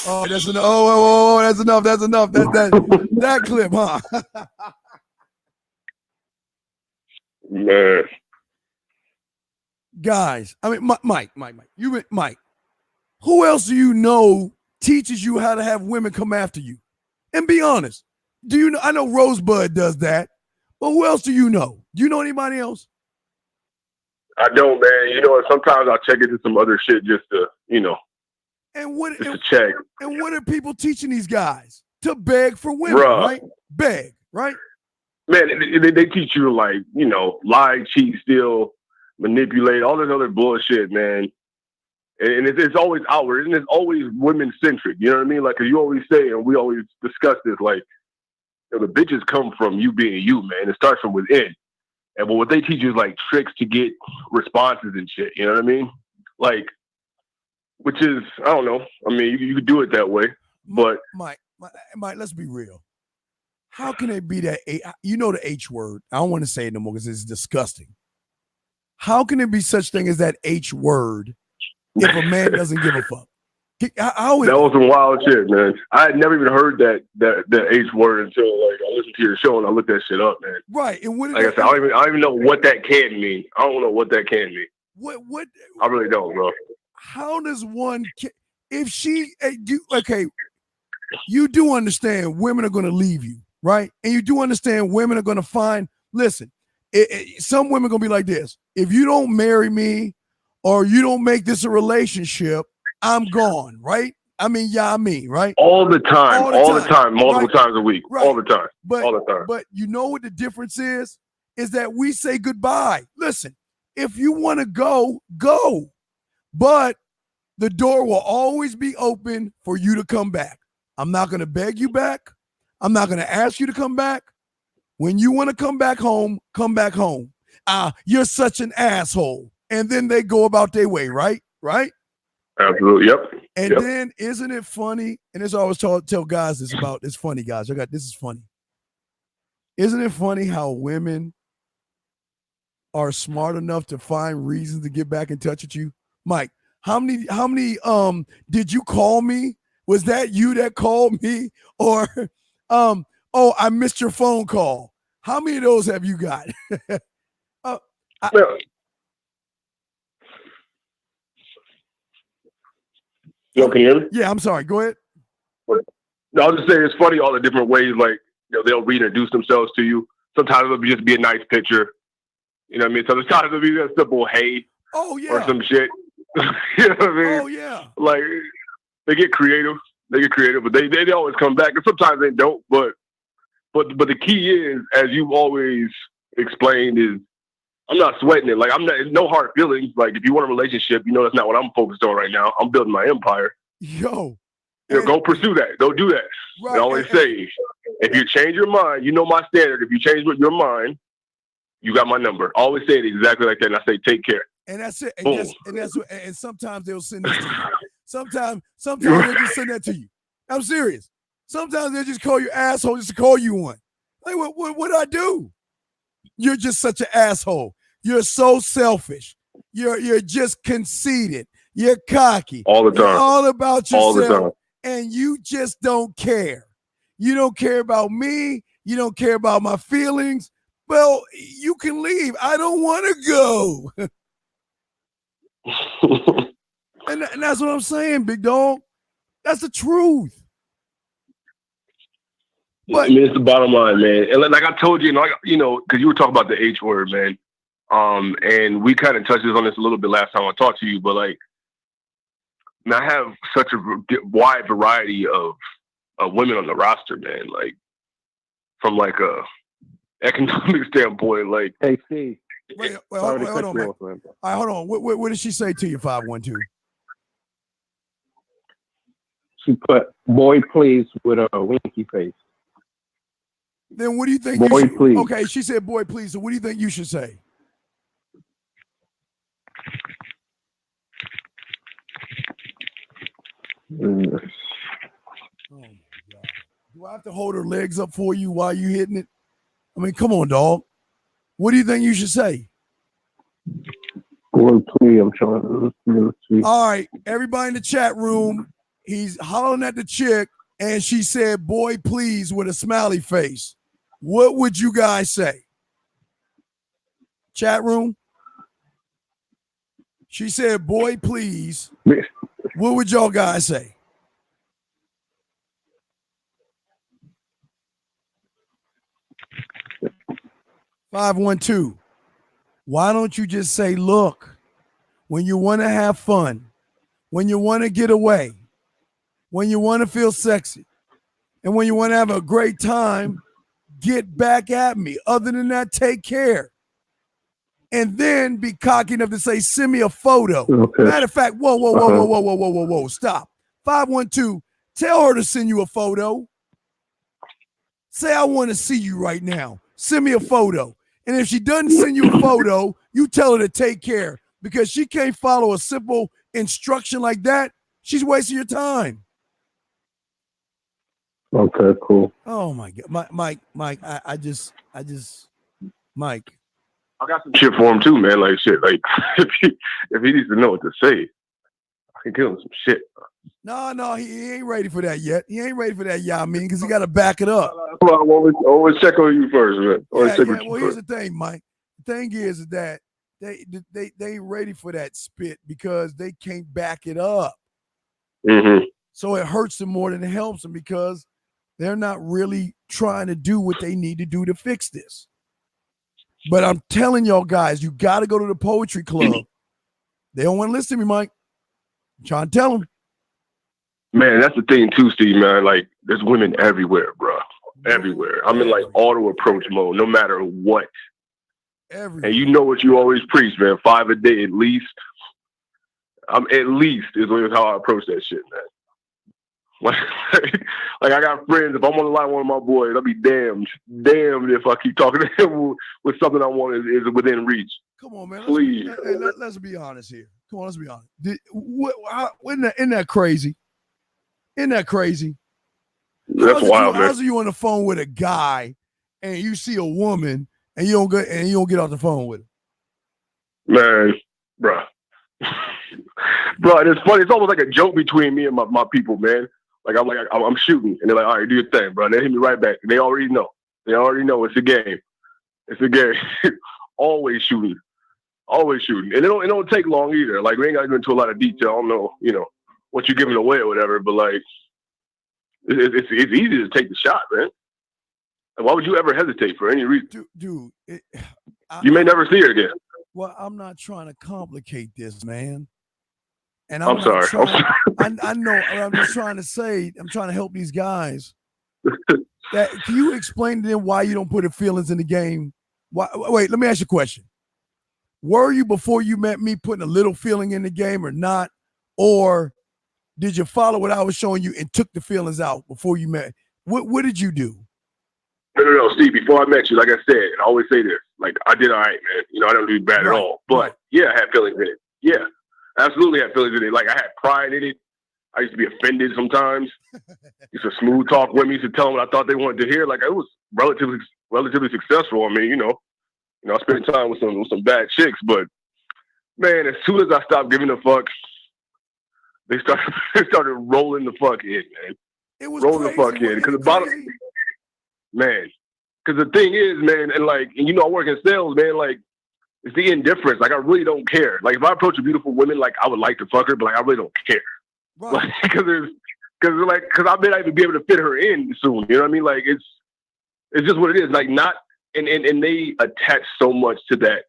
Oh, that's enough. Oh, that's enough. That's enough. That clip, huh? Man. Guys, I mean, Mike, Mike. Who else do you know teaches you how to have women come after you? And be honest. Do you know? I know Rosebud does that, but who else do you know? Do you know anybody else? I don't, man. You know, sometimes I'll check into some other shit just to, to check. And what are people teaching these guys? To beg for women, right? Beg, right? Man, they teach you to, like, lie, cheat, steal, manipulate, all this other bullshit, man. And it's always outward, and it's always women-centric. You know what I mean? Like, 'cause you always say, and we always discuss this, like, the bitches come from you being you, man. It starts from within. And but what they teach you is like tricks to get responses and shit. You know what I mean? Like, which is, I don't know. I mean, you could do it that way, but Mike, let's be real. How can it be that you know the H word? I don't want to say it no more because it's disgusting. How can it be such thing as that H word if a man doesn't give a fuck? That was some wild shit, man. I had never even heard that H word until like I listened to your show and I looked that shit up, man. Right, and what? Like I said, I don't even know what that can mean. I don't know what that can mean. What? I really don't, bro. How does one? If she do okay, you do understand women are going to leave you, right? And you do understand women are going to find. Listen, some women are going to be like this: if you don't marry me, or you don't make this a relationship, I'm gone, right? I mean, right? All the time, multiple right? times a week, right. all the time, but, all the time. But you know what the difference is? Is that we say goodbye. Listen, if you want to go, go. But the door will always be open for you to come back. I'm not going to beg you back. I'm not going to ask you to come back. When you want to come back home, come back home. You're such an asshole. And then they go about their way, right? Right? Absolutely. Yep. And then isn't it funny? And this I always tell guys this about. It's funny, guys. This is funny. Isn't it funny how women are smart enough to find reasons to get back in touch with you? Mike, how many did you call me? Was that you that called me? Or I missed your phone call. How many of those have you got? Yo, can you hear me? Yeah, I'm sorry. Go ahead. No, I'll just say it's funny all the different ways, like, they'll reintroduce themselves to you. Sometimes it'll just be a nice picture. You know what I mean? Sometimes it'll be that simple, hey, or some shit. You know what I mean? Oh, yeah. Like, they get creative. But they always come back. And sometimes they don't. But the key is, as you've always explained, is I'm not sweating it. Like, it's no hard feelings. Like, if you want a relationship, that's not what I'm focused on right now. I'm building my empire. Yo. Go pursue that. Go do that. Right. I always say, if you change your mind, my standard. If you change your mind, you got my number. I always say it exactly like that. And I say, take care. And that's it. And sometimes they'll send this to you. Sometimes they'll just send that to you. I'm serious. Sometimes they'll just call you asshole just to call you one. Like, what did I do? You're just such an asshole. You're so selfish. You're just conceited. You're cocky. All the time. You're all about yourself. All the time. And you just don't care. You don't care about me. You don't care about my feelings. Well, you can leave. I don't want to go. and that's what I'm saying, big dog. That's the truth. But, I mean, it's the bottom line, man. And like I told you, because you were talking about the H word, man. And we kind of touched on this a little bit last time I talked to you, but like, I have such a wide variety of women on the roster, man. Like, from like a economic standpoint, like. Hey, Steve. Wait, hold on, man. All right, hold on. What did she say to you, 512? She put "boy please" with a winky face. Then what do you think? Boy, please. Okay, she said "boy please." So what do you think you should say? Oh my God. Do I have to hold her legs up for you while you hitting it? I mean, come on, dog. What do you think you should say? Boy, please, I'm trying to see. All right, everybody in the chat room, he's hollering at the chick, and she said, "Boy, please," with a smiley face. What would you guys say? Chat room? She said, "Boy, please." What would y'all guys say? (512). Why don't you just say, look, when you want to have fun, when you want to get away, when you want to feel sexy, and when you want to have a great time, get back at me. Other than that, take care. And then be cocky enough to say, send me a photo. Okay. Matter of fact, whoa, stop. 512, tell her to send you a photo. Say I want to see you right now. Send me a photo. And if she doesn't send you a photo, you tell her to take care because she can't follow a simple instruction like that. She's wasting your time. Okay, cool. Oh my God, Mike, I just, Mike. I got some shit for him too, man. Like shit, like if he needs to know what to say, I can give him some shit. No, he ain't ready for that yet. He ain't ready for that, yeah, I mean, because he got to back it up. Well, I always check on you first, man. Well, here's the thing, Mike. The thing is that they ain't ready for that spit because they can't back it up. Mm-hmm. So it hurts them more than it helps them because they're not really trying to do what they need to do to fix this. But I'm telling y'all guys, you got to go to the poetry club. They don't want to listen to me, Mike. I'm trying to tell them. Man, that's the thing too, Steve, man. Like, there's women everywhere, bro. Everywhere. I'm in like auto approach mode, no matter what. Everywhere. And you know what you always preach, man. 5 a day at least. At least is how I approach that shit, man. Like I got friends. If I'm on the line with one of my boys, I'll be damned if I keep talking to him with something I want is within reach. Come on, man. Please. Let's be honest here. Come on, let's be honest. Isn't that crazy? Isn't that crazy? That's wild, man. How's you on the phone with a guy and you see a woman and you don't get off the phone with her? Man, bro, it's funny. It's almost like a joke between me and my people, man. Like I'm shooting, and they're like, "All right, do your thing, bro." And they hit me right back. They already know. It's a game. It's a game. Always shooting. And it don't take long either. Like we ain't got to go into a lot of detail. I don't know, what you're giving away or whatever, but like it's easy to take the shot, man. And why would you ever hesitate for any reason? Dude, you may never see her again. Well, I'm not trying to complicate this, man. And I'm sorry. I know. I'm just trying to say. I'm trying to help these guys. Can you explain to them why you don't put the feelings in the game? Wait, let me ask you a question. Were you before you met me putting a little feeling in the game or not, or did you follow what I was showing you and took the feelings out before you met? What did you do? No, Steve. Before I met you, like I said, and I always say this, like I did all right, man. I don't do bad at all. But yeah, I had feelings in it. Yeah, absolutely had feelings in it. Like I had pride in it. I used to be offended sometimes. Used to smooth talk women. Used to tell them what I thought they wanted to hear. Like it was relatively successful. I mean, I spent time with some bad chicks, but man, as soon as I stopped giving a fuck, they started rolling the fuck in, man. It was rolling the fuck in because the bottom, man. Because the thing is, man, and I work in sales, man. Like it's the indifference. Like I really don't care. Like if I approach a beautiful woman, like I would like to fuck her, but like I really don't care. Right. Like because I may not even be able to fit her in soon. You know what I mean? Like it's just what it is. Like not. And they attach so much to that,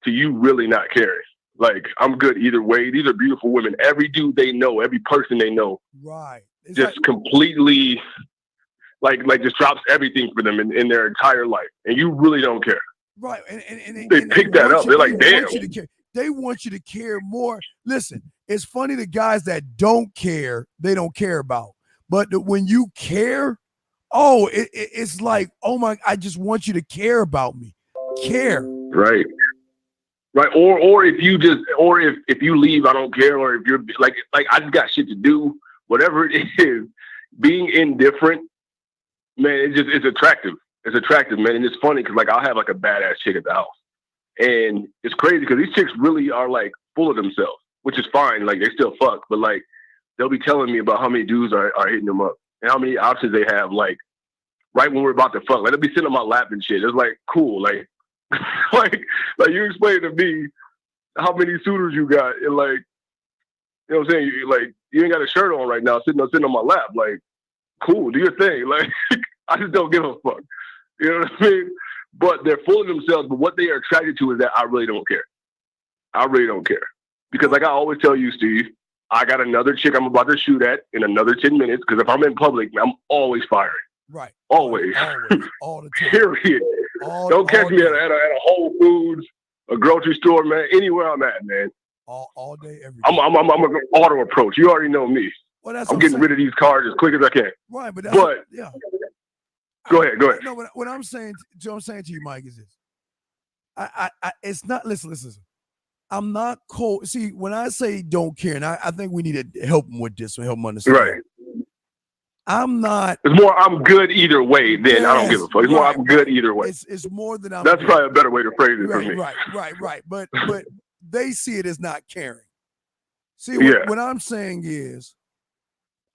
to you really not caring. Like, I'm good either way. These are beautiful women. Every dude they know, every person they know, right, it's just completely, like just drops everything for them in their entire life. And you really don't care. Right. And they pick that up. They're like, damn. They want you to care more. Listen, it's funny the guys that don't care, they don't care about. But when you care, it's like, oh my, I just want you to care about me. Care. Right. Or if you leave, I don't care. Or if you're like I just got shit to do, whatever it is, being indifferent, man, it's attractive. It's attractive, man. And it's funny because like I'll have like a badass chick at the house. And it's crazy because these chicks really are like full of themselves, which is fine. Like they still fuck, but like they'll be telling me about how many dudes are hitting them up. And how many options they have, like, right when we're about to fuck. Like, they'll be sitting on my lap and shit. It's like, cool. Like, like you explain to me how many suitors you got. And, like, you know what I'm saying? You ain't got a shirt on right now, sitting on my lap. Like, cool, do your thing. Like, I just don't give a fuck. You know what I mean? But they're full of themselves. But what they are attracted to is that I really don't care. I really don't care. Because, like I always tell you, Steve, I got another chick I'm about to shoot at in another 10 minutes because if I'm in public, I'm always firing. Right. Always. All the time. Period. Don't catch me at a Whole Foods, a grocery store, man. Anywhere I'm at, man. All day, every day. I'm an auto approach. You already know me. Well, I'm getting rid of these cars as quick as I can. Right, but Go ahead. No, what I'm saying, to you, Mike, is this. It's not. Listen. I'm not cold. See, when I say don't care, and I think we need to help him with this or help him understand. Right. I'm not. It's more I'm good either way than I don't give a fuck. It's more I'm good either way. It's more than I'm. That's good. probably a better way to phrase it for me. Right. But they see it as not caring. See, what I'm saying is,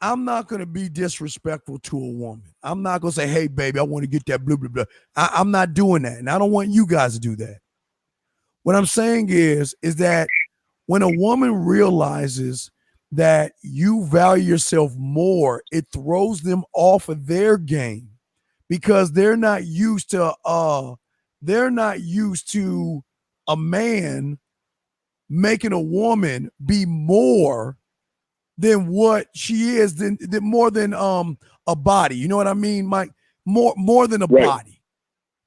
I'm not going to be disrespectful to a woman. I'm not going to say, hey, baby, I want to get that blah, blah, blah. I'm not doing that. And I don't want you guys to do that. What I'm saying is that when a woman realizes that you value yourself more, it throws them off of their game because they're not used to a man making a woman be more than what she is, than more than a body. You know what I mean, Mike? More than a body.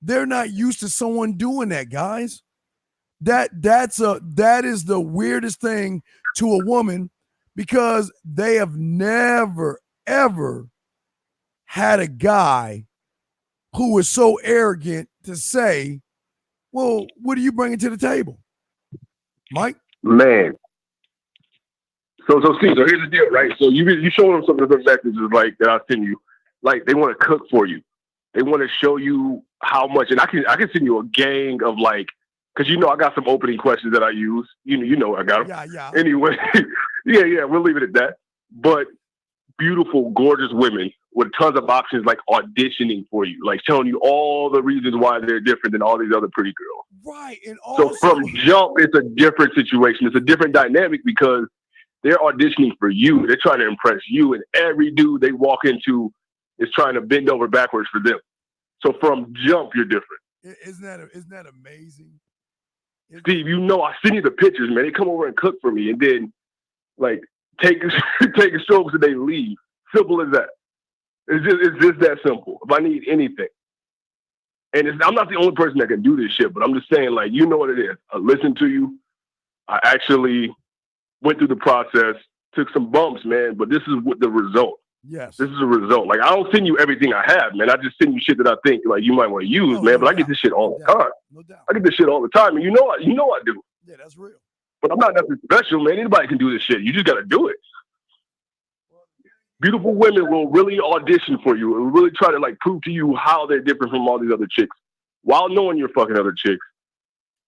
They're not used to someone doing that, guys. That is the weirdest thing to a woman because they have never ever had a guy who was so arrogant to say, well, what are you bringing to the table, Mike? Man. So Steve, so here's the deal, right? So you showing them some of the messages like that I send you, like they want to cook for you, they want to show you how much, and I can send you a gang of like, because I got some opening questions that I use. You know I got them. Yeah. Anyway, yeah, we'll leave it at that. But beautiful, gorgeous women with tons of options, like auditioning for you, like telling you all the reasons why they're different than all these other pretty girls. Right, and also, so from jump, it's a different situation. It's a different dynamic because they're auditioning for you. They're trying to impress you, and every dude they walk into is trying to bend over backwards for them. So from jump, you're different. Isn't that amazing? Steve, I send you the pictures, man. They come over and cook for me, and then like take strokes and they leave. Simple as that. It's just that simple. If I need anything, and I'm not the only person that can do this shit, but I'm just saying, like, you know what it is. I listened to you. I actually went through the process, took some bumps, man. But this is what the result. Yes. This is a result. Like, I don't send you everything I have, man. I just send you shit that I think like you might want to use, man. But I get this shit all the time. No doubt. I get this shit all the time, and you know I do. Yeah, that's real. But I'm not nothing special, man. Anybody can do this shit. You just got to do it. Beautiful women will really audition for you and really try to like prove to you how they're different from all these other chicks while knowing you're fucking other chicks,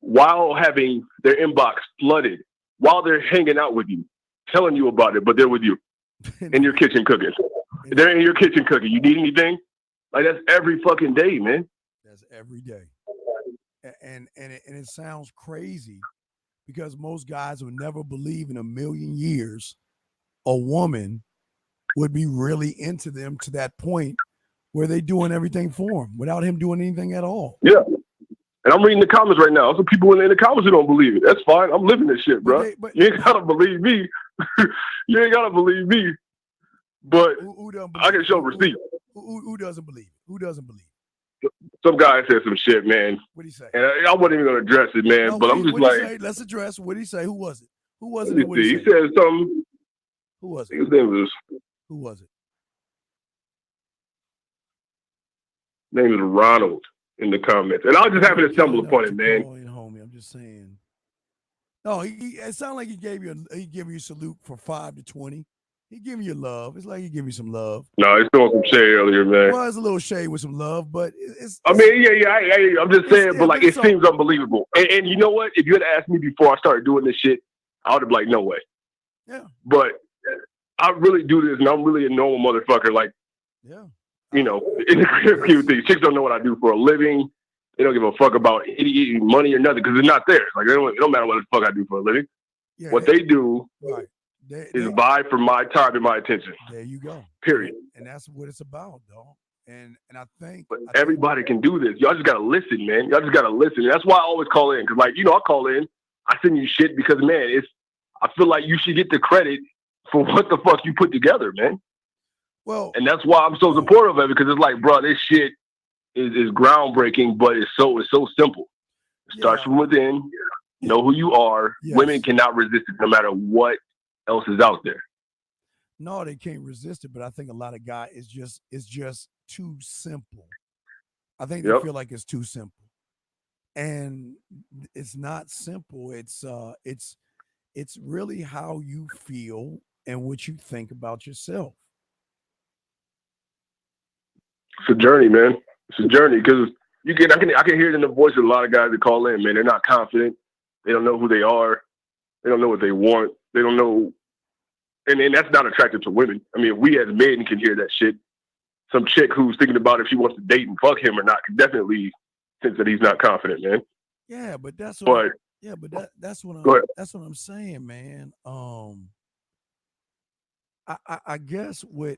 while having their inbox flooded, while they're hanging out with you, telling you about it, but they're with you in your kitchen cooking. They're in your kitchen cooking. You need anything? Like, that's every fucking day, man. That's every day. And it sounds crazy because most guys would never believe in a million years a woman would be really into them to that point where they doing everything for him without him doing anything at all. Yeah. And I'm reading the comments right now. Some people in the comments who don't believe it. That's fine. I'm living this shit, bro. You ain't got to believe me. You ain't got to believe me. But I can show receipts. Who doesn't believe it? Who doesn't believe it? Some guy said some shit, man. What did he say? And I wasn't even going to address it, man. No, but I'm just like. Let's address. What did he say? Who was it? Who was it? He said something. Who was it? His name was. Who was it? Name is Ronald in the comments. And I was just having to stumble upon it, man. Homie, I'm just saying. No, it sounded like he gave you a salute for 5 to 20. He giving you love. It's like he giving you some love. No, he's throwing some shade earlier, man. Well, it's a little shade with some love, but it's I mean, I'm just saying, but like, it seems unbelievable. And you know what? If you had asked me before I started doing this shit, I would have been like, no way. Yeah. But I really do this, and I'm really a normal motherfucker. Like, yeah. In the grand scheme of things, chicks don't know what I do for a living. They don't give a fuck about eating money or nothing because it's not theirs. Like, it don't matter what the fuck I do for a living. Yeah, what they do is buy for my time and my attention. There you go. Period. And that's what it's about, dog. And I think. But everybody can do this. Y'all just gotta listen, man. Y'all just gotta listen. And that's why I always call in because, like, I call in. I send you shit because, man, I feel like you should get the credit for what the fuck you put together, man. Well, and that's why I'm so supportive of it because it's like, bro, this shit is groundbreaking, but it's so simple. It starts from within. Know who you are. Yes. Women cannot resist it no matter what else is out there. No, they can't resist it, but I think a lot of guys it's just too simple. I think they feel like it's too simple. And it's not simple. It's really how you feel and what you think about yourself. It's a journey, man. It's a journey because I can hear it in the voice of a lot of guys that call in, man. They're not confident. They don't know who they are. They don't know what they want. They don't know. And that's not attractive to women. I mean, we as men can hear that shit. Some chick who's thinking about if she wants to date and fuck him or not can definitely sense that he's not confident, man. Yeah, but that's what that's what I'm saying, man. I guess what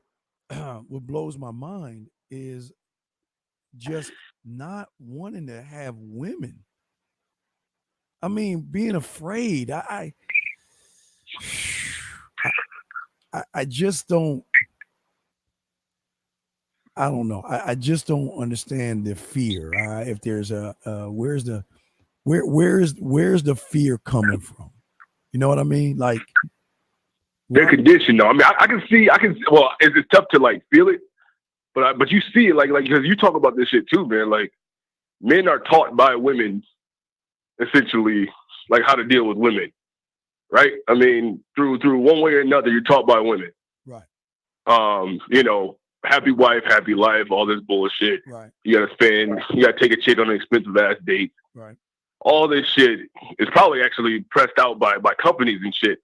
blows my mind is just not wanting to have women. I mean, being afraid. I just don't. I don't know. I just don't understand the fear. If there's where's the fear coming from? You know what I mean? Like they're conditioned, though. I mean, I can see. Well, it's tough to like feel it, but you see it like because you talk about this shit too, man. Like men are taught by women essentially like how to deal with women, right? I mean, through one way or another, you're taught by women, right? You know. Happy wife, happy life, all this bullshit. Right. You gotta spend, you gotta take a chick on an expensive ass date. Right. All this shit is probably actually pressed out by companies and shit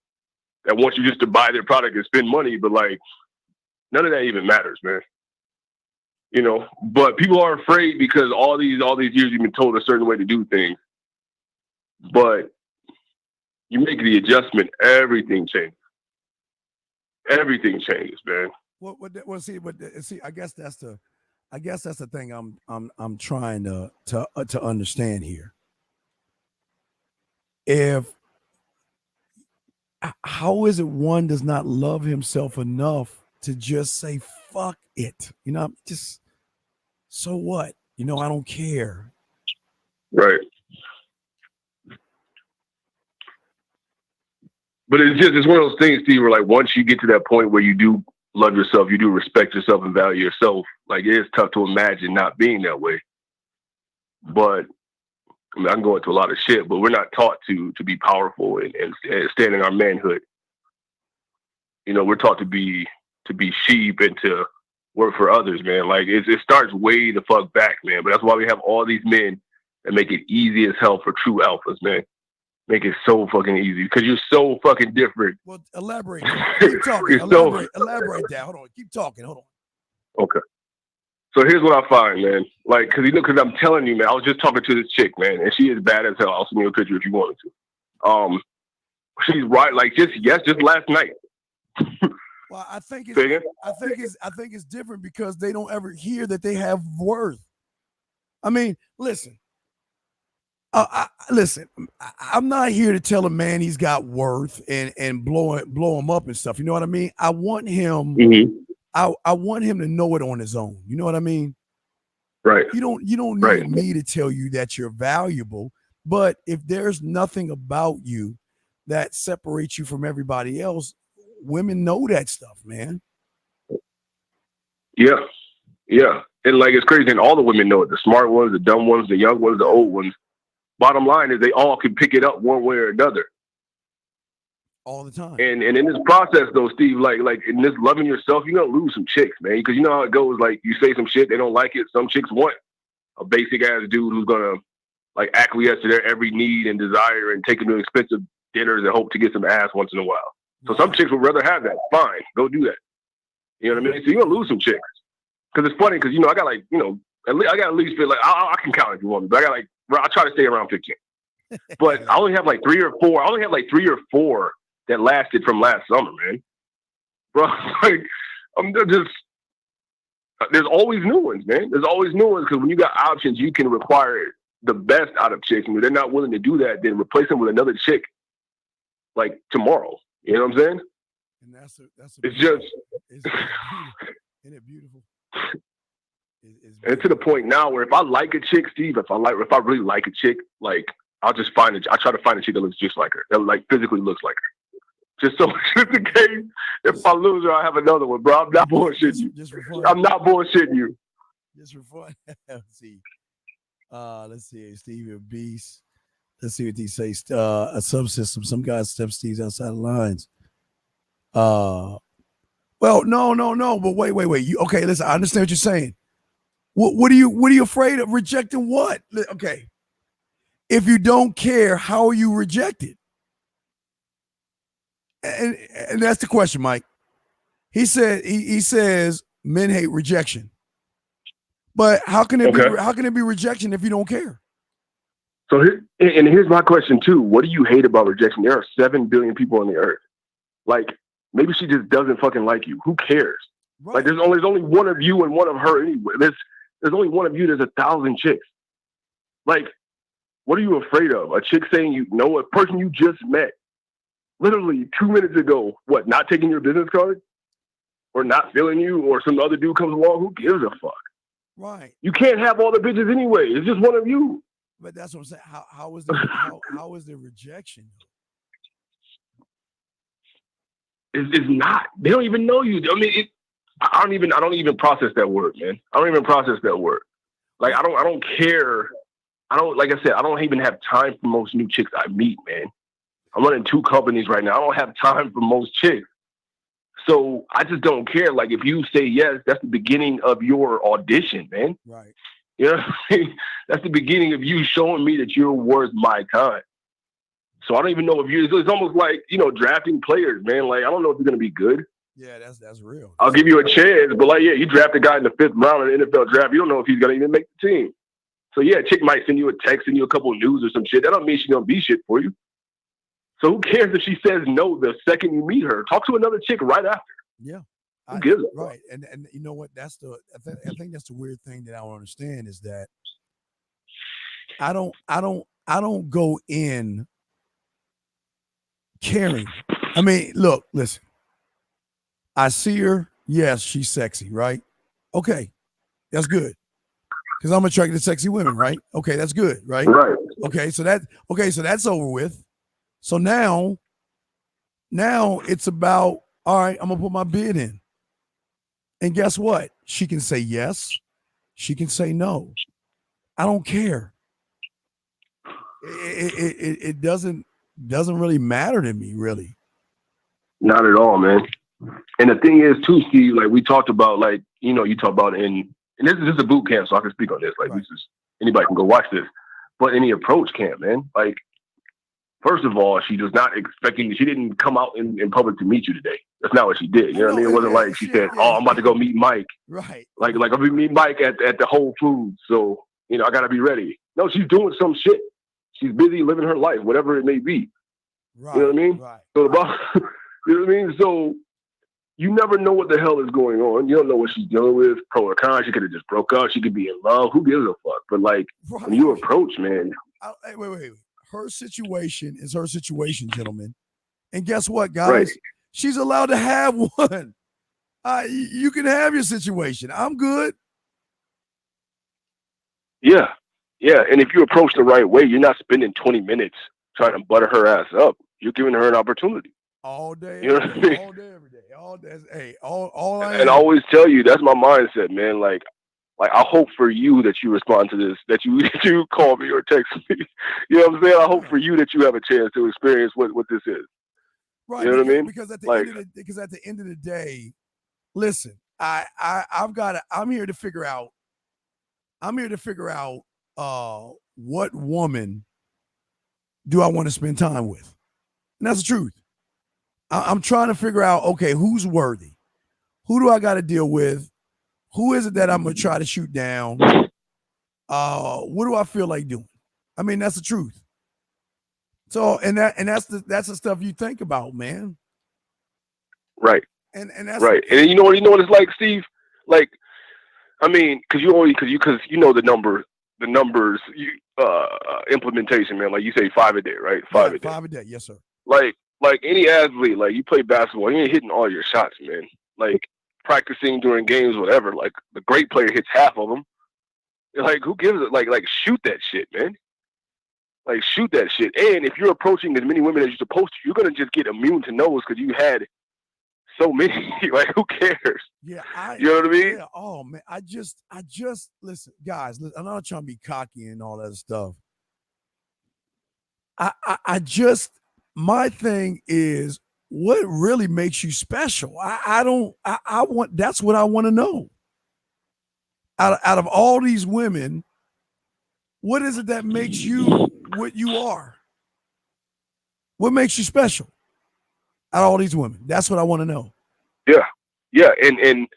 that want you just to buy their product and spend money, but like none of that even matters, man. You know, but people are afraid because all these years you've been told a certain way to do things. But you make the adjustment, everything changes. Everything changes, man. See, I guess that's the thing I'm trying to understand here. How is it one does not love himself enough to just say fuck it? You know, just so what? You know, I don't care. Right. But it's one of those things, Steve, where like once you get to that point where you do love yourself, you do respect yourself and value yourself, like it is tough to imagine not being that way. But I mean, I can go into a lot of shit, but we're not taught to be powerful and stand in our manhood. You know, we're taught to be sheep and to work for others, man. Like it starts way the fuck back, man. But that's why we have all these men that make it easy as hell for true alphas, man. Make it so fucking easy because you're so fucking different. Well, elaborate. Keep talking. Elaborate that. Hold on. Keep talking. Hold on. Okay. So here's what I find, man. Like, because I'm telling you, man, I was just talking to this chick, man, and she is bad as hell. I'll send you a picture if you wanted to. She's right. Like, just last night. Well, I think it's different because they don't ever hear that they have worth. I mean, listen. Listen, I'm not here to tell a man he's got worth and blow him up and stuff. You know what I mean? I want him. Mm-hmm. I want him to know it on his own. You know what I mean? Right. You don't need me to tell you that you're valuable. But if there's nothing about you that separates you from everybody else, women know that stuff, man. Yeah. Yeah. And like it's crazy, and all the women know it. The smart ones, the dumb ones, the young ones, the old ones. Bottom line is they all can pick it up one way or another. All the time. And in this process though, Steve, like in this loving yourself, you're gonna lose some chicks, man. Because you know how it goes, like you say some shit, they don't like it. Some chicks want a basic ass dude who's gonna like acquiesce to their every need and desire and take them to expensive dinners and hope to get some ass once in a while. So some chicks would rather have that. Fine, go do that. You know what I mean? So you're gonna lose some chicks. Because it's funny, because you know, I got like, you know, I got at least feel like I can count if you want me, but I got like I try to stay around 15. But I only have like 3 or 4. I only have like 3 or 4 that lasted from last summer, man. Bro, like I'm just there's always new ones, man. There's always new ones because when you got options, you can require the best out of chicks. And if they're not willing to do that, then replace them with another chick like tomorrow. You know what I'm saying? And that's it's just isn't it beautiful? And to the point now where if I like a chick, Steve, if I really like a chick, like I'll just find it. I try to find a chick that looks just like her, that like physically looks like her. Just so just in case if I lose her, I have another one, bro. I'm not bullshitting you. I'm not bullshitting you. Just for fun. Let's see. Let's see. Stevie Beast. Let's see what he say. A subsystem. Some guys step Steve's outside the lines. Well, no. But wait. You okay? Listen, I understand what you're saying. What are you afraid of? Rejecting what? Okay. If you don't care, how are you rejected? And that's the question, Mike. He said he says men hate rejection. But how can it be rejection if you don't care? So here's my question too. What do you hate about rejection? There are 7 billion people on the earth. Like, maybe she just doesn't fucking like you. Who cares? Right. Like, there's only one of you and one of her anyway. There's only one of you. There's 1,000 chicks. Like, what are you afraid of? A chick saying you know a person you just met literally 2 minutes ago, what, not taking your business card? Or not feeling you? Or some other dude comes along? Who gives a fuck? Right. You can't have all the bitches anyway. It's just one of you. But that's what I'm saying. How is the rejection? It's not. They don't even know you. I mean, I don't even process that word, man. I don't even process that word. Like, I don't care. Like I said, I don't even have time for most new chicks I meet, man. I'm running 2 companies right now. I don't have time for most chicks. So I just don't care. Like, if you say yes, that's the beginning of your audition, man. Right. You know what I mean? That's the beginning of you showing me that you're worth my time. So I don't even know if it's almost like, drafting players, man. Like, I don't know if you're going to be good. Yeah, that's real. I'll give you a chance, but like, yeah, you draft a guy in the 5th round in the NFL draft. You don't know if he's going to even make the team. So yeah, a chick might send you a text, send you a couple of news or some shit. That don't mean she's going to be shit for you. So who cares if she says no the second you meet her? Talk to another chick right after. Yeah. Who gives a fuck? Right. And you know what? I think that's the weird thing that I don't understand is that I don't go in caring. I mean, look, listen. I see her. Yes, she's sexy, right? Okay. That's good. Because I'm attracted to sexy women, right? Okay, that's good, right? Right. Okay, so that's over with. So now it's about, all right, I'm gonna put my bid in. And guess what? She can say yes. She can say no. I don't care. It doesn't really matter to me, really. Not at all, man. And the thing is, too, Steve, like we talked about, like, you talk about and this is just a boot camp, so I can speak on this. Like, right. Anybody can go watch this. But in the approach camp, man, like, first of all, she didn't come out in public to meet you today. That's not what she did. You know what I mean? It wasn't like she said, "Oh, I'm about to go meet Mike." Right. Like I'll be meeting Mike at the Whole Foods, so I gotta be ready. No, she's doing some shit. She's busy living her life, whatever it may be. Right. You know what I mean? Right. So you know what I mean? So you never know what the hell is going on. You don't know what she's dealing with, pro or con. She could have just broke up. She could be in love. Who gives a fuck? But like, when you approach, man. Wait. Her situation is her situation, gentlemen. And guess what, guys? Right. She's allowed to have one. You can have your situation. I'm good. Yeah. And if you approach the right way, you're not spending 20 minutes trying to butter her ass up. You're giving her an opportunity. All day. You know what I mean? All day, every day. All day. Hey, all I and I always tell you, that's my mindset, man. Like I hope for you that you respond to this, that you call me or text me. You know what I'm saying? I hope for you that you have a chance to experience what this is. Right. You know what I mean? Because at the end of the day, listen, I'm here to figure out what woman do I want to spend time with? And that's the truth. I'm trying to figure out, okay, who's worthy? Who do I got to deal with? Who is it that I'm going to try to shoot down? What do I feel like doing? I mean, that's the truth. So, and that's the stuff you think about, man. Right. And that's right. And you know what it's like, Steve? Like, I mean, because you know the numbers implementation, man. Like you say 5 a day, right? 5 a day. 5 a day, yes, sir. Like any athlete, like you play basketball, you ain't hitting all your shots, man. Like practicing during games, whatever. Like the great player hits half of them. Like who gives it? Like shoot that shit, man. Like shoot that shit. And if you're approaching as many women as you're supposed to, you're gonna just get immune to no's because you had so many. Like, who cares? Yeah, You know what I mean? Yeah. Oh man, I just listen, guys. I'm not trying to be cocky and all that stuff. I just my thing is what really makes you special. I don't. I want. That's what I want to know. Out of all these women, what is it that makes you what you are? What makes you special? Out of all these women, that's what I want to know. Yeah, and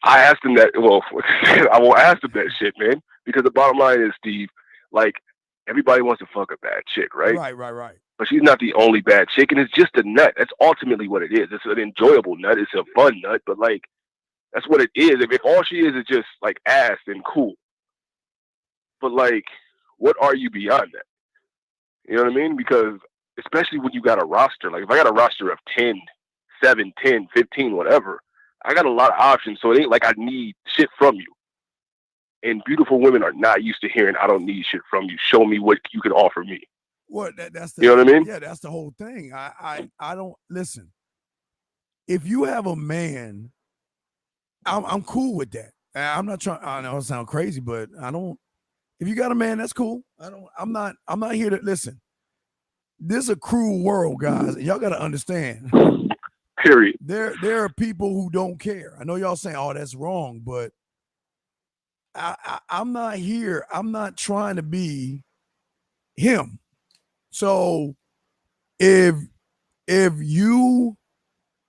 I asked him that. Well, I won't ask him that shit, man, because the bottom line is, Steve, like, everybody wants to fuck a bad chick, right? Right. But she's not the only bad chick, and it's just a nut. That's ultimately what it is. It's an enjoyable nut. It's a fun nut, but like, that's what it is. If all she is just like ass, then cool. But like, what are you beyond that? You know what I mean? Because especially when you got a roster, like if I got a roster of 10, 7, 10, 15, whatever, I got a lot of options. So it ain't like I need shit from you. And beautiful women are not used to hearing, I don't need shit from you. Show me what you can offer me. What that's the, you know what I mean? Yeah, that's the whole thing. I don't listen. If you have a man, I'm cool with that. I'm not trying. I know it sounds crazy, but I don't. If you got a man, that's cool. I'm not here to listen. This is a cruel world, guys. Y'all got to understand. Period. There are people who don't care. I know y'all saying, "Oh, that's wrong," but I'm not here. I'm not trying to be him. So if you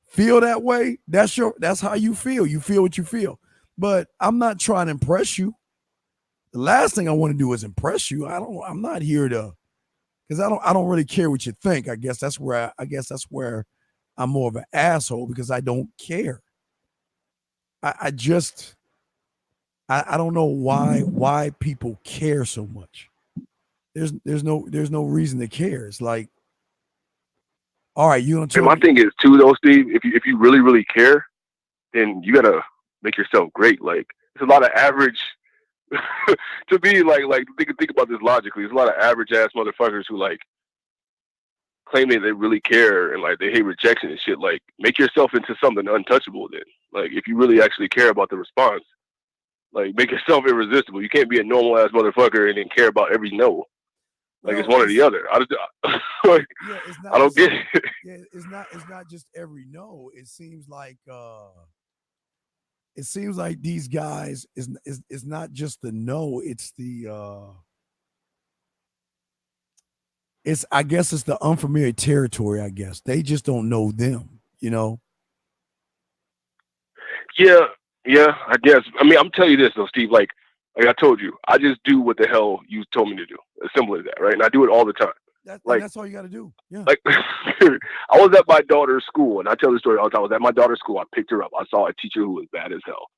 feel that way, that's how you feel. You feel what you feel. But I'm not trying to impress you. The last thing I want to do is impress you. I'm not here to, because I don't really care what you think. I guess that's where I'm more of an asshole, because I don't care. I don't know why people care so much. There's no reason to care. It's like, all right, you gonna tell my me? thing is too, though, Steve. If you really really care, then you gotta make yourself great. Like, it's a lot of average. To be like think about this logically. There's a lot of average ass motherfuckers who like claim that they really care and like they hate rejection and shit. Like, make yourself into something untouchable. Then, like, if you really actually care about the response, like, make yourself irresistible. You can't be a normal ass motherfucker and then care about every no. Like, Well, it's one or the other. Like, yeah, it's not. I don't get it. Yeah, it's not just every no. It seems like these guys is not just the no. It's the it's I guess it's the unfamiliar territory. I guess they just don't know them. You know. Yeah, I guess. I mean, I'm telling you this though, Steve. Like I told you, I just do what the hell you told me to do. As simple as that, right? And I do it all the time. That's all you got to do. Yeah. Like, I was at my daughter's school, and I tell the story all the time. I was at my daughter's school. I picked her up. I saw a teacher who was bad as hell.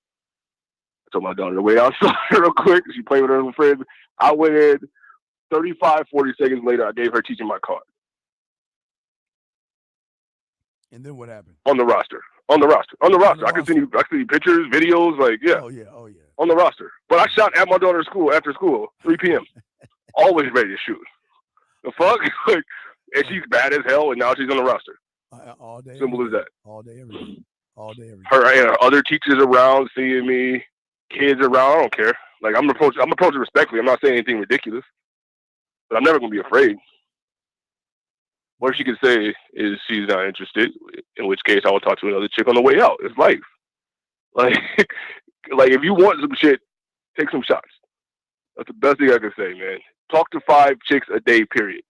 I told my daughter to wait outside real quick. She played with her little friends. I went in. 35, 40 seconds later, I gave her teacher my card. And then what happened? On the roster. I can send you pictures, videos, like, yeah. Oh yeah. On the roster. But I shot at my daughter's school after school, 3 p.m. Always ready to shoot. The fuck? Like, and she's bad as hell, and now she's on the roster. All day. Simple as that. All day, every day. All day, every day. Her and her other teachers around seeing me, kids around. I don't care. Like, I'm approaching respectfully. I'm not saying anything ridiculous, but I'm never gonna be afraid. What she could say is she's not interested, in which case I will talk to another chick on the way out. It's life. Like, like, if you want some shit, take some shots. That's the best thing I can say, man. Talk to 5 chicks a day, period.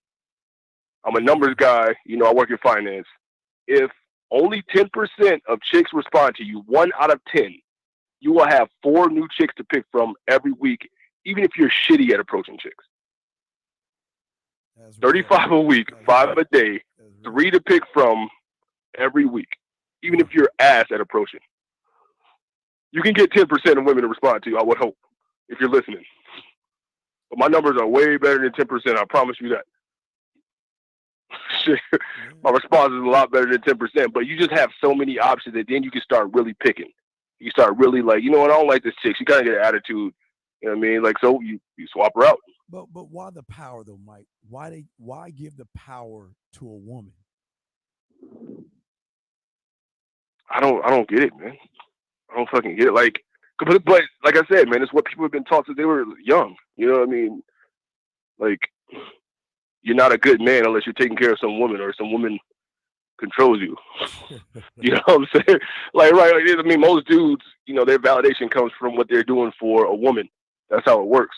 I'm a numbers guy. You know, I work in finance. If only 10% of chicks respond to you, 1 out of 10, you will have 4 new chicks to pick from every week, even if you're shitty at approaching chicks. 35 a week, 5 a day, 3 to pick from every week, even if you're ass at approaching. You can get 10% of women to respond to you, I would hope, if you're listening. But my numbers are way better than 10%, I promise you that. Shit. My response is a lot better than 10%, but you just have so many options that then you can start really picking. You start really like, you know what, I don't like this chick. She kind of get an attitude. You know what I mean? Like, so you swap her out. But why the power though, Mike? Why give the power to a woman? I don't get it, man. I don't fucking get it. Like, but like I said, man, it's what people have been taught since they were young. You know what I mean? Like, you're not a good man unless you're taking care of some woman or some woman controls you. You know what I'm saying? Like, right? Like, I mean, most dudes, you know, their validation comes from what they're doing for a woman. That's how it works.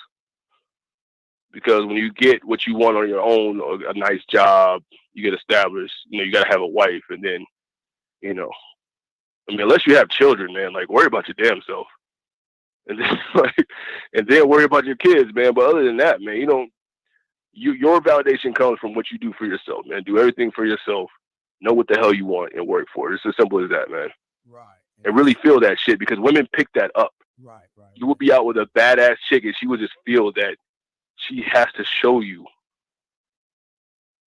Because when you get what you want on your own, or a nice job, you get established. You know, you got to have a wife, and then, you know, I mean, unless you have children, man, like worry about your damn self, and then and then worry about your kids, man. But other than that, man, you don't. Your validation comes from what you do for yourself, man. Do everything for yourself. Know what the hell you want and work for it. It's as simple as that, man. Right. And really feel that shit because women pick that up. Right. You would be out with a badass chick and she would just feel that she has to show you.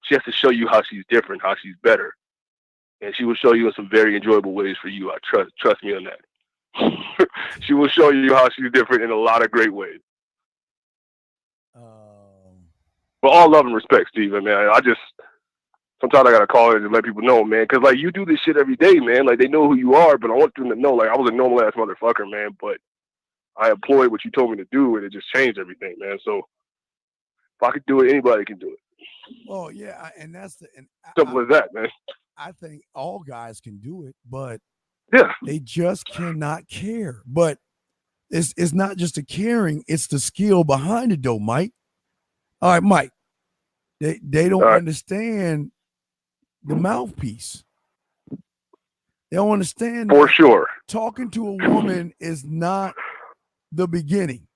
She has to show you how she's different, how she's better. And she will show you in some very enjoyable ways for you. I trust me on that. She will show you how she's different in a lot of great ways. But all love and respect, Steven, man. I just sometimes I gotta call in and let people know, man, because like you do this shit every day, man. Like they know who you are, but I want them to know, like I was a normal ass motherfucker, man. But I employed what you told me to do, and it just changed everything, man. So if I could do it, anybody can do it. Well, yeah, and that's simple as that, man. I think all guys can do it, but yeah, they just cannot care. But it's not just the caring; it's the skill behind it, though, Mike. All right, Mike. They don't understand the mouthpiece. They don't understand for sure. Talking to a woman is not the beginning.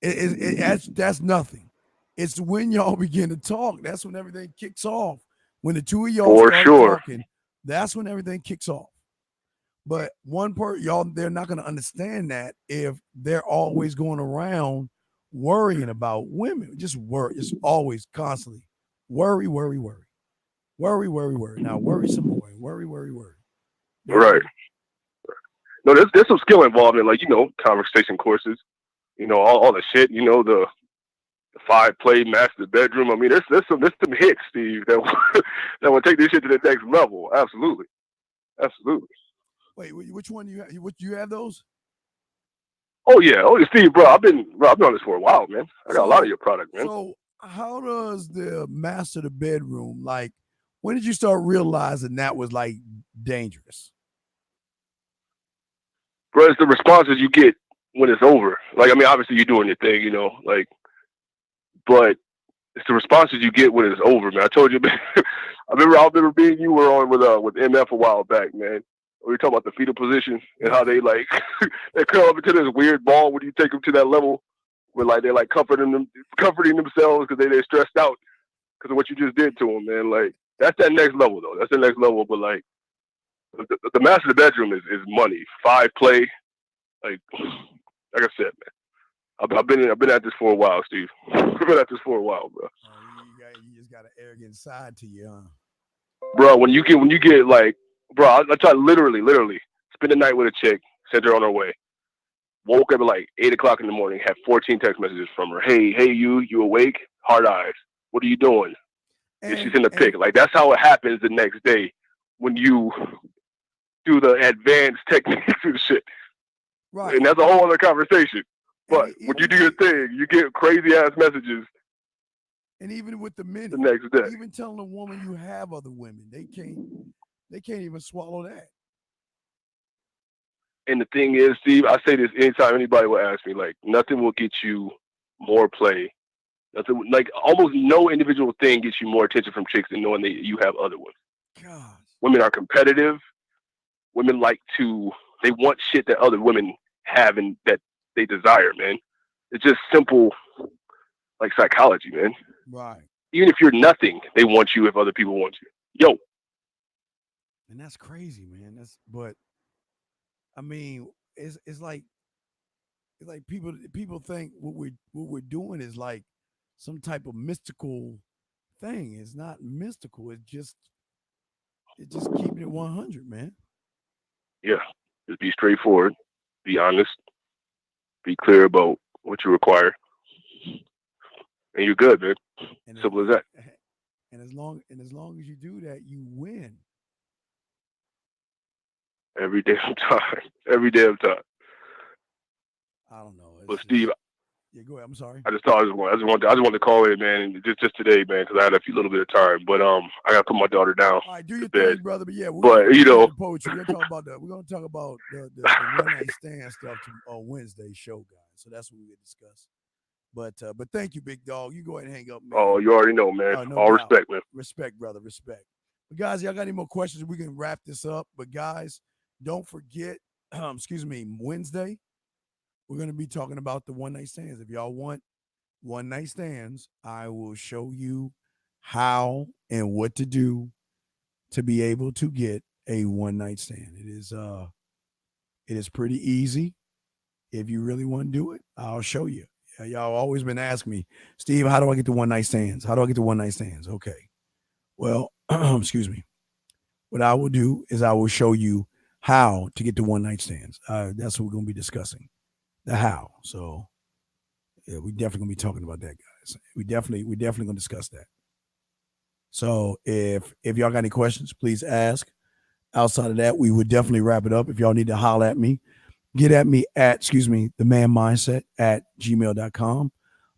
That's nothing. It's when y'all begin to talk. That's when everything kicks off. When the two of y'all start talking, that's when everything kicks off. But one part, y'all, they're not going to understand that if they're always going around worrying about women. Just worry. Just always, constantly worry. Now worry some more. Worry. Right. No, there's some skill involved in, like, you know, conversation courses. You know, all the shit. You know, the 5-play master bedroom. I mean, there's some hits, Steve, that will take this shit to the next level. Absolutely. Wait, which one do you have? You have those? Oh yeah, Steve, bro. I've been on this for a while, man. I got a lot of your product, man. So how does the master the bedroom, like, when did you start realizing that was like dangerous? Bro, it's the responses you get when it's over. Like, I mean, obviously you're doing your thing, you know, like, but it's the responses you get when it's over, man. I told you, man. I remember being you were on with MF a while back, man. We were talking about the fetal position and how they like they curl up into this weird ball when you take them to that level where like they're like comforting themselves because they're stressed out because of what you just did to them, man. Like that's that next level though. That's the next level. But like the master of the bedroom is money. 5-play, like I said, man. I've been at this for a while, Steve. I've been at this for a while, bro. You just got an arrogant side to you, huh? Bro, when you get like, bro, I tried literally spend the night with a chick, sent her on her way. Woke up at like 8 o'clock in the morning, had 14 text messages from her. Hey, you awake? Hard eyes. What are you doing? And she's in the pic. Like that's how it happens the next day when you do the advanced techniques and shit. Right. And that's a whole other conversation. But when you do your thing, you get crazy ass messages. And even with the men, the next day, even telling a woman you have other women, they can't even swallow that. And the thing is, Steve, I say this anytime anybody will ask me, like, nothing will get you more play. Nothing, like, almost no individual thing gets you more attention from chicks than knowing that you have other ones. God. Women are competitive. Women they want shit that other women have and that they desire, man. It's just simple, like, psychology, man. Right. Even if you're nothing, they want you if other people want you. Yo. And that's crazy, man. But I mean, it's like people think what we're doing is like some type of mystical thing. It's not mystical. It's just keeping it 100, man. Yeah. Just be straightforward, be honest, be clear about what you require. And you're good, man. Simple as that. And as long as you do that, you win. every damn time, every damn time. I don't know. But Steve, yeah, go ahead. I'm sorry. I just wanted to call in, man, and just today, man, because I had a little bit of time. But I gotta put my daughter down. All right, do your bed. thing, brother. But yeah, you know, poetry. We're gonna talk about the one night stand stuff on Wednesday show, guys. So that's what we discuss. But thank you, big dog. You go ahead and hang up, man. Oh, you already know, man. No All doubt. respect, man. Respect, brother. Respect. But guys, y'all got any more questions? We can wrap this up. But guys, don't forget, excuse me, Wednesday, we're gonna be talking about the one night stands. If y'all want one night stands, I will show you how and what to do to be able to get a one night stand. It is pretty easy. If you really want to do it, I'll show you. Y'all always been asking me, Steve, how do I get the one night stands? How do I get the one night stands? Okay. Well, excuse me. What I will do is I will show you how to get the one night stands. That's what we're going to be discussing, the how. So yeah, we definitely going to be talking about that, guys. We definitely going to discuss that. So if y'all got any questions, please ask. Outside of that, we would definitely wrap it up. If y'all need to holler at me, get at me at, themanmindset@gmail.com.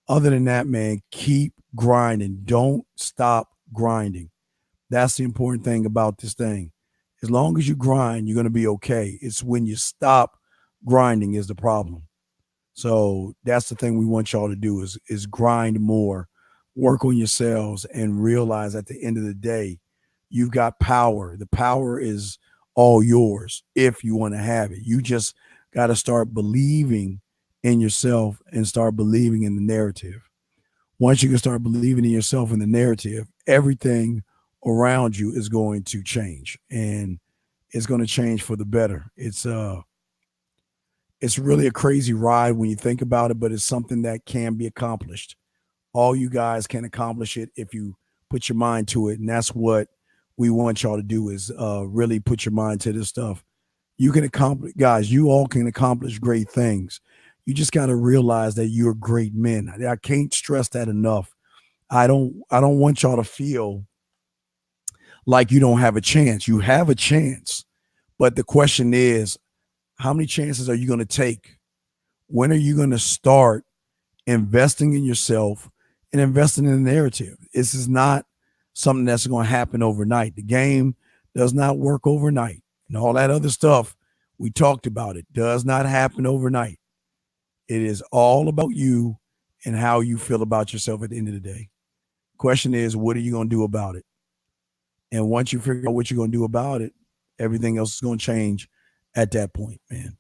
Other than that, man, keep grinding. Don't stop grinding. That's the important thing about this thing. As long as you grind, you're going to be okay. It's when you stop grinding is the problem. So that's the thing we want y'all to do is grind more, work on yourselves, and realize at the end of the day, you've got power. The power is all yours if you want to have it. You just got to start believing in yourself and start believing in the narrative. Once you can start believing in yourself and the narrative, everything around you is going to change, and it's going to change for the better. It's really a crazy ride when you think about it, but it's something that can be accomplished. All you guys can accomplish it if you put your mind to it, and that's what we want y'all to do is really put your mind to this stuff. You can accomplish, guys, you all can accomplish great things. You just got to realize that you're great men. I can't stress that enough. I don't want y'all to feel like you don't have a chance. You have a chance. But the question is, how many chances are you going to take? When are you going to start investing in yourself and investing in the narrative? This is not something that's going to happen overnight. The game does not work overnight. And all that other stuff we talked about, it does not happen overnight. It is all about you and how you feel about yourself at the end of the day. Question is, what are you going to do about it? And once you figure out what you're going to do about it, everything else is going to change at that point, man.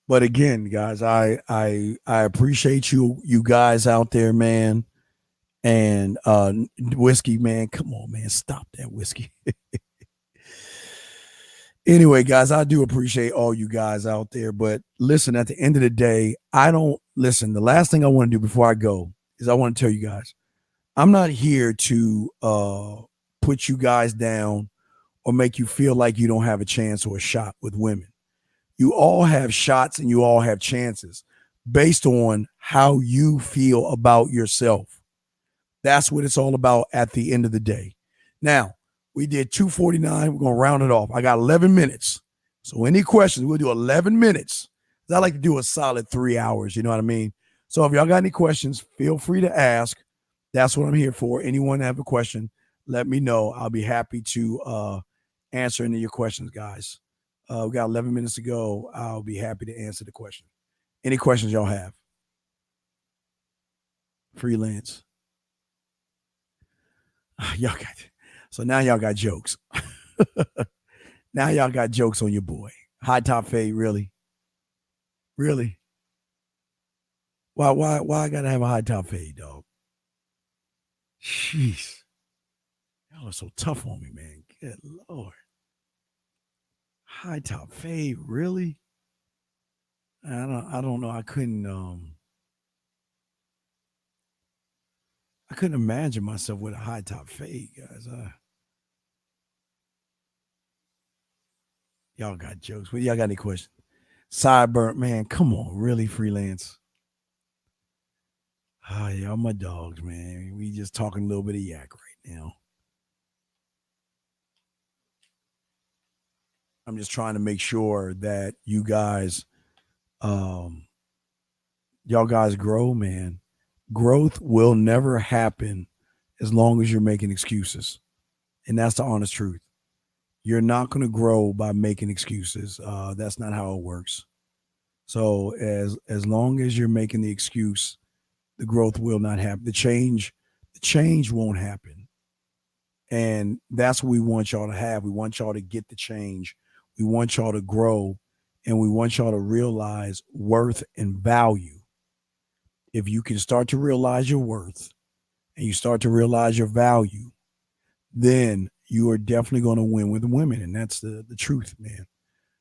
But again, guys, I appreciate you guys out there, man. And whiskey, man, come on, man, stop that whiskey. Anyway, guys, I do appreciate all you guys out there. But listen, at the end of the day, the last thing I want to do before I go is I want to tell you guys, I'm not here to put you guys down or make you feel like you don't have a chance or a shot with women. You all have shots and you all have chances based on how you feel about yourself. That's what it's all about at the end of the day. Now, we did 249. We're going to round it off. I got 11 minutes. So any questions, we'll do 11 minutes. I like to do a solid 3 hours. You know what I mean? So if y'all got any questions, feel free to ask. That's what I'm here for. Anyone have a question, let me know. I'll be happy to answer any of your questions, guys. We got 11 minutes to go. I'll be happy to answer the question. Any questions y'all have? Freelance. Y'all got so now y'all got jokes. Now y'all got jokes on your boy. High top fade, really? Really? Why I gotta have a high top fade, dog? Jeez. Y'all are so tough on me, man. Good Lord. High top fade, really? I don't know. I couldn't imagine myself with a high top fade, guys. Y'all got jokes. Well, y'all got any questions? Sideburn, man, come on, really, freelance? Oh, y'all my dogs, man. We just talking a little bit of yak right now. I'm just trying to make sure that you guys, y'all guys grow, man. Growth will never happen as long as you're making excuses. And that's the honest truth. You're not going to grow by making excuses. That's not how it works. So as long as you're making the excuse, the growth will not happen. The change won't happen. And that's what we want y'all to have. We want y'all to get the change. We want y'all to grow, and we want y'all to realize worth and value. If you can start to realize your worth and you start to realize your value, then you are definitely going to win with women. And that's the truth, man.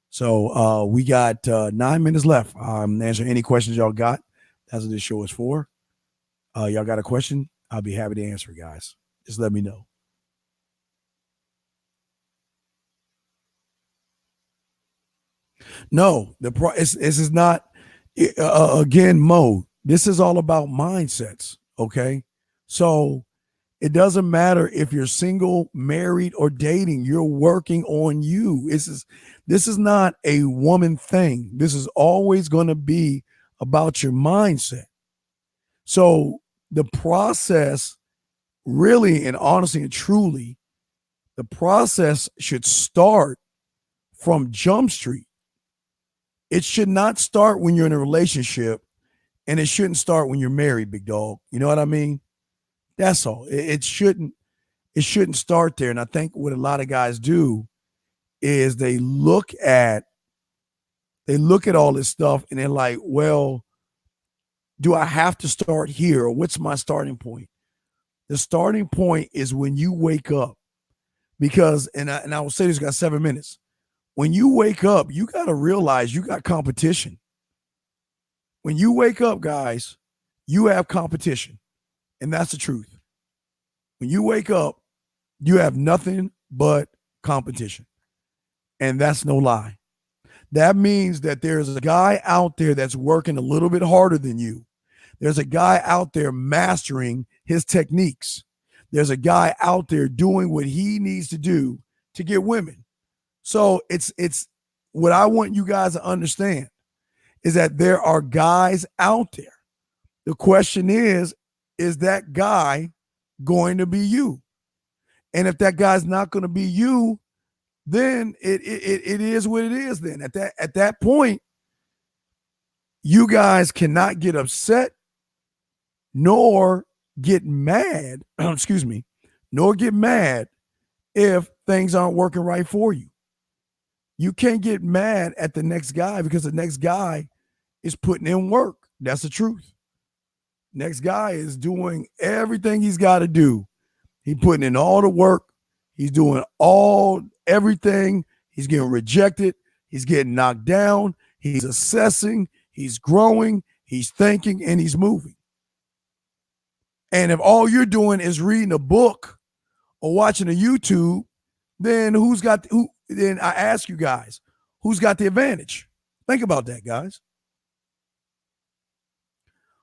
So we got 9 minutes left. Answer any questions y'all got. That's what this show is for. Y'all got a question? I'll be happy to answer, guys. Just let me know. No, this is not, again, Mo, this is all about mindsets, okay? So it doesn't matter if you're single, married, or dating. You're working on you. This is not a woman thing. This is always going to be about your mindset. So the process, really and honestly and truly, the process should start from Jump Street. It should not start when you're in a relationship, and it shouldn't start when you're married, big dog. You know what I mean? That's all. It shouldn't start there. And I think what a lot of guys do is they look at all this stuff and they're like, well, do I have to start here, or what's my starting point? The starting point is when you wake up, because, and I will say this, got 7 minutes. When you wake up, you got to realize you got competition. When you wake up, guys, you have competition. And that's the truth. When you wake up, you have nothing but competition. And that's no lie. That means that there's a guy out there that's working a little bit harder than you. There's a guy out there mastering his techniques. There's a guy out there doing what he needs to do to get women. So it's what I want you guys to understand is that there are guys out there. The question is that guy going to be you? And if that guy's not going to be you, then it is what it is. Then at that point, you guys cannot get upset nor get mad, nor get mad if things aren't working right for you. You can't get mad at the next guy because the next guy is putting in work. That's the truth. Next guy is doing everything he's got to do. He's putting in all the work. He's doing everything. He's getting rejected. He's getting knocked down. He's assessing. He's growing. He's thinking, and he's moving. And if all you're doing is reading a book or watching a YouTube, then then I ask you guys, who's got the advantage? Think about that, guys.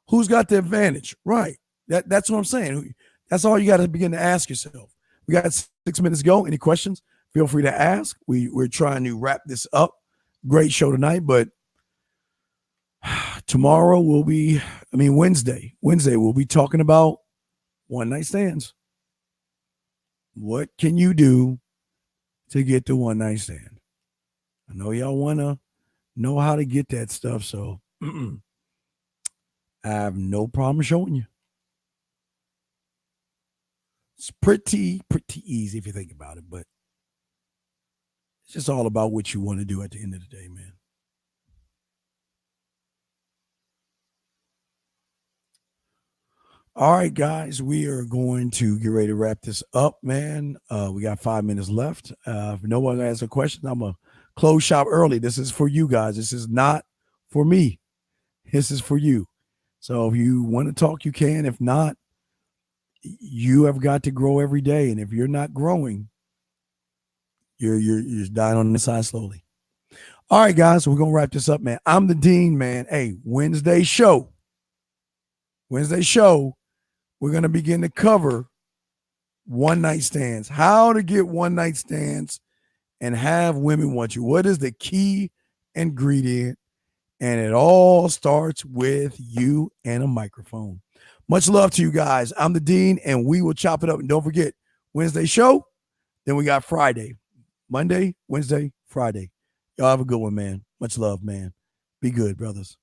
Who's got the advantage? Right. That's what I'm saying. That's all you got to begin to ask yourself. We got 6 minutes to go. Any questions? Feel free to ask. We're trying to wrap this up. Great show tonight, but tomorrow Wednesday we'll be talking about one night stands. What can you do to get the one night stand? I know y'all want to know how to get that stuff, so I have no problem showing you. It's pretty easy if you think about it, but it's just all about what you want to do at the end of the day, man. All right, guys, we are going to get ready to wrap this up, man. We got 5 minutes left. If no one has a question, I'm going to close shop early. This is for you guys. This is not for me. This is for you. So if you want to talk, you can. If not, you have got to grow every day. And if you're not growing, you're dying on the side slowly. All right, guys, so we're going to wrap this up, man. I'm the Dean, man. Hey, Wednesday show, we're going to begin to cover one night stands, how to get one night stands and have women want you? What is the key ingredient? And it all starts with you and a microphone. Much love to you guys. I'm the Dean, and we will chop it up. And don't forget, Wednesday show. Then we got Friday, Monday, Wednesday, Friday. Y'all have a good one, man. Much love, man. Be good, brothers.